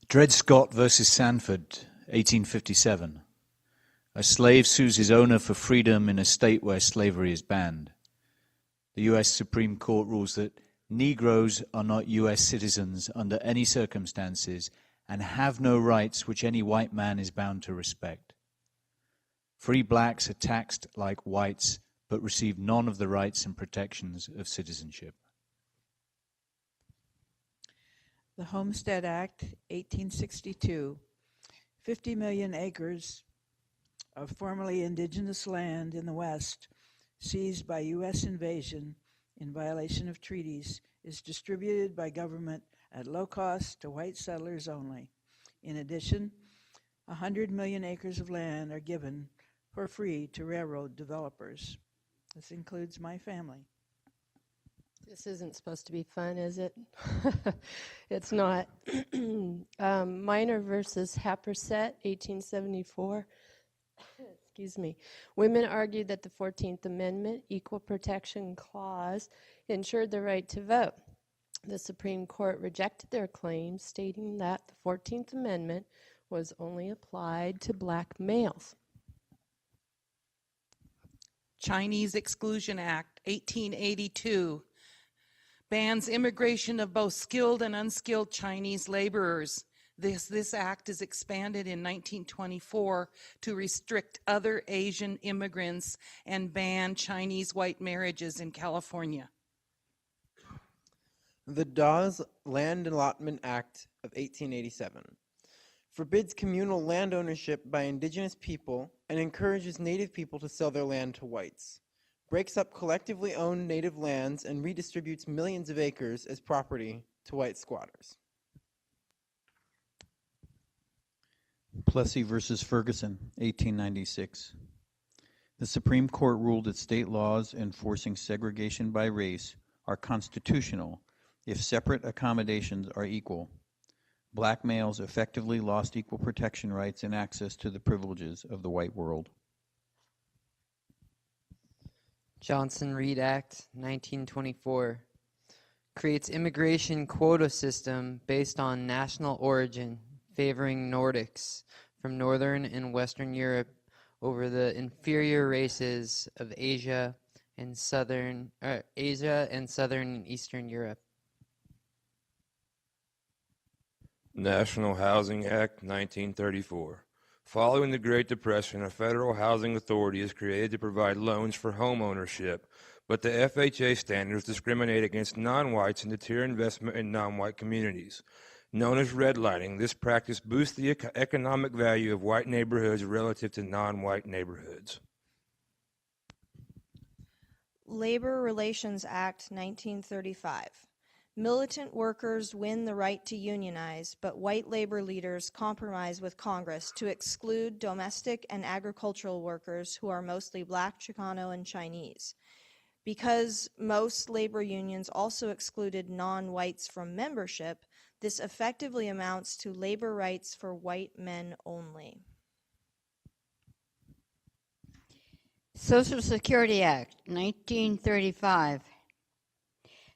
S2: Dred Scott versus Sanford, 1857. A slave sues his owner for freedom in a state where slavery is banned. The U.S. Supreme Court rules that Negroes are not U.S. citizens under any circumstances and have no rights which any white man is bound to respect. Free blacks are taxed like whites, but receive none of the rights and protections of citizenship.
S17: The Homestead Act, 1862. 50 million acres of formerly indigenous land in the West, seized by U.S. invasion in violation of treaties, is distributed by government at low cost to white settlers only. In addition, 100 million acres of land are given for free to railroad developers. This includes my family.
S27: This isn't supposed to be fun, is it? It's not. Minor versus Happersett, 1874. Excuse me. Women argued that the 14th Amendment Equal Protection Clause ensured the right to vote. The Supreme Court rejected their claims, stating that the 14th Amendment was only applied to black males.
S4: Chinese Exclusion Act, 1882. Bans immigration of both skilled and unskilled Chinese laborers. This act is expanded in 1924 to restrict other Asian immigrants and ban Chinese white marriages in California.
S20: The Dawes Land Allotment Act of 1887 forbids communal land ownership by indigenous people and encourages native people to sell their land to whites, breaks up collectively owned native lands, and redistributes millions of acres as property to white squatters.
S30: Plessy versus Ferguson, 1896. The Supreme Court ruled that state laws enforcing segregation by race are constitutional if separate accommodations are equal. Black males effectively lost equal protection rights and access to the privileges of the white world.
S3: Johnson-Reed Act, 1924, creates immigration quota system based on national origin, favoring Nordics from Northern and Western Europe over the inferior races of Asia and Southern and Eastern Europe.
S7: National Housing Act, 1934. Following the Great Depression, a federal housing authority is created to provide loans for home ownership, but the FHA standards discriminate against non-whites and deter investment in non-white communities. Known as redlining, this practice boosts the economic value of white neighborhoods relative to non-white neighborhoods.
S15: Labor Relations Act, 1935. Militant workers win the right to unionize, but white labor leaders compromise with Congress to exclude domestic and agricultural workers who are mostly Black, Chicano, and Chinese. Because most labor unions also excluded non-whites from membership, this effectively amounts to labor rights for white men only.
S8: Social Security Act, 1935.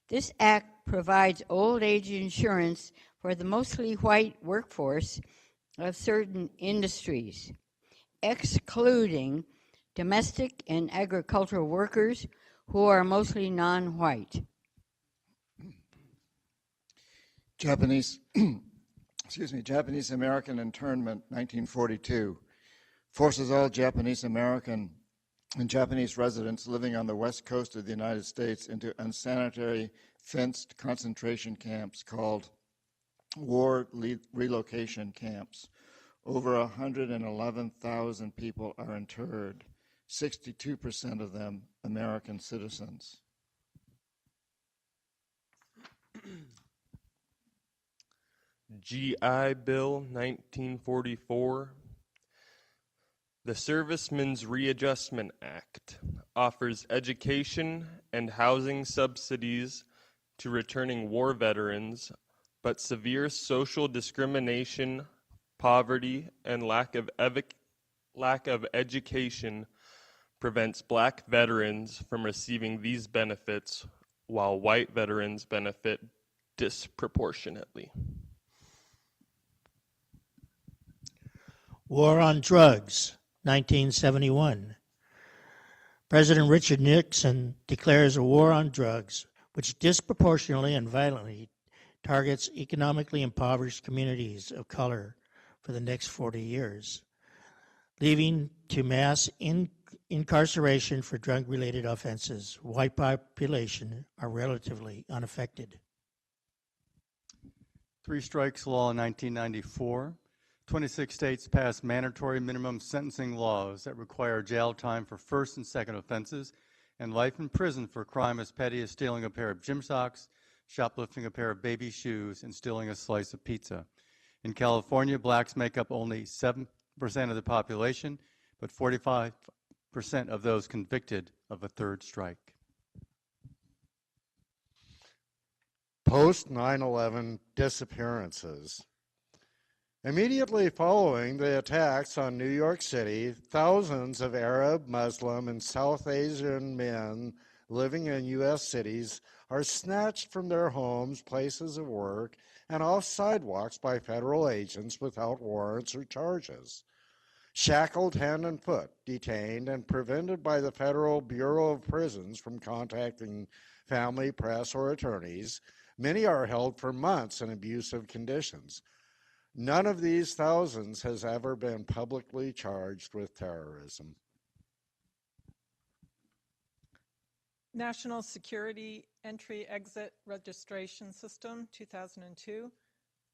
S8: This act provides old age insurance for the mostly white workforce of certain industries, excluding domestic and agricultural workers who are mostly non-white.
S21: Japanese American internment, 1942, forces all Japanese American and Japanese residents living on the west coast of the United States into unsanitary fenced concentration camps called war relocation camps. Over 111,000 people are interned, 62% of them American citizens.
S22: GI Bill 1944. The Servicemen's Readjustment Act offers education and housing subsidies to returning war veterans, but severe social discrimination, poverty, and lack of education prevents Black veterans from receiving these benefits, while white veterans benefit disproportionately.
S23: War on Drugs, 1971. President Richard Nixon declares a war on drugs, which disproportionately and violently targets economically impoverished communities of color for the next 40 years, leading to mass incarceration for drug-related offenses. White population are relatively unaffected.
S24: Three Strikes Law in 1994. 26 states passed mandatory minimum sentencing laws that require jail time for first and second offenses and life in prison for crime as petty as stealing a pair of gym socks, shoplifting a pair of baby shoes, and stealing a slice of pizza. In California, blacks make up only 7% of the population, but 45% of those convicted of a third strike.
S10: Post 9/11 disappearances. Immediately following the attacks on New York City, thousands of Arab, Muslim, and South Asian men living in U.S. cities are snatched from their homes, places of work, and off sidewalks by federal agents without warrants or charges. Shackled hand and foot, detained, and prevented by the Federal Bureau of Prisons from contacting family, press, or attorneys, many are held for months in abusive conditions. None of these thousands has ever been publicly charged with terrorism.
S25: National Security Entry-Exit Registration System, 2002.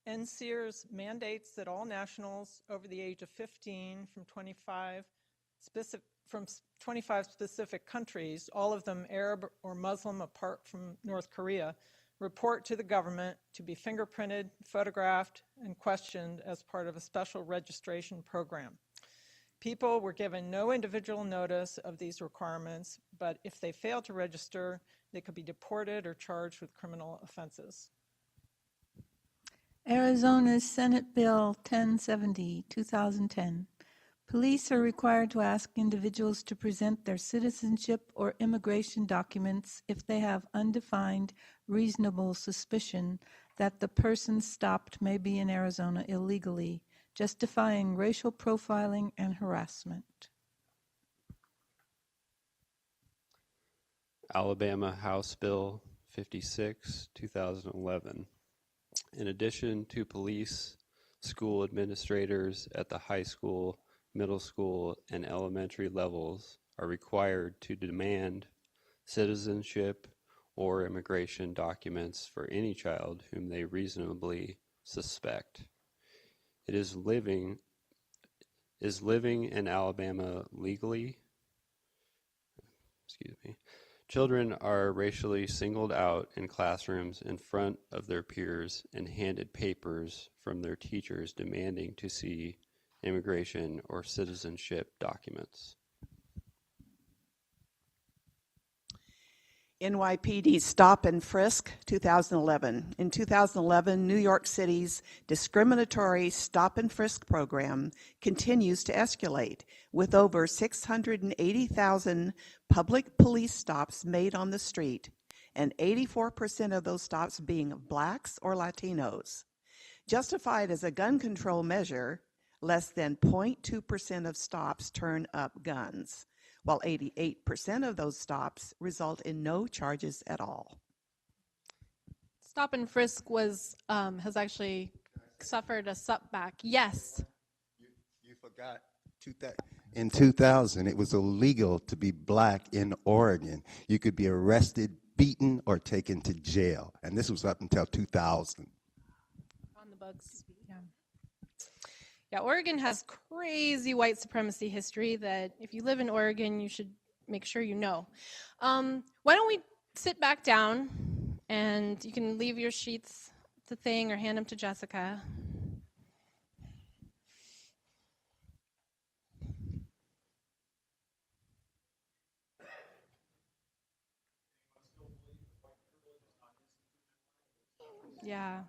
S25: NSEERS mandates that all nationals over the age of 15 from 25 specific countries, all of them Arab or Muslim apart from North Korea, report to the government to be fingerprinted, photographed, and questioned as part of a special registration program. People were given no individual notice of these requirements, but if they failed to register, they could be deported or charged with criminal offenses.
S17: Arizona's Senate Bill 1070, 2010,
S1: Police are required to ask individuals to present their citizenship or immigration documents if they have undefined, reasonable suspicion that the person stopped may be in Arizona illegally, justifying racial profiling and harassment.
S9: Alabama House Bill 56, 2011. In addition to police, school administrators at the high school, middle school, and elementary levels are required to demand citizenship or immigration documents for any child whom they reasonably suspect. Is living in Alabama legally? Excuse me. Children are racially singled out in classrooms in front of their peers and handed papers from their teachers demanding to see immigration or citizenship documents.
S16: NYPD Stop and Frisk, 2011. In 2011, New York City's discriminatory stop and frisk program continues to escalate, with over 680,000 public police stops made on the street, and 84% of those stops being blacks or Latinos. Justified as a gun control measure, less than 0.2% of stops turn up guns, while 88% of those stops result in no charges at all.
S11: Stop and frisk has actually suffered a setback. Yes.
S13: You forgot. In 2000, it was illegal to be black in Oregon. You could be arrested, beaten, or taken to jail. And this was up until 2000.
S11: On the books. Yeah. Yeah, Oregon has crazy white supremacy history that if you live in Oregon, you should make sure you know. Why don't we sit back down, and you can leave your sheets at the thing or hand them to Jessica. Yeah.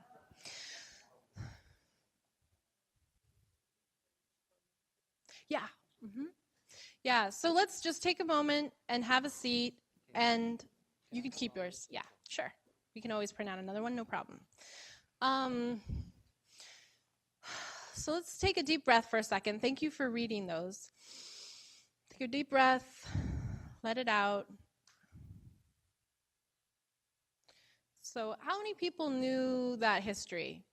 S11: Yeah. Mm-hmm. Yeah. So let's just take a moment and have a seat, and you can keep yours. Yeah, sure. We can always print out another one, no problem. So let's take a deep breath for a second. Thank you for reading those. Take a deep breath, let it out. So how many people knew that history?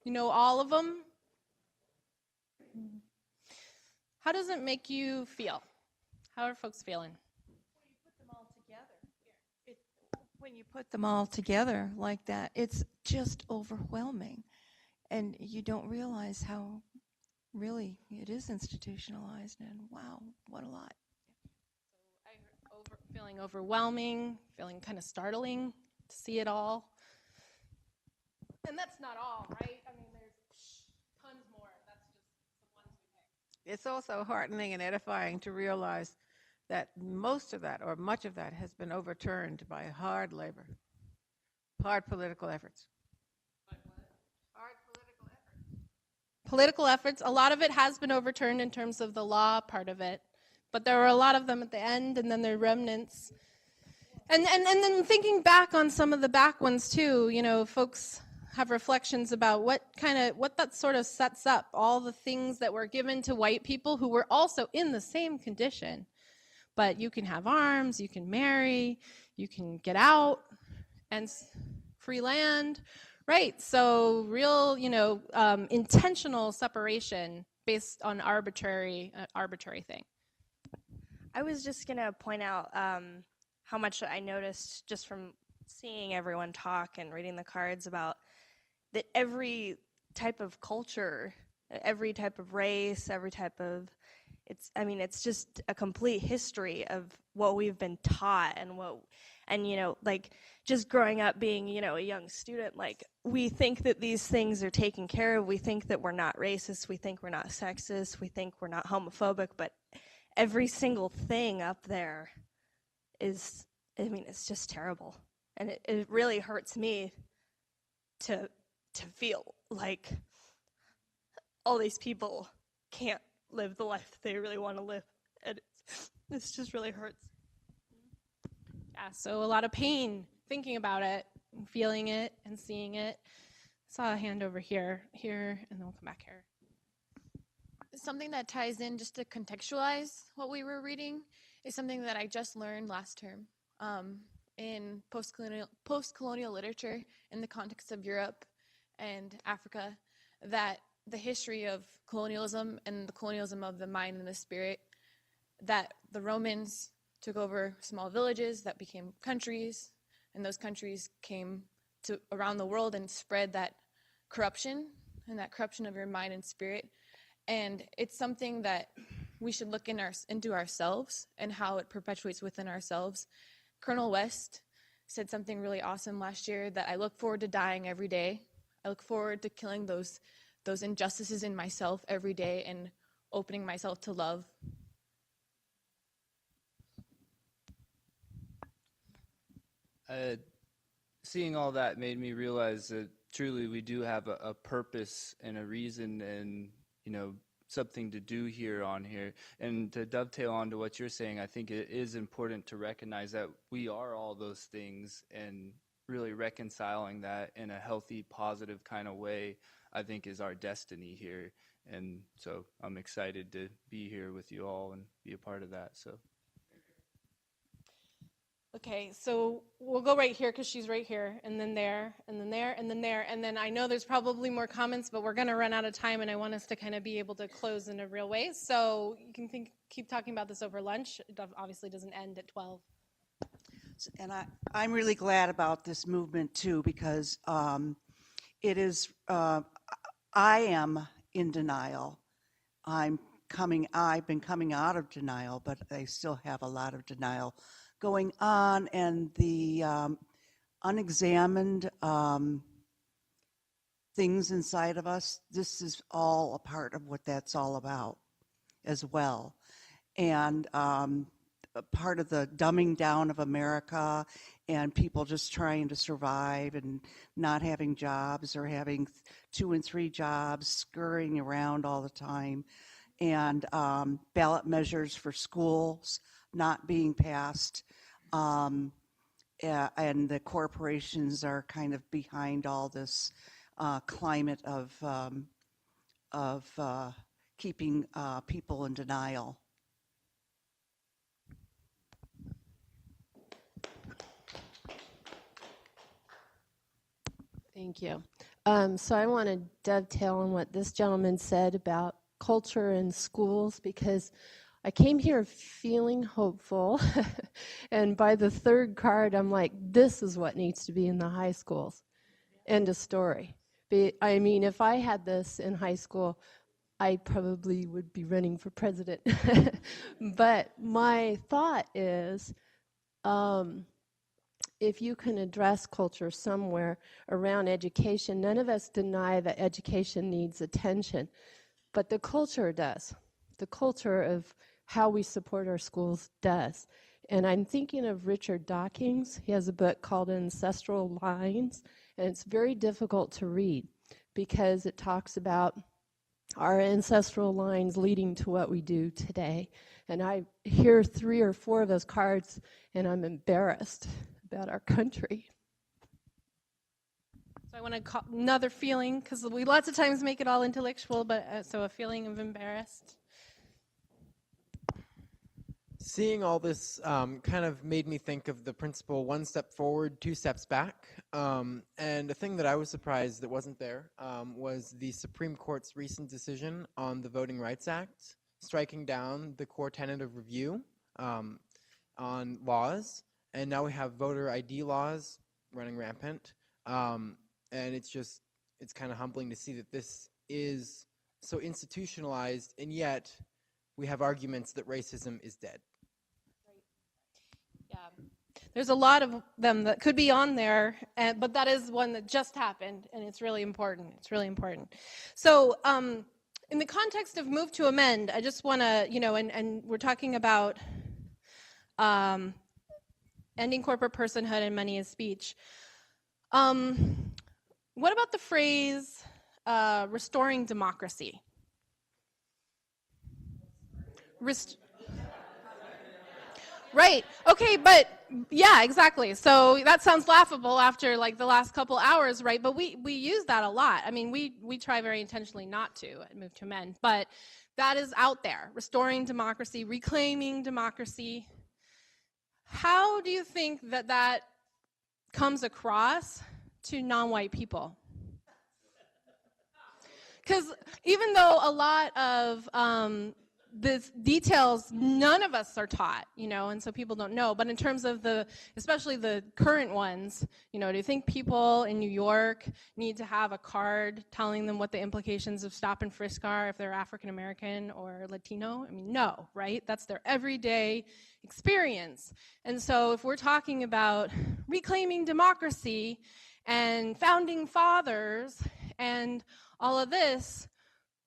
S11: You know all of them? How does it make you feel? How are folks feeling?
S15: When you put them all together like that, it's just overwhelming. And you don't realize how really it is institutionalized. And wow, what a lot.
S11: Feeling overwhelming, feeling kind of startling to see it all. And that's not all, right? I mean, there's tons more. That's just the ones we picked.
S14: It's also heartening and edifying to realize that most of that, or much of that, has been overturned by hard labor, hard political efforts.
S11: Political efforts, a lot of it has been overturned in terms of the law part of it, but there were a lot of them at the end, and then there are remnants. And then thinking back on some of the back ones too, you know, folks have reflections about what that sort of sets up, all the things that were given to white people who were also in the same condition. But you can have arms, you can marry, you can get out, and free land, right? So real, intentional separation based on arbitrary thing.
S18: I was just going to point out how much I noticed just from seeing everyone talk and reading the cards about that every type of culture, every type of race, every type of, it's just a complete history of what we've been taught and just growing up being, a young student, we think that these things are taken care of. We think that we're not racist. We think we're not sexist. We think we're not homophobic, but every single thing up there is, it's just terrible. And it really hurts me to feel like all these people can't live the life that they really want to live. And this just really hurts.
S11: Yeah, so a lot of pain thinking about it, and feeling it, and seeing it. Saw a hand over here, and then we'll come back here.
S2: Something that ties in just to contextualize what we were reading is something that I just learned last term in post-colonial literature in the context of Europe and Africa, that the history of colonialism and the colonialism of the mind and the spirit, that the Romans took over small villages that became countries, and those countries came to around the world and spread that corruption and that corruption of your mind and spirit. And it's something that we should look into ourselves and how it perpetuates within ourselves. Colonel West said something really awesome last year, that I look forward to dying every day. I look forward to killing those injustices in myself every day and opening myself to love.
S4: Seeing all that made me realize that truly we do have a purpose and a reason and, you know, something to do here on here. And to dovetail onto what you're saying, I think it is important to recognize that we are all those things, and really reconciling that in a healthy, positive kind of way, I think is our destiny here. And so I'm excited to be here with you all and be a part of that. So.
S11: Okay, so we'll go right here because she's right here, and then there, and then there, and then there, and then I know there's probably more comments, but we're going to run out of time, and I want us to kind of be able to close in a real way. So you can keep talking about this over lunch. It obviously doesn't end at 12.
S16: And I'm really glad about this movement too, because it is, I am in denial. I've been coming out of denial, but I still have a lot of denial going on, and the unexamined things inside of us, this is all a part of what that's all about as well. And a part of the dumbing down of America and people just trying to survive and not having jobs or having 2 and 3 jobs, scurrying around all the time, and ballot measures for schools not being passed, and the corporations are kind of behind all this climate of keeping people in denial.
S5: Thank you. So I want to dovetail on what this gentleman said about culture in schools, because I came here feeling hopeful, and by the third card, I'm like, this is what needs to be in the high schools. End of story. I mean, if I had this in high school, I probably would be running for president. But my thought is, if you can address culture somewhere around education, none of us deny that education needs attention, but the culture does. The culture of how we support our schools does. And I'm thinking of Richard Dawkins. He has a book called Ancestral Lines, and it's very difficult to read because it talks about our ancestral lines leading to what we do today. And I hear 3 or 4 of those cards, and I'm embarrassed about our country.
S11: So I want to call another feeling, because we lots of times make it all intellectual, but so a feeling of embarrassed.
S20: Seeing all this kind of made me think of the principle 1 step forward, 2 steps back. And the thing that I was surprised that wasn't there was the Supreme Court's recent decision on the Voting Rights Act, striking down the core tenet of review on laws. And now we have voter ID laws running rampant. And it's kind of humbling to see that this is so institutionalized, and yet we have arguments that racism is dead.
S11: Yeah, there's a lot of them that could be on there, but that is one that just happened, and it's really important. It's really important. So in the context of move to amend, I just want to, and we're talking about ending corporate personhood and money is speech. What about the phrase restoring democracy? Right. Okay, but yeah, exactly. So that sounds laughable after like the last couple hours, right? But we use that a lot. I mean, we try very intentionally not to at Move to Amend, but that is out there. Restoring democracy, reclaiming democracy. How do you think that that comes across to non-white people? Because even though a lot of the details, none of us are taught, and so people don't know. But in terms of especially the current ones, do you think people in New York need to have a card telling them what the implications of stop and frisk are if they're African American or Latino? I mean, no, right? That's their everyday experience. And so if we're talking about reclaiming democracy and founding fathers and all of this,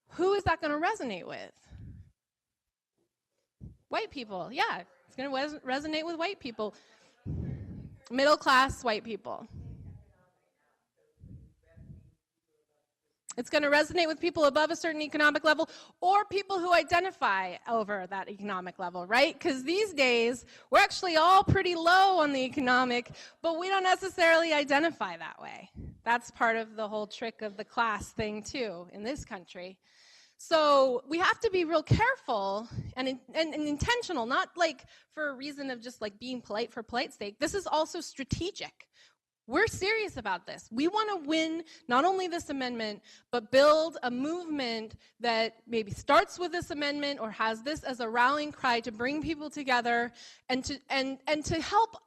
S11: who is that going to resonate with? White people, yeah. It's going to resonate with white people. Middle class white people. It's going to resonate with people above a certain economic level or people who identify over that economic level, right? Because these days, we're actually all pretty low on the economic, but we don't necessarily identify that way. That's part of the whole trick of the class thing, too, in this country. So we have to be real careful and intentional, not like for a reason of just like being polite for polite's sake. This is also strategic. We're serious about this. We want to win not only this amendment, but build a movement that maybe starts with this amendment or has this as a rallying cry to bring people together and to help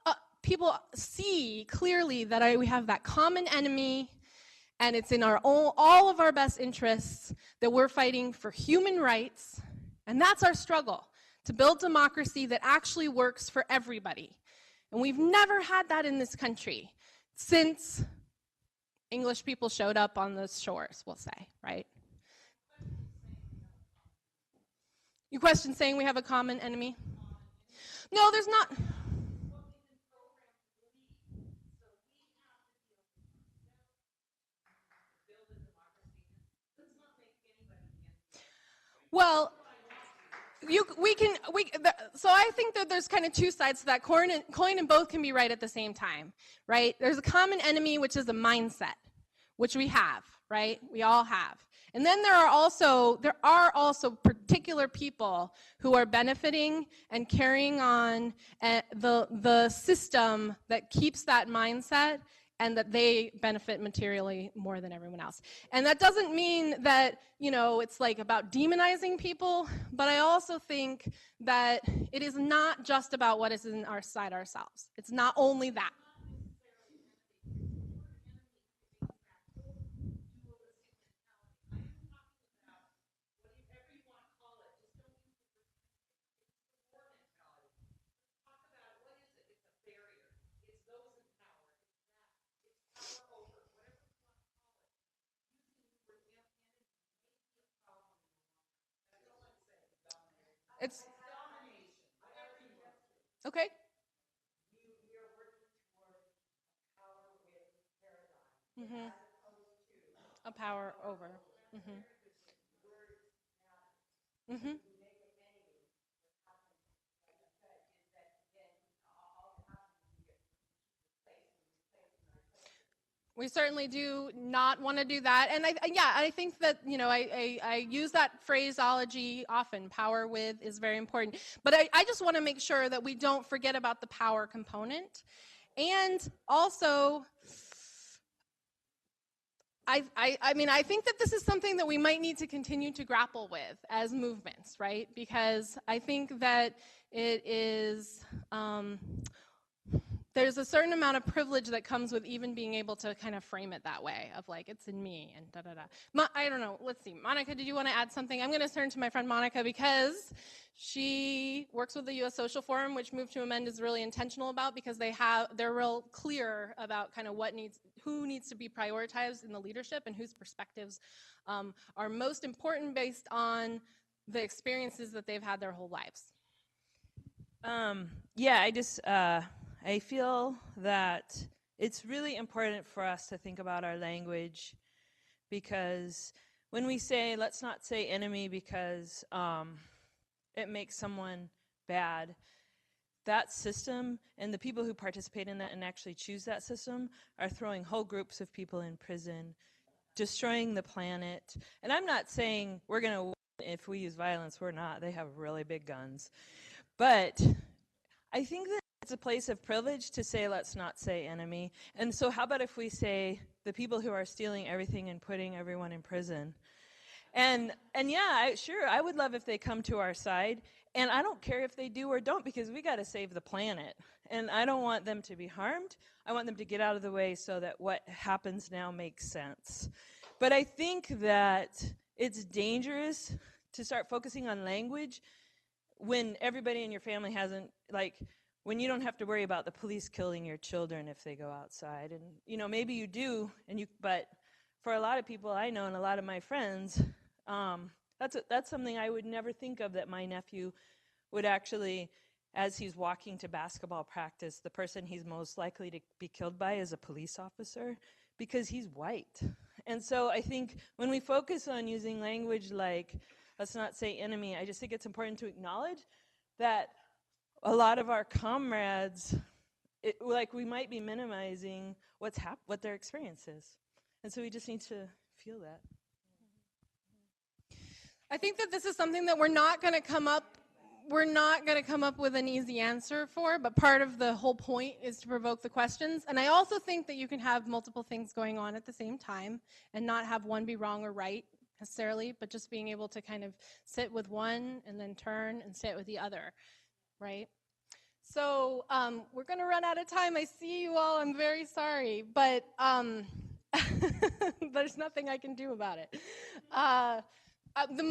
S11: people see clearly that we have that common enemy. And it's in all of our best interests that we're fighting for human rights. And that's our struggle, to build democracy that actually works for everybody. And we've never had that in this country since English people showed up on the shores, we'll say, right? You question saying we have a common enemy? No, there's not. Well, so I think that there's kind of two sides to that coin, and both can be right at the same time, right? There's a common enemy, which is a mindset, which we have, right? We all have. And then there are also particular people who are benefiting and carrying on the system that keeps that mindset, and that they benefit materially more than everyone else. And that doesn't mean that, it's like about demonizing people, but I also think that it is not just about what is inside ourselves. It's not only that. It's okay. Mm-hmm. A power over. Mm-hmm. Mm-hmm. We certainly do not want to do that. And I think that, I use that phraseology often. Power with is very important. But I just want to make sure that we don't forget about the power component. And also, I think that this is something that we might need to continue to grapple with as movements, right? Because I think that it is, there's a certain amount of privilege that comes with even being able to kind of frame it that way, of like, it's in me and da-da-da. I don't know, let's see. Monica, did you want to add something? I'm going to turn to my friend Monica because she works with the U.S. Social Forum, which Move to Amend is really intentional about, because they're real clear about kind of who needs to be prioritized in the leadership and whose perspectives are most important based on the experiences that they've had their whole lives.
S3: I feel that it's really important for us to think about our language, because when we say, let's not say enemy because it makes someone bad, that system and the people who participate in that and actually choose that system are throwing whole groups of people in prison, destroying the planet. And I'm not saying we're going to win if we use violence. We're not. They have really big guns. But I think that it's a place of privilege to say, let's not say enemy. And so how about if we say the people who are stealing everything and putting everyone in prison? And yeah, sure, I would love if they come to our side. And I don't care if they do or don't, because we got to save the planet. And I don't want them to be harmed. I want them to get out of the way so that what happens now makes sense. But I think that it's dangerous to start focusing on language when everybody in your family hasn't, like, when you don't have to worry about the police killing your children if they go outside. And, you know, maybe you do, but for a lot of people I know and a lot of my friends, that's something I would never think of, that my nephew would actually, as he's walking to basketball practice, the person he's most likely to be killed by is a police officer because he's white. And so I think when we focus on using language like, let's not say enemy, I just think it's important to acknowledge that a lot of our comrades, we might be minimizing what their experience is. And so we just need to feel that.
S11: I think that this is something that we're not going to come up with an easy answer for, but part of the whole point is to provoke the questions. And I also think that you can have multiple things going on at the same time and not have one be wrong or right necessarily, but just being able to kind of sit with one and then turn and sit with the other, right? So we're going to run out of time. I see you all. I'm very sorry, but there's nothing I can do about it. The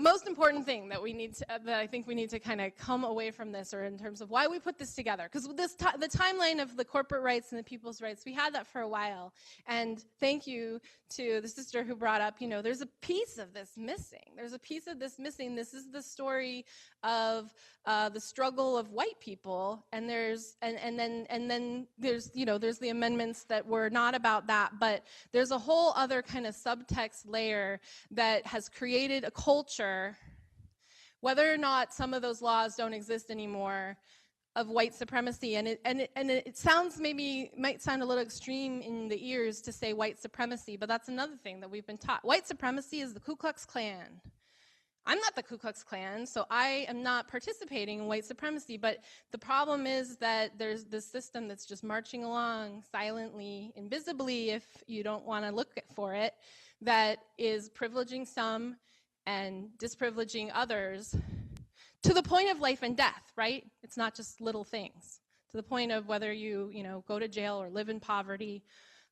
S11: most important thing that I think we need to kind of come away from this, or in terms of why we put this together, because the timeline of the corporate rights and the people's rights, we had that for a while. And thank you to the sister who brought up, there's a piece of this missing. There's a piece of this missing. This is the story of the struggle of white people, and then there's the amendments that were not about that, but there's a whole other kind of subtext layer that has created a culture, whether or not some of those laws don't exist anymore, of white supremacy. And it might sound a little extreme in the ears to say white supremacy, but that's another thing that we've been taught. White supremacy is the Ku Klux Klan. I'm not the Ku Klux Klan, so I am not participating in white supremacy, but the problem is that there's this system that's just marching along silently, invisibly, if you don't want to look for it, that is privileging some and disprivileging others to the point of life and death, right? It's not just little things. To the point of whether you go to jail or live in poverty,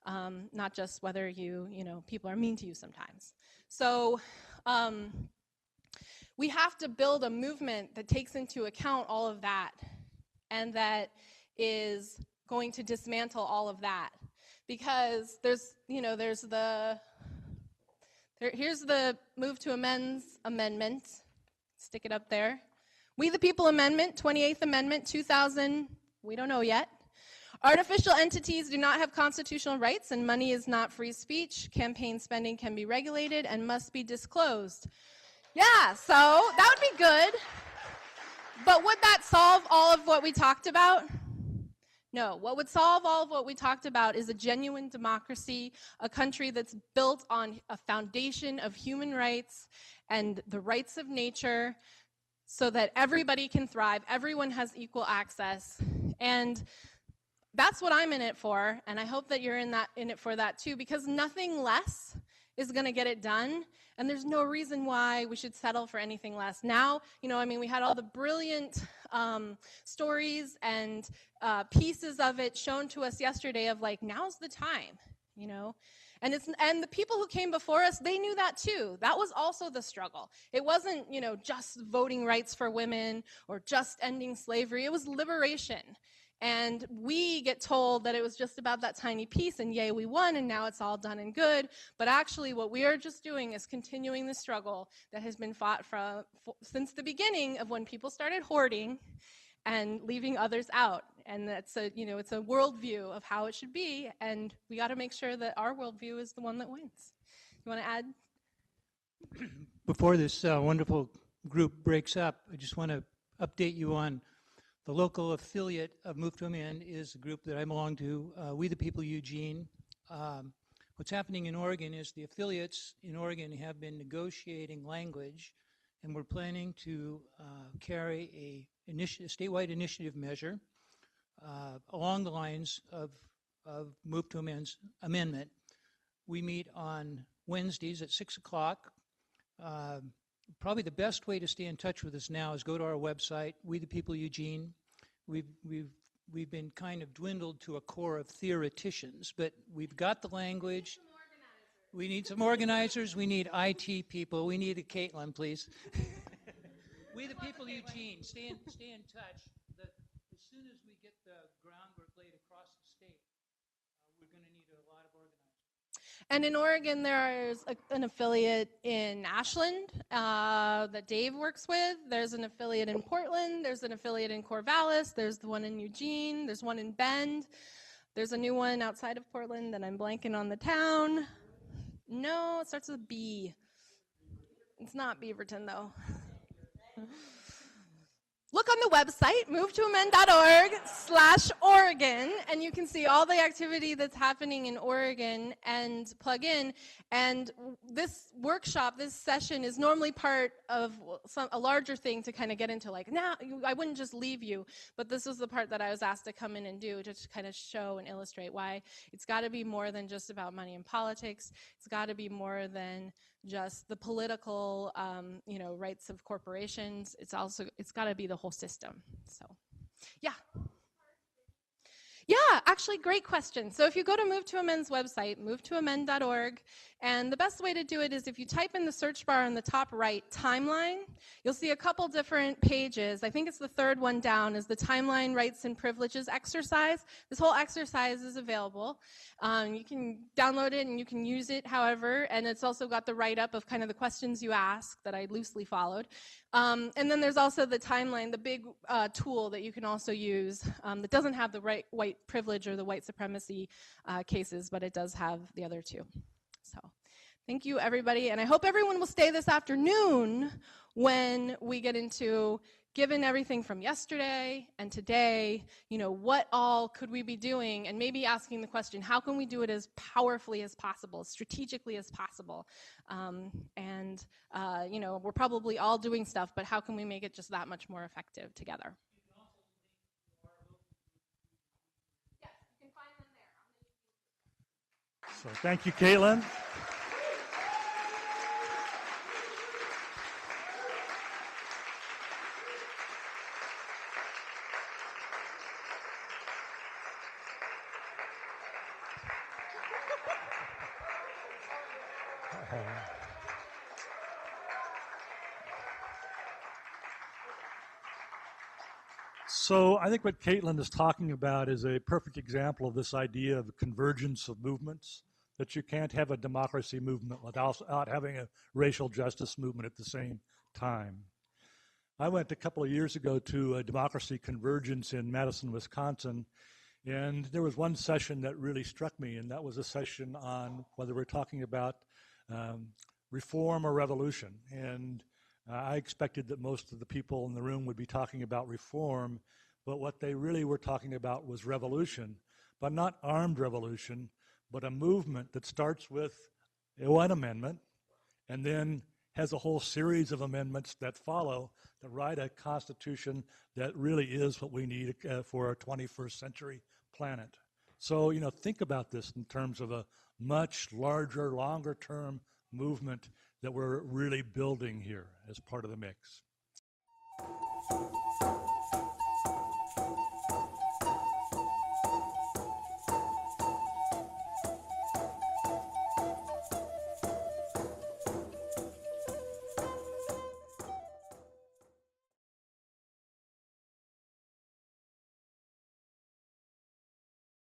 S11: not just whether people are mean to you sometimes. So we have to build a movement that takes into account all of that and that is going to dismantle all of that. Because here's the Move to Amends Amendment. Stick it up there. We the People Amendment, 28th Amendment, 2000, we don't know yet. Artificial entities do not have constitutional rights, and money is not free speech. Campaign spending can be regulated and must be disclosed. Yeah, so that would be good. But would that solve all of what we talked about? No. What would solve all of what we talked about is a genuine democracy, a country that's built on a foundation of human rights and the rights of nature so that everybody can thrive, everyone has equal access. And that's what I'm in it for, and I hope that you're in it for that too, because nothing less is going to get it done, and there's no reason why we should settle for anything less. Now, we had all the brilliant stories and pieces of it shown to us yesterday of now's the time, and the people who came before us, they knew that too. That was also the struggle. It wasn't, just voting rights for women or just ending slavery. It was liberation. And we get told that it was just about that tiny piece, and yay, we won, and now it's all done and good. But actually, what we are just doing is continuing the struggle that has been fought since the beginning of when people started hoarding and leaving others out. And that's it's a worldview of how it should be, and we got to make sure that our worldview is the one that wins. You want to add?
S23: Before this wonderful
S6: group breaks up, I just want to update you on the local affiliate of Move to Amend is a group that I belong to, We the People Eugene. What's happening in Oregon is the affiliates in Oregon have been negotiating language, and we're planning to carry a statewide initiative measure along the lines of Move to Amend's amendment. We meet on Wednesdays at 6 o'clock. Probably the best way to stay in touch with us now is go to our website, We the People Eugene. We've been kind of dwindled to a core of theoreticians, but we've got the language. We need some organizers. We need IT people. We need a Kaitlin, please. We the People Eugene. Stay in touch. As soon as we get the groundwork laid across the state, we're going to need a lot of organizers.
S11: And in Oregon, there's an affiliate in Ashland that Dave works with. There's an affiliate in Portland. There's an affiliate in Corvallis. There's the one in Eugene. There's one in Bend. There's a new one outside of Portland, and I'm blanking on the town. No, it starts with a B. It's not Beaverton, though. Look on the website, movetoamend.org/Oregon, and you can see all the activity that's happening in Oregon and plug in. And this workshop, this session, is normally part of a larger thing to kind of get into, like, now, I wouldn't just leave you, but this was the part that I was asked to come in and do, just to kind of show and illustrate why it's got to be more than just about money and politics. It's got to be more than just the political, rights of corporations. It's got to be the whole system. So, yeah. Yeah, actually, great question. So if you go to Move to Amend's website, movetoamend.org, and the best way to do it is if you type in the search bar on the top right, timeline, you'll see a couple different pages. I think it's the third one down is the timeline rights and privileges exercise. This whole exercise is available. You can download it and you can use it however, and it's also got the write-up of kind of the questions you asked that I loosely followed. And then there's also the timeline, the big tool that you can also use that doesn't have the white privilege or the white supremacy cases, but it does have the other two. So thank you, everybody. And I hope everyone will stay this afternoon when we get into, given everything from yesterday and today, what all could we be doing? And maybe asking the question, how can we do it as powerfully as possible, strategically as possible? We're probably all doing stuff, but how can we make it just that much more effective together? Yes, you can find them there.
S7: So thank you, Kaitlin. So I think what Kaitlin is talking about is a perfect example of this idea of convergence of movements, that you can't have a democracy movement without having a racial justice movement at the same time. I went a couple of years ago to a democracy convergence in Madison, Wisconsin, and there was one session that really struck me, and that was a session on whether we're talking about reform or revolution. And I expected that most of the people in the room would be talking about reform, but what they really were talking about was revolution, but not armed revolution, but a movement that starts with one amendment and then has a whole series of amendments that follow to write a constitution that really is what we need for our 21st century planet. So, think about this in terms of a much larger, longer term movement that we're really building here as part of the mix.